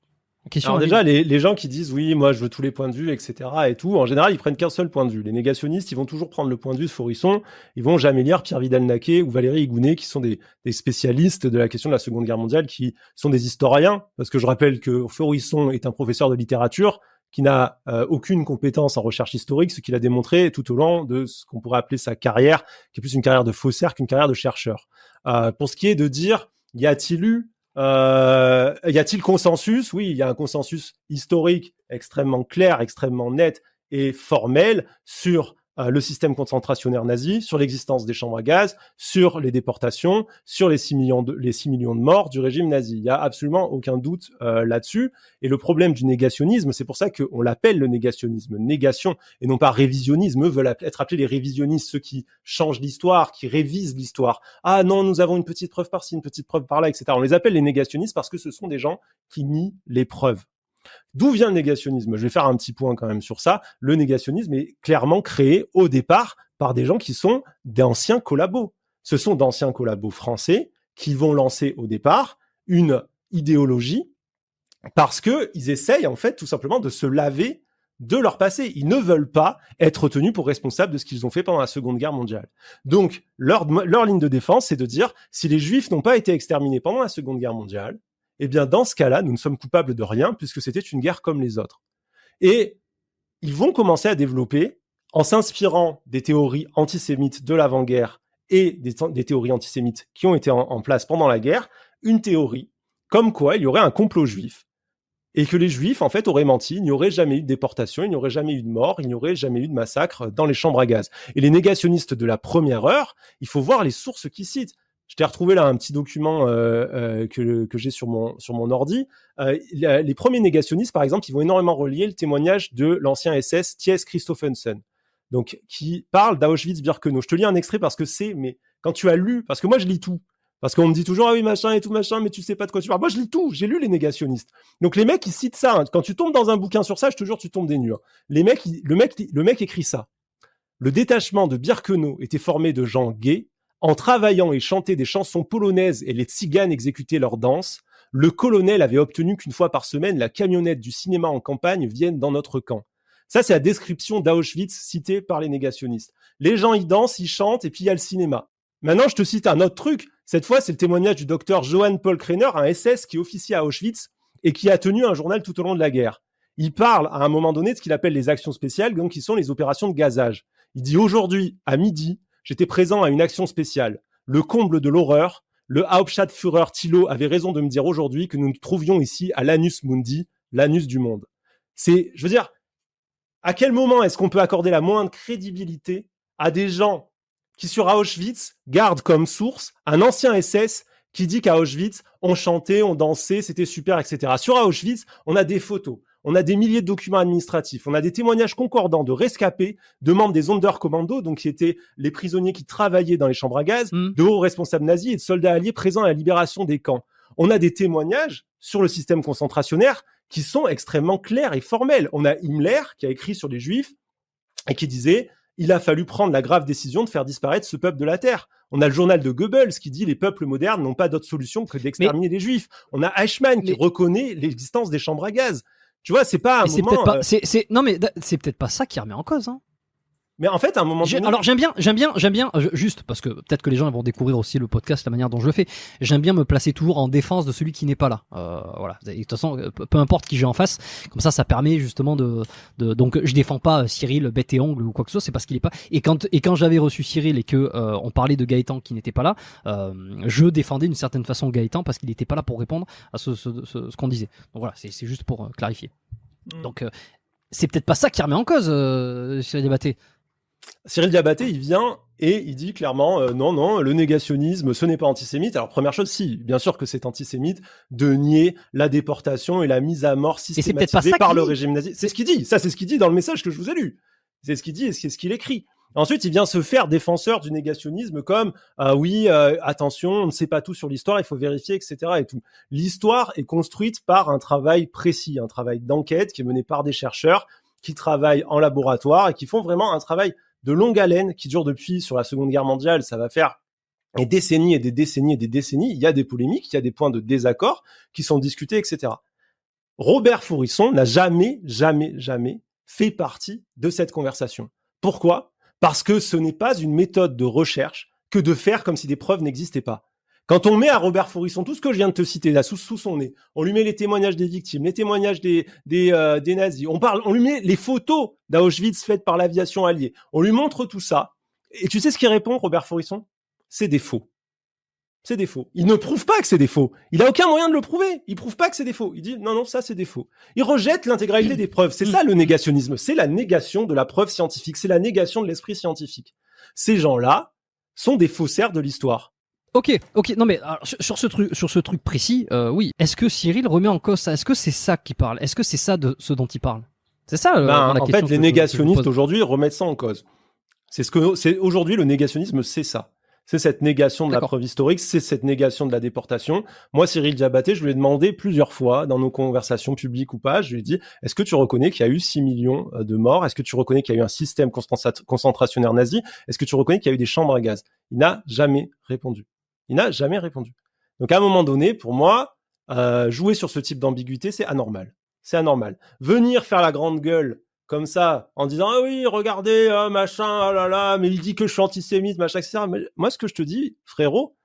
Alors déjà, les gens qui disent oui, moi je veux tous les points de vue, etc. et tout, en général, ils prennent qu'un seul point de vue. Les négationnistes, ils vont toujours prendre le point de vue de Faurisson, ils vont jamais lire Pierre Vidal-Naquet ou Valérie Igounet, qui sont des spécialistes de la question de la Seconde Guerre mondiale, qui sont des historiens, parce que je rappelle que Faurisson est un professeur de littérature qui n'a aucune compétence en recherche historique, ce qu'il a démontré tout au long de ce qu'on pourrait appeler sa carrière, qui est plus une carrière de faussaire qu'une carrière de chercheur. Pour ce qui est de dire, y a-t-il consensus? Oui, il y a un consensus historique extrêmement clair, extrêmement net et formel sur le système concentrationnaire nazi, sur l'existence des chambres à gaz, sur les déportations, sur les 6 millions de morts du régime nazi. Il n'y a absolument aucun doute là-dessus. Et le problème du négationnisme, c'est pour ça qu'on l'appelle le négationnisme. Négation et non pas révisionnisme. Eux veulent être appelés les révisionnistes, ceux qui changent l'histoire, qui révisent l'histoire. Ah non, nous avons une petite preuve par-ci, une petite preuve par-là, etc. On les appelle les négationnistes parce que ce sont des gens qui nient les preuves. D'où vient le négationnisme? Je vais faire un petit point quand même sur ça. Le négationnisme est clairement créé au départ par des gens qui sont d'anciens collabos. Ce sont d'anciens collabos français qui vont lancer au départ une idéologie parce qu'ils essayent en fait tout simplement de se laver de leur passé. Ils ne veulent pas être tenus pour responsables de ce qu'ils ont fait pendant la Seconde Guerre mondiale. Donc leur ligne de défense, c'est de dire si les Juifs n'ont pas été exterminés pendant la Seconde Guerre mondiale, eh bien, dans ce cas-là, nous ne sommes coupables de rien puisque c'était une guerre comme les autres. Et ils vont commencer à développer, en s'inspirant des théories antisémites de l'avant-guerre et des théories antisémites qui ont été en place pendant la guerre, une théorie comme quoi il y aurait un complot juif et que les Juifs, en fait, auraient menti. Il n'y aurait jamais eu de déportation, il n'y aurait jamais eu de mort, il n'y aurait jamais eu de massacre dans les chambres à gaz. Et les négationnistes de la première heure, il faut voir les sources qu'ils citent. Je t'ai retrouvé là un petit document que j'ai sur mon ordi. Les premiers négationnistes, par exemple, ils vont énormément relier le témoignage de l'ancien SS Thies Christophensen, donc qui parle d'Auschwitz-Birkenau. Je te lis un extrait parce que mais quand tu as lu, parce que moi je lis tout, parce qu'on me dit toujours ah oui machin et tout machin, mais tu sais pas de quoi tu parles. Moi je lis tout, j'ai lu les négationnistes. Donc les mecs ils citent ça. Hein. Quand tu tombes dans un bouquin sur ça, je te jure tu tombes des nues. Hein. Le mec écrit ça. Le détachement de Birkenau était formé de gens gays. En travaillant et chantaient des chansons polonaises et les tziganes exécutaient leurs danses, le colonel avait obtenu qu'une fois par semaine, la camionnette du cinéma en campagne vienne dans notre camp. Ça, c'est la description d'Auschwitz citée par les négationnistes. Les gens y dansent, ils chantent, et puis il y a le cinéma. Maintenant, je te cite un autre truc. Cette fois, c'est le témoignage du docteur Johann Paul Kreiner, un SS qui officie à Auschwitz et qui a tenu un journal tout au long de la guerre. Il parle à un moment donné de ce qu'il appelle les actions spéciales, donc qui sont les opérations de gazage. Il dit aujourd'hui, à midi, j'étais présent à une action spéciale. Le comble de l'horreur, le Hauptstadtführer Thilo avait raison de me dire aujourd'hui que nous nous trouvions ici à l'anus mundi, l'anus du monde. Je veux dire, à quel moment est-ce qu'on peut accorder la moindre crédibilité à des gens qui, sur Auschwitz, gardent comme source un ancien SS qui dit qu'à Auschwitz, on chantait, on dansait, c'était super, etc. Sur Auschwitz, on a des photos. On a des milliers de documents administratifs, on a des témoignages concordants de rescapés, de membres des Sonderkommando, donc qui étaient les prisonniers qui travaillaient dans les chambres à gaz, de hauts responsables nazis et de soldats alliés présents à la libération des camps. On a des témoignages sur le système concentrationnaire qui sont extrêmement clairs et formels. On a Himmler qui a écrit sur les Juifs et qui disait « Il a fallu prendre la grave décision de faire disparaître ce peuple de la terre ». On a le journal de Goebbels qui dit « Les peuples modernes n'ont pas d'autre solution que d'exterminer les Juifs ». On a Eichmann qui reconnaît l'existence des chambres à gaz. Tu vois, c'est pas un moment... Non, mais c'est peut-être pas ça qui remet en cause. Hein. Mais en fait, à un moment donné... Alors j'aime bien, juste parce que peut-être que les gens vont découvrir aussi le podcast, la manière dont je le fais. J'aime bien me placer toujours en défense de celui qui n'est pas là. Voilà. Et de toute façon, peu importe qui j'ai en face, comme ça permet justement donc je défends pas Cyril bête et ongle ou quoi que ce soit, c'est parce qu'il est pas. Et quand j'avais reçu Cyril et que on parlait de Gaëtan qui n'était pas là, je défendais d'une certaine façon Gaëtan parce qu'il n'était pas là pour répondre à ce qu'on disait. Donc voilà, c'est juste pour clarifier. Donc c'est peut-être pas ça qui remet en cause Cyril Diabaté. Cyril Diabaté, il vient et il dit clairement non, le négationnisme, ce n'est pas antisémite. Alors première chose, si, bien sûr que c'est antisémite de nier la déportation et la mise à mort systématisée par le régime nazi. C'est ce qu'il dit. Ça, c'est ce qu'il dit dans le message que je vous ai lu. C'est ce qu'il dit et c'est ce qu'il écrit. Ensuite, il vient se faire défenseur du négationnisme comme attention, on ne sait pas tout sur l'histoire, il faut vérifier, etc. et tout. L'histoire est construite par un travail précis, un travail d'enquête qui est mené par des chercheurs qui travaillent en laboratoire et qui font vraiment un travail de longue haleine qui dure depuis, sur la Seconde Guerre mondiale, ça va faire des décennies et des décennies et des décennies. Il y a des polémiques, il y a des points de désaccord qui sont discutés, etc. Robert Faurisson n'a jamais fait partie de cette conversation. Pourquoi ? Parce que ce n'est pas une méthode de recherche que de faire comme si des preuves n'existaient pas. Quand on met à Robert Faurisson tout ce que je viens de te citer là sous son nez, on lui met les témoignages des victimes, les témoignages des nazis, on lui met les photos d'Auschwitz faites par l'aviation alliée, on lui montre tout ça. Et tu sais ce qu'il répond, Robert Faurisson ? C'est des faux. C'est des faux. Il ne prouve pas que c'est des faux. Il a aucun moyen de le prouver. Il prouve pas que c'est des faux. Il dit non, ça c'est des faux. Il rejette l'intégralité des preuves. C'est ça le négationnisme. C'est la négation de la preuve scientifique. C'est la négation de l'esprit scientifique. Ces gens-là sont des faussaires de l'histoire. Ok. Non mais alors, sur ce truc précis, oui. Est-ce que Cyril remet en cause ça ? Est-ce que c'est ça qu'il parle ? Est-ce que c'est ça de ce dont il parle ? C'est ça la en question. fait, les négationnistes aujourd'hui remettent ça en cause. C'est aujourd'hui le négationnisme, c'est ça. C'est cette négation de la preuve historique, c'est cette négation de la déportation. Moi, Cyril Diabaté, je lui ai demandé plusieurs fois dans nos conversations publiques ou pas, je lui ai dit, est-ce que tu reconnais qu'il y a eu 6 millions de morts ? Est-ce que tu reconnais qu'il y a eu un système concentrationnaire nazi ? Est-ce que tu reconnais qu'il y a eu des chambres à gaz ? Il n'a jamais répondu. Donc à un moment donné, pour moi, jouer sur ce type d'ambiguïté, c'est anormal. C'est anormal. Venir faire la grande gueule comme ça, en disant ah oui, regardez, machin, oh là là, mais il dit que je suis antisémite, machin, etc. Mais moi, ce que je te dis, frérot,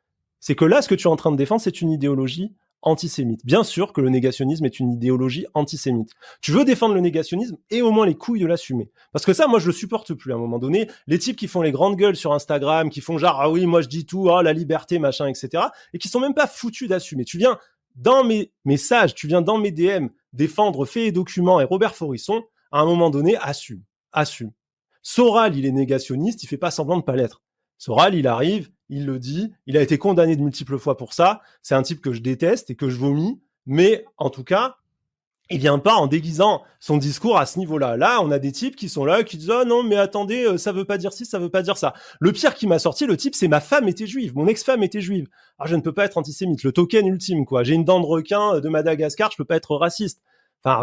c'est que là, ce que tu es en train de défendre, c'est une idéologie antisémite. Bien sûr que le négationnisme est une idéologie antisémite. Tu veux défendre le négationnisme et au moins les couilles de l'assumer. Parce que ça, moi, je le supporte plus à un moment donné. Les types qui font les grandes gueules sur Instagram, qui font genre ah oui, moi je dis tout, la liberté, machin, etc. et qui sont même pas foutus d'assumer. Tu viens dans mes messages, tu viens dans mes DM défendre faits et documents et Robert Faurisson. À un moment donné, assume. Soral, il est négationniste, il fait pas semblant de pas l'être. Soral, il arrive, il le dit, il a été condamné de multiples fois pour ça, c'est un type que je déteste et que je vomis, mais en tout cas, il vient pas en déguisant son discours à ce niveau-là. Là, on a des types qui sont là, qui disent « Ah non, mais attendez, ça veut pas dire ci, ça veut pas dire ça. » Le pire qui m'a sorti, le type, c'est « Ma femme était juive, mon ex-femme était juive. » Ah, je ne peux pas être antisémite, le token ultime, quoi. J'ai une dent de requin de Madagascar, je peux pas être raciste. Enfin,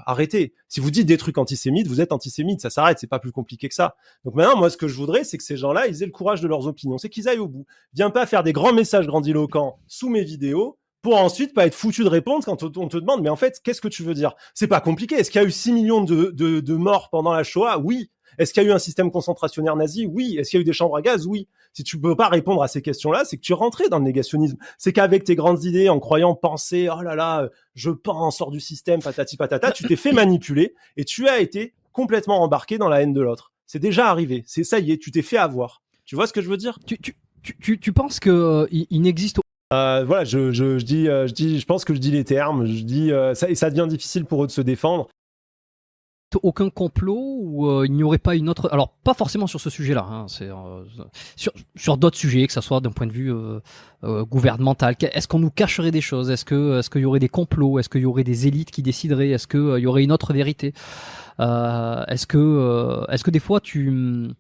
arrêtez. Si vous dites des trucs antisémites, vous êtes antisémite, ça s'arrête, c'est pas plus compliqué que ça. Donc maintenant, moi, ce que je voudrais, c'est que ces gens-là, ils aient le courage de leurs opinions, c'est qu'ils aillent au bout. Viens pas faire des grands messages grandiloquents sous mes vidéos pour ensuite pas être foutu de répondre quand on te demande, mais en fait, qu'est-ce que tu veux dire ? C'est pas compliqué. Est-ce qu'il y a eu 6 millions de morts pendant la Shoah ? Oui. Est-ce qu'il y a eu un système concentrationnaire nazi ? Oui. Est-ce qu'il y a eu des chambres à gaz ? Oui. Si tu peux pas répondre à ces questions-là, c'est que tu es rentré dans le négationnisme. C'est qu'avec tes grandes idées, en croyant penser, oh là là, je pense, sors du système, patati patata, tu t'es fait manipuler et tu as été complètement embarqué dans la haine de l'autre. C'est déjà arrivé. C'est ça y est, tu t'es fait avoir. Tu vois ce que je veux dire ? Tu penses que il n'existe voilà, je pense que je dis les termes, je dis ça, et ça devient difficile pour eux de se défendre. Aucun complot ou il n'y aurait pas une autre, alors pas forcément sur ce sujet-là, hein, c'est sur d'autres sujets, que ça soit d'un point de vue gouvernemental. Est-ce qu'on nous cacherait des choses ? Est-ce qu'il y aurait des complots ? Est-ce qu'il y aurait des élites qui décideraient ? Est-ce qu'il y aurait une autre vérité ? Est-ce que des fois tu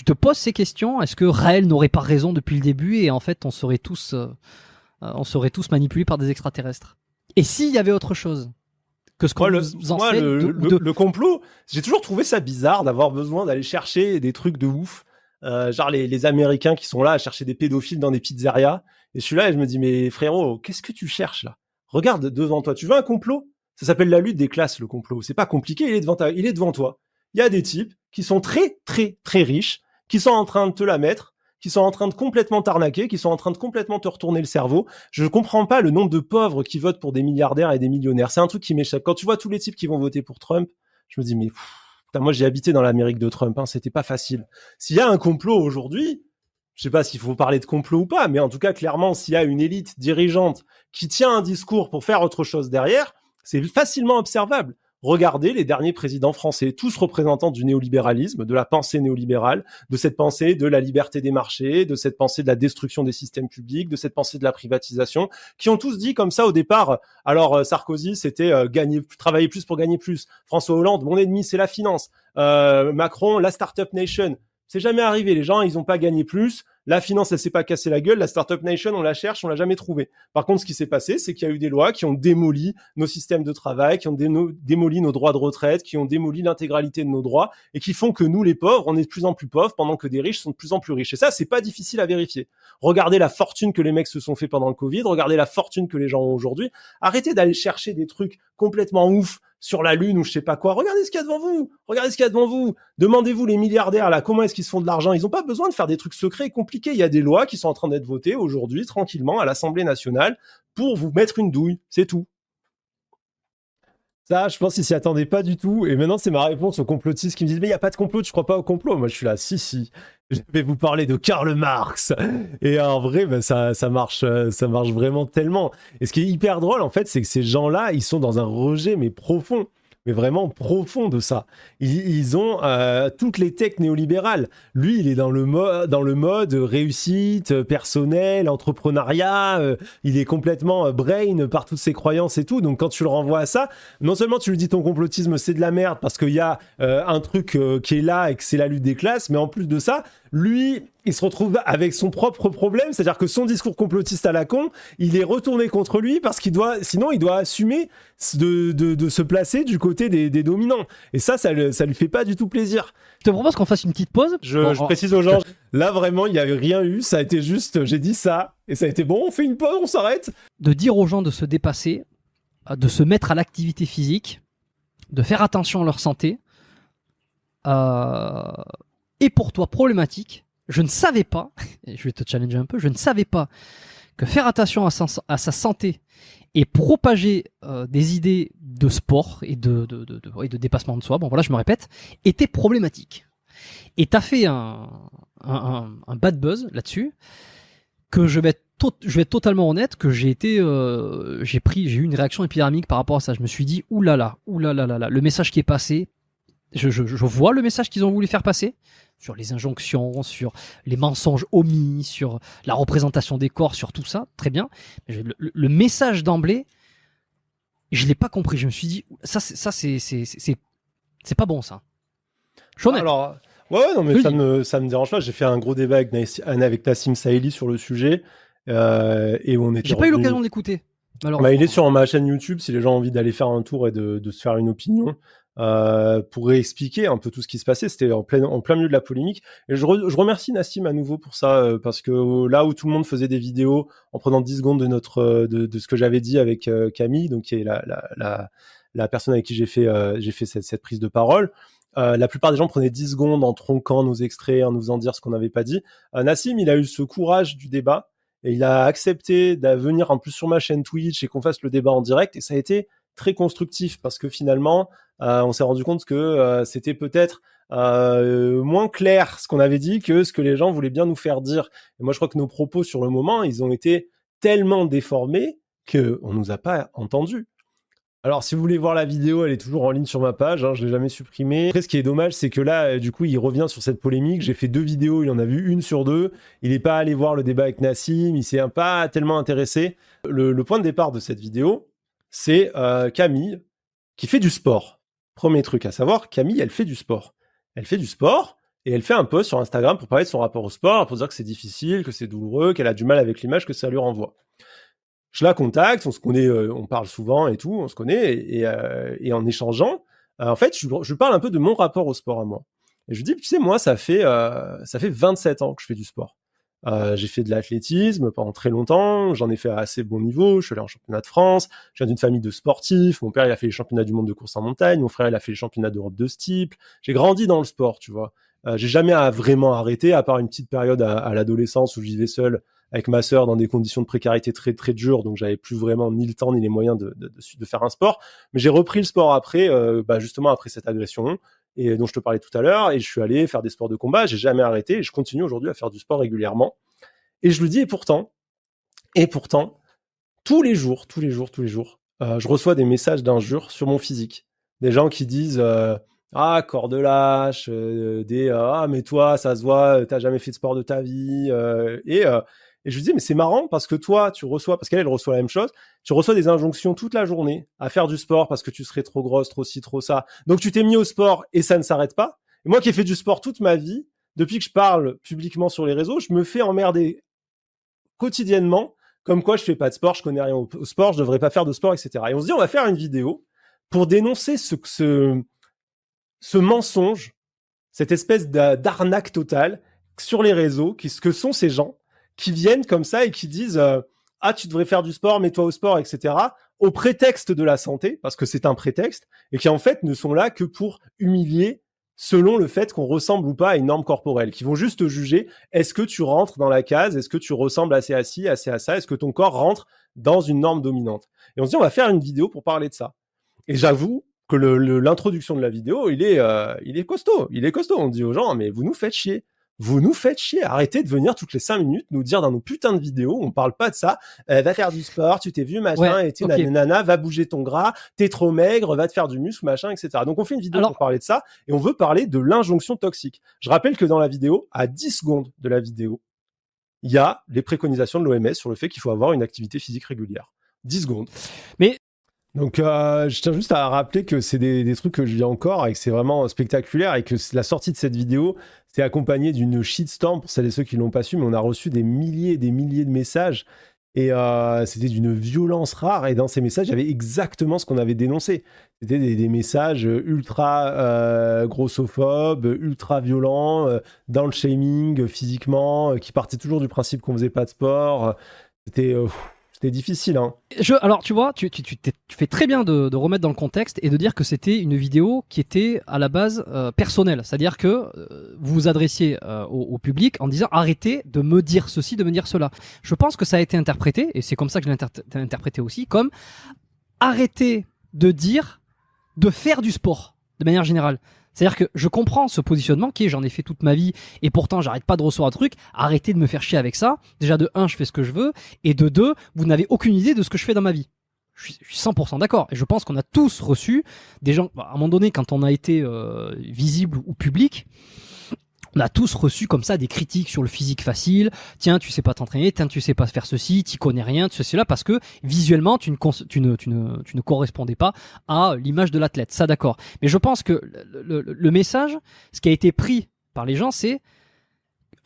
te poses ces questions ? Est-ce que Raël n'aurait pas raison depuis le début et en fait on serait tous manipulés par des extraterrestres ? Et s'il y avait autre chose que ce qu'on nous enseigne le complot, j'ai toujours trouvé ça bizarre d'avoir besoin d'aller chercher des trucs de ouf, genre les Américains qui sont là à chercher des pédophiles dans des pizzerias, et je suis là et je me dis mais frérot, qu'est-ce que tu cherches là ? Regarde devant toi, tu veux un complot ? Ça s'appelle la lutte des classes, le complot. C'est pas compliqué, il est devant toi. il y a des types qui sont très, très, très riches, qui sont en train de te la mettre, qui sont en train de complètement t'arnaquer, qui sont en train de complètement te retourner le cerveau. Je ne comprends pas le nombre de pauvres qui votent pour des milliardaires et des millionnaires. C'est un truc qui m'échappe. Quand tu vois tous les types qui vont voter pour Trump, je me dis, mais putain, moi j'ai habité dans l'Amérique de Trump, hein, c'était pas facile. S'il y a un complot aujourd'hui, je sais pas s'il faut parler de complot ou pas, mais en tout cas, clairement, s'il y a une élite dirigeante qui tient un discours pour faire autre chose derrière, c'est facilement observable. Regardez les derniers présidents français, tous représentants du néolibéralisme, de la pensée néolibérale, de cette pensée de la liberté des marchés, de cette pensée de la destruction des systèmes publics, de cette pensée de la privatisation, qui ont tous dit comme ça au départ. Alors Sarkozy, c'était travailler plus pour gagner plus. François Hollande, mon ennemi, c'est la finance. Macron, la Startup Nation. C'est jamais arrivé. Les gens, ils n'ont pas gagné plus. La finance, elle s'est pas cassée la gueule. La Startup Nation, on la cherche, on l'a jamais trouvée. Par contre, ce qui s'est passé, c'est qu'il y a eu des lois qui ont démoli nos systèmes de travail, qui ont démoli nos droits de retraite, qui ont démoli l'intégralité de nos droits et qui font que nous, les pauvres, on est de plus en plus pauvres pendant que des riches sont de plus en plus riches. Et ça, c'est pas difficile à vérifier. Regardez la fortune que les mecs se sont fait pendant le Covid. Regardez la fortune que les gens ont aujourd'hui. Arrêtez d'aller chercher des trucs complètement ouf sur la Lune ou je sais pas quoi. Regardez ce qu'il y a devant vous. Regardez ce qu'il y a devant vous. Demandez-vous les milliardaires là, comment est-ce qu'ils se font de l'argent? Ils ont pas besoin de faire des trucs secrets et compliqués. Il y a des lois qui sont en train d'être votées aujourd'hui tranquillement à l'Assemblée nationale pour vous mettre une douille. C'est tout. Ça, je pense qu'ils s'y attendaient pas du tout. Et maintenant, c'est ma réponse aux complotistes qui me disent mais il y a pas de complot, tu crois pas au complot? Moi, je suis là, si. Je vais vous parler de Karl Marx. Et en vrai, ben, ça marche vraiment tellement. Et ce qui est hyper drôle, en fait, c'est que ces gens-là, ils sont dans un rejet, mais profond. Mais vraiment profond de ça. Ils ont toutes les techs néolibérales. Lui, il est dans le mode réussite, personnel, entrepreneuriat. Il est complètement brain par toutes ses croyances et tout. Donc quand tu le renvoies à ça, non seulement tu lui dis ton complotisme c'est de la merde parce qu'il y a un truc qui est là et que c'est la lutte des classes, mais en plus de ça, lui, il se retrouve avec son propre problème, c'est-à-dire que son discours complotiste à la con, il est retourné contre lui parce sinon il doit assumer de se placer du côté des dominants. Et ça lui fait pas du tout plaisir. Je te propose qu'on fasse une petite pause. Je précise aux gens. Là, vraiment, il n'y avait rien eu. Ça a été juste, j'ai dit ça, et ça a été bon, on fait une pause, on s'arrête. De dire aux gens de se dépasser, de se mettre à l'activité physique, de faire attention à leur santé, est pour toi problématique. Je ne savais pas, et je vais te challenger un peu, je ne savais pas que faire attention à sa santé et propager des idées de sport et de dépassement de soi, bon voilà, je me répète, était problématique. Et t'as fait un bad buzz là-dessus, que je vais être totalement honnête, que j'ai eu une réaction épidermique par rapport à ça. Je me suis dit, oulala, le message qui est passé, je vois le message qu'ils ont voulu faire passer, sur les injonctions, sur les mensonges omis, sur la représentation des corps, sur tout ça, très bien. Mais le message d'emblée, je l'ai pas compris. Je me suis dit, ça c'est pas bon ça. Je suis honnête. Alors, ouais, non, mais ça me dérange pas. J'ai fait un gros débat avec Nassim Saïli sur le sujet. Et on était. J'ai pas eu l'occasion de l'écouter. Bah, il est sur ma chaîne YouTube si les gens ont envie d'aller faire un tour et de se faire une opinion. Pour réexpliquer un peu tout ce qui se passait, c'était en plein milieu de la polémique. Et je remercie Nassim à nouveau pour ça, parce que là où tout le monde faisait des vidéos en prenant 10 secondes de ce que j'avais dit avec Camille, donc qui est la personne avec qui j'ai fait cette prise de parole, la plupart des gens prenaient 10 secondes en tronquant nos extraits, en nous faisant dire ce qu'on n'avait pas dit. Nassim, il a eu ce courage du débat et il a accepté de venir en plus sur ma chaîne Twitch et qu'on fasse le débat en direct, et ça a été très constructif parce que finalement on s'est rendu compte que c'était peut-être moins clair ce qu'on avait dit que ce que les gens voulaient bien nous faire dire. Et moi je crois que nos propos sur le moment, ils ont été tellement déformés qu'on nous a pas entendus. Alors, si vous voulez voir la vidéo, elle est toujours en ligne sur ma page, hein, je l'ai jamais supprimée. Après, ce qui est dommage, c'est que là, du coup, il revient sur cette polémique. J'ai fait 2 vidéos, il en a vu une sur 2. Il n'est pas allé voir le débat avec Nassim, il s'est pas tellement intéressé. Le point de départ de cette vidéo, c'est Camille qui fait du sport. Premier truc à savoir, Camille, elle fait du sport. Elle fait du sport et elle fait un post sur Instagram pour parler de son rapport au sport, pour dire que c'est difficile, que c'est douloureux, qu'elle a du mal avec l'image que ça lui renvoie. Je la contacte, on se connaît, on parle souvent et tout, on se connaît, et en échangeant, en fait, je parle un peu de mon rapport au sport à moi. Et je lui dis, tu sais, moi, ça fait 27 ans que je fais du sport. J'ai fait de l'athlétisme pendant très longtemps, j'en ai fait à assez bon niveau, je suis allé en championnat de France, je viens d'une famille de sportifs, mon père il a fait les championnats du monde de course en montagne, mon frère il a fait les championnats d'Europe de steeple, j'ai grandi dans le sport, tu vois. J'ai jamais vraiment arrêté, à part une petite période à l'adolescence où je vivais seul avec ma sœur dans des conditions de précarité très très dures, donc j'avais plus vraiment ni le temps ni les moyens de faire un sport, mais j'ai repris le sport après, justement après cette agression, et dont je te parlais tout à l'heure, et je suis allé faire des sports de combat, j'ai jamais arrêté, et je continue aujourd'hui à faire du sport régulièrement. Et je le dis, et pourtant, tous les jours, je reçois des messages d'injures sur mon physique. Des gens qui disent ah, corps de lâche, ah, mais toi, ça se voit, t'as jamais fait de sport de ta vie. Et je lui dis, mais c'est marrant parce que toi, tu reçois, parce qu'elle reçoit la même chose, tu reçois des injonctions toute la journée à faire du sport parce que tu serais trop grosse, trop ci, trop ça. Donc tu t'es mis au sport et ça ne s'arrête pas. Et moi qui ai fait du sport toute ma vie, depuis que je parle publiquement sur les réseaux, je me fais emmerder quotidiennement, comme quoi je fais pas de sport, je connais rien au sport, je devrais pas faire de sport, etc. Et on se dit, on va faire une vidéo pour dénoncer ce mensonge, cette espèce d'arnaque totale sur les réseaux, ce que sont ces gens qui viennent comme ça et qui disent ah, tu devrais faire du sport, mets-toi au sport, etc., au prétexte de la santé, parce que c'est un prétexte, et qui en fait ne sont là que pour humilier selon le fait qu'on ressemble ou pas à une norme corporelle, qui vont juste te juger, est-ce que tu rentres dans la case, est-ce que tu ressembles assez à ci, assez à ça, est-ce que ton corps rentre dans une norme dominante. Et on se dit, on va faire une vidéo pour parler de ça. Et j'avoue que l'introduction de la vidéo, il est costaud. On dit aux gens, mais vous nous faites chier. Arrêtez de venir toutes les 5 minutes nous dire dans nos putains de vidéos, on parle pas de ça, va faire du sport, tu t'es vu, machin, et tu nana, va bouger ton gras, t'es trop maigre, va te faire du muscle, machin, etc. Donc on fait une vidéo pour parler de ça, et on veut parler de l'injonction toxique. Je rappelle que dans la vidéo, à 10 secondes de la vidéo, il y a les préconisations de l'OMS sur le fait qu'il faut avoir une activité physique régulière. 10 secondes. Mais donc, je tiens juste à rappeler que c'est des trucs que je vis encore et que c'est vraiment spectaculaire et que la sortie de cette vidéo, c'est accompagné d'une shitstorm pour celles et ceux qui ne l'ont pas su, mais on a reçu des milliers et des milliers de messages et c'était d'une violence rare. Et dans ces messages, il y avait exactement ce qu'on avait dénoncé. C'était des messages ultra grossophobes, ultra violents, dans le shaming physiquement, qui partaient toujours du principe qu'on faisait pas de sport. C'était difficile, hein. Alors, tu vois, tu fais très bien de remettre dans le contexte et de dire que c'était une vidéo qui était à la base personnelle. C'est-à-dire que vous vous adressiez au public en disant arrêtez de me dire ceci, de me dire cela. Je pense que ça a été interprété, et c'est comme ça que je l'ai interprété aussi, comme arrêtez de dire de faire du sport de manière générale. C'est-à-dire que je comprends ce positionnement qui est j'en ai fait toute ma vie et pourtant j'arrête pas de recevoir un truc, arrêtez de me faire chier avec ça. Déjà de 1, je fais ce que je veux, et de 2, vous n'avez aucune idée de ce que je fais dans ma vie. Je suis 100% d'accord, et je pense qu'on a tous reçu des gens, à un moment donné quand on a été visible ou public, on a tous reçu comme ça des critiques sur le physique facile. Tiens, tu sais pas t'entraîner, tiens, tu sais pas faire ceci, tu connais rien, ceci là, parce que visuellement tu ne correspondais pas à l'image de l'athlète. Ça, d'accord. Mais je pense que le message, ce qui a été pris par les gens, c'est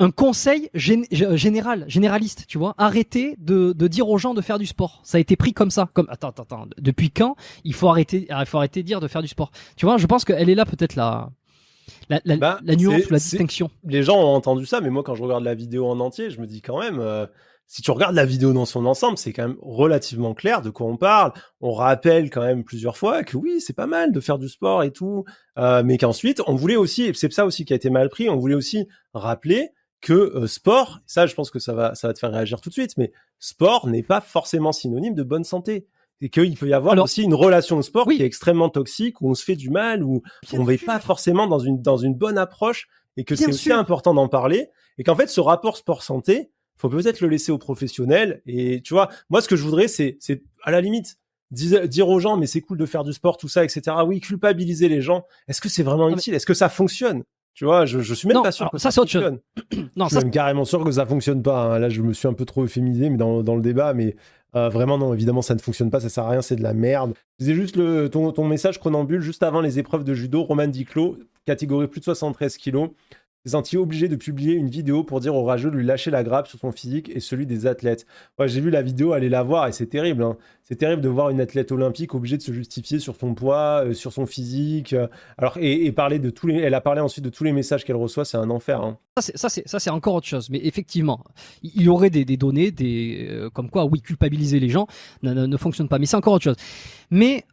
un conseil généraliste, tu vois. Arrêtez de dire aux gens de faire du sport. Ça a été pris comme ça. Attends. Depuis quand il faut arrêter de dire de faire du sport? Tu vois, je pense qu'elle est là peut-être la nuance ou la distinction. Les gens ont entendu ça, mais moi, quand je regarde la vidéo en entier, je me dis quand même, si tu regardes la vidéo dans son ensemble, c'est quand même relativement clair de quoi on parle. On rappelle quand même plusieurs fois que oui, c'est pas mal de faire du sport et tout, mais qu'ensuite, on voulait aussi, et c'est ça aussi qui a été mal pris, on voulait aussi rappeler que sport, ça, je pense que ça va te faire réagir tout de suite, mais sport n'est pas forcément synonyme de bonne santé. Et qu'il peut y avoir aussi une relation au sport qui est extrêmement toxique, où on se fait du mal, où on n'est pas forcément dans une bonne approche, et que c'est aussi important d'en parler, et qu'en fait, ce rapport sport-santé, faut peut-être le laisser aux professionnels. Et tu vois, moi, ce que je voudrais, c'est à la limite, dire aux gens, mais c'est cool de faire du sport, tout ça, etc. Oui, culpabiliser les gens. Est-ce que c'est vraiment utile? Est-ce que ça fonctionne? Tu vois, je suis même pas sûr que ça fonctionne. Je suis même carrément sûr que ça fonctionne pas, hein. Là, je me suis un peu trop euphémisé mais dans le débat, mais vraiment non, évidemment ça ne fonctionne pas, ça sert à rien, c'est de la merde. C'est juste ton message chronambule juste avant les épreuves de judo. Roman Diclo, catégorie plus de 73 kilos, s'est senti obligé de publier une vidéo pour dire au rageux de lui lâcher la grappe sur son physique et celui des athlètes. Ouais, j'ai vu la vidéo, allez la voir et c'est terrible. Hein. C'est terrible de voir une athlète olympique obligée de se justifier sur son poids, sur son physique. Alors, et parler de tous les... Elle a parlé ensuite de tous les messages qu'elle reçoit, c'est un enfer. Hein. Ça, c'est encore autre chose. Mais effectivement, il y aurait des données comme quoi, oui, culpabiliser les gens ne fonctionne pas. Mais c'est encore autre chose. Mais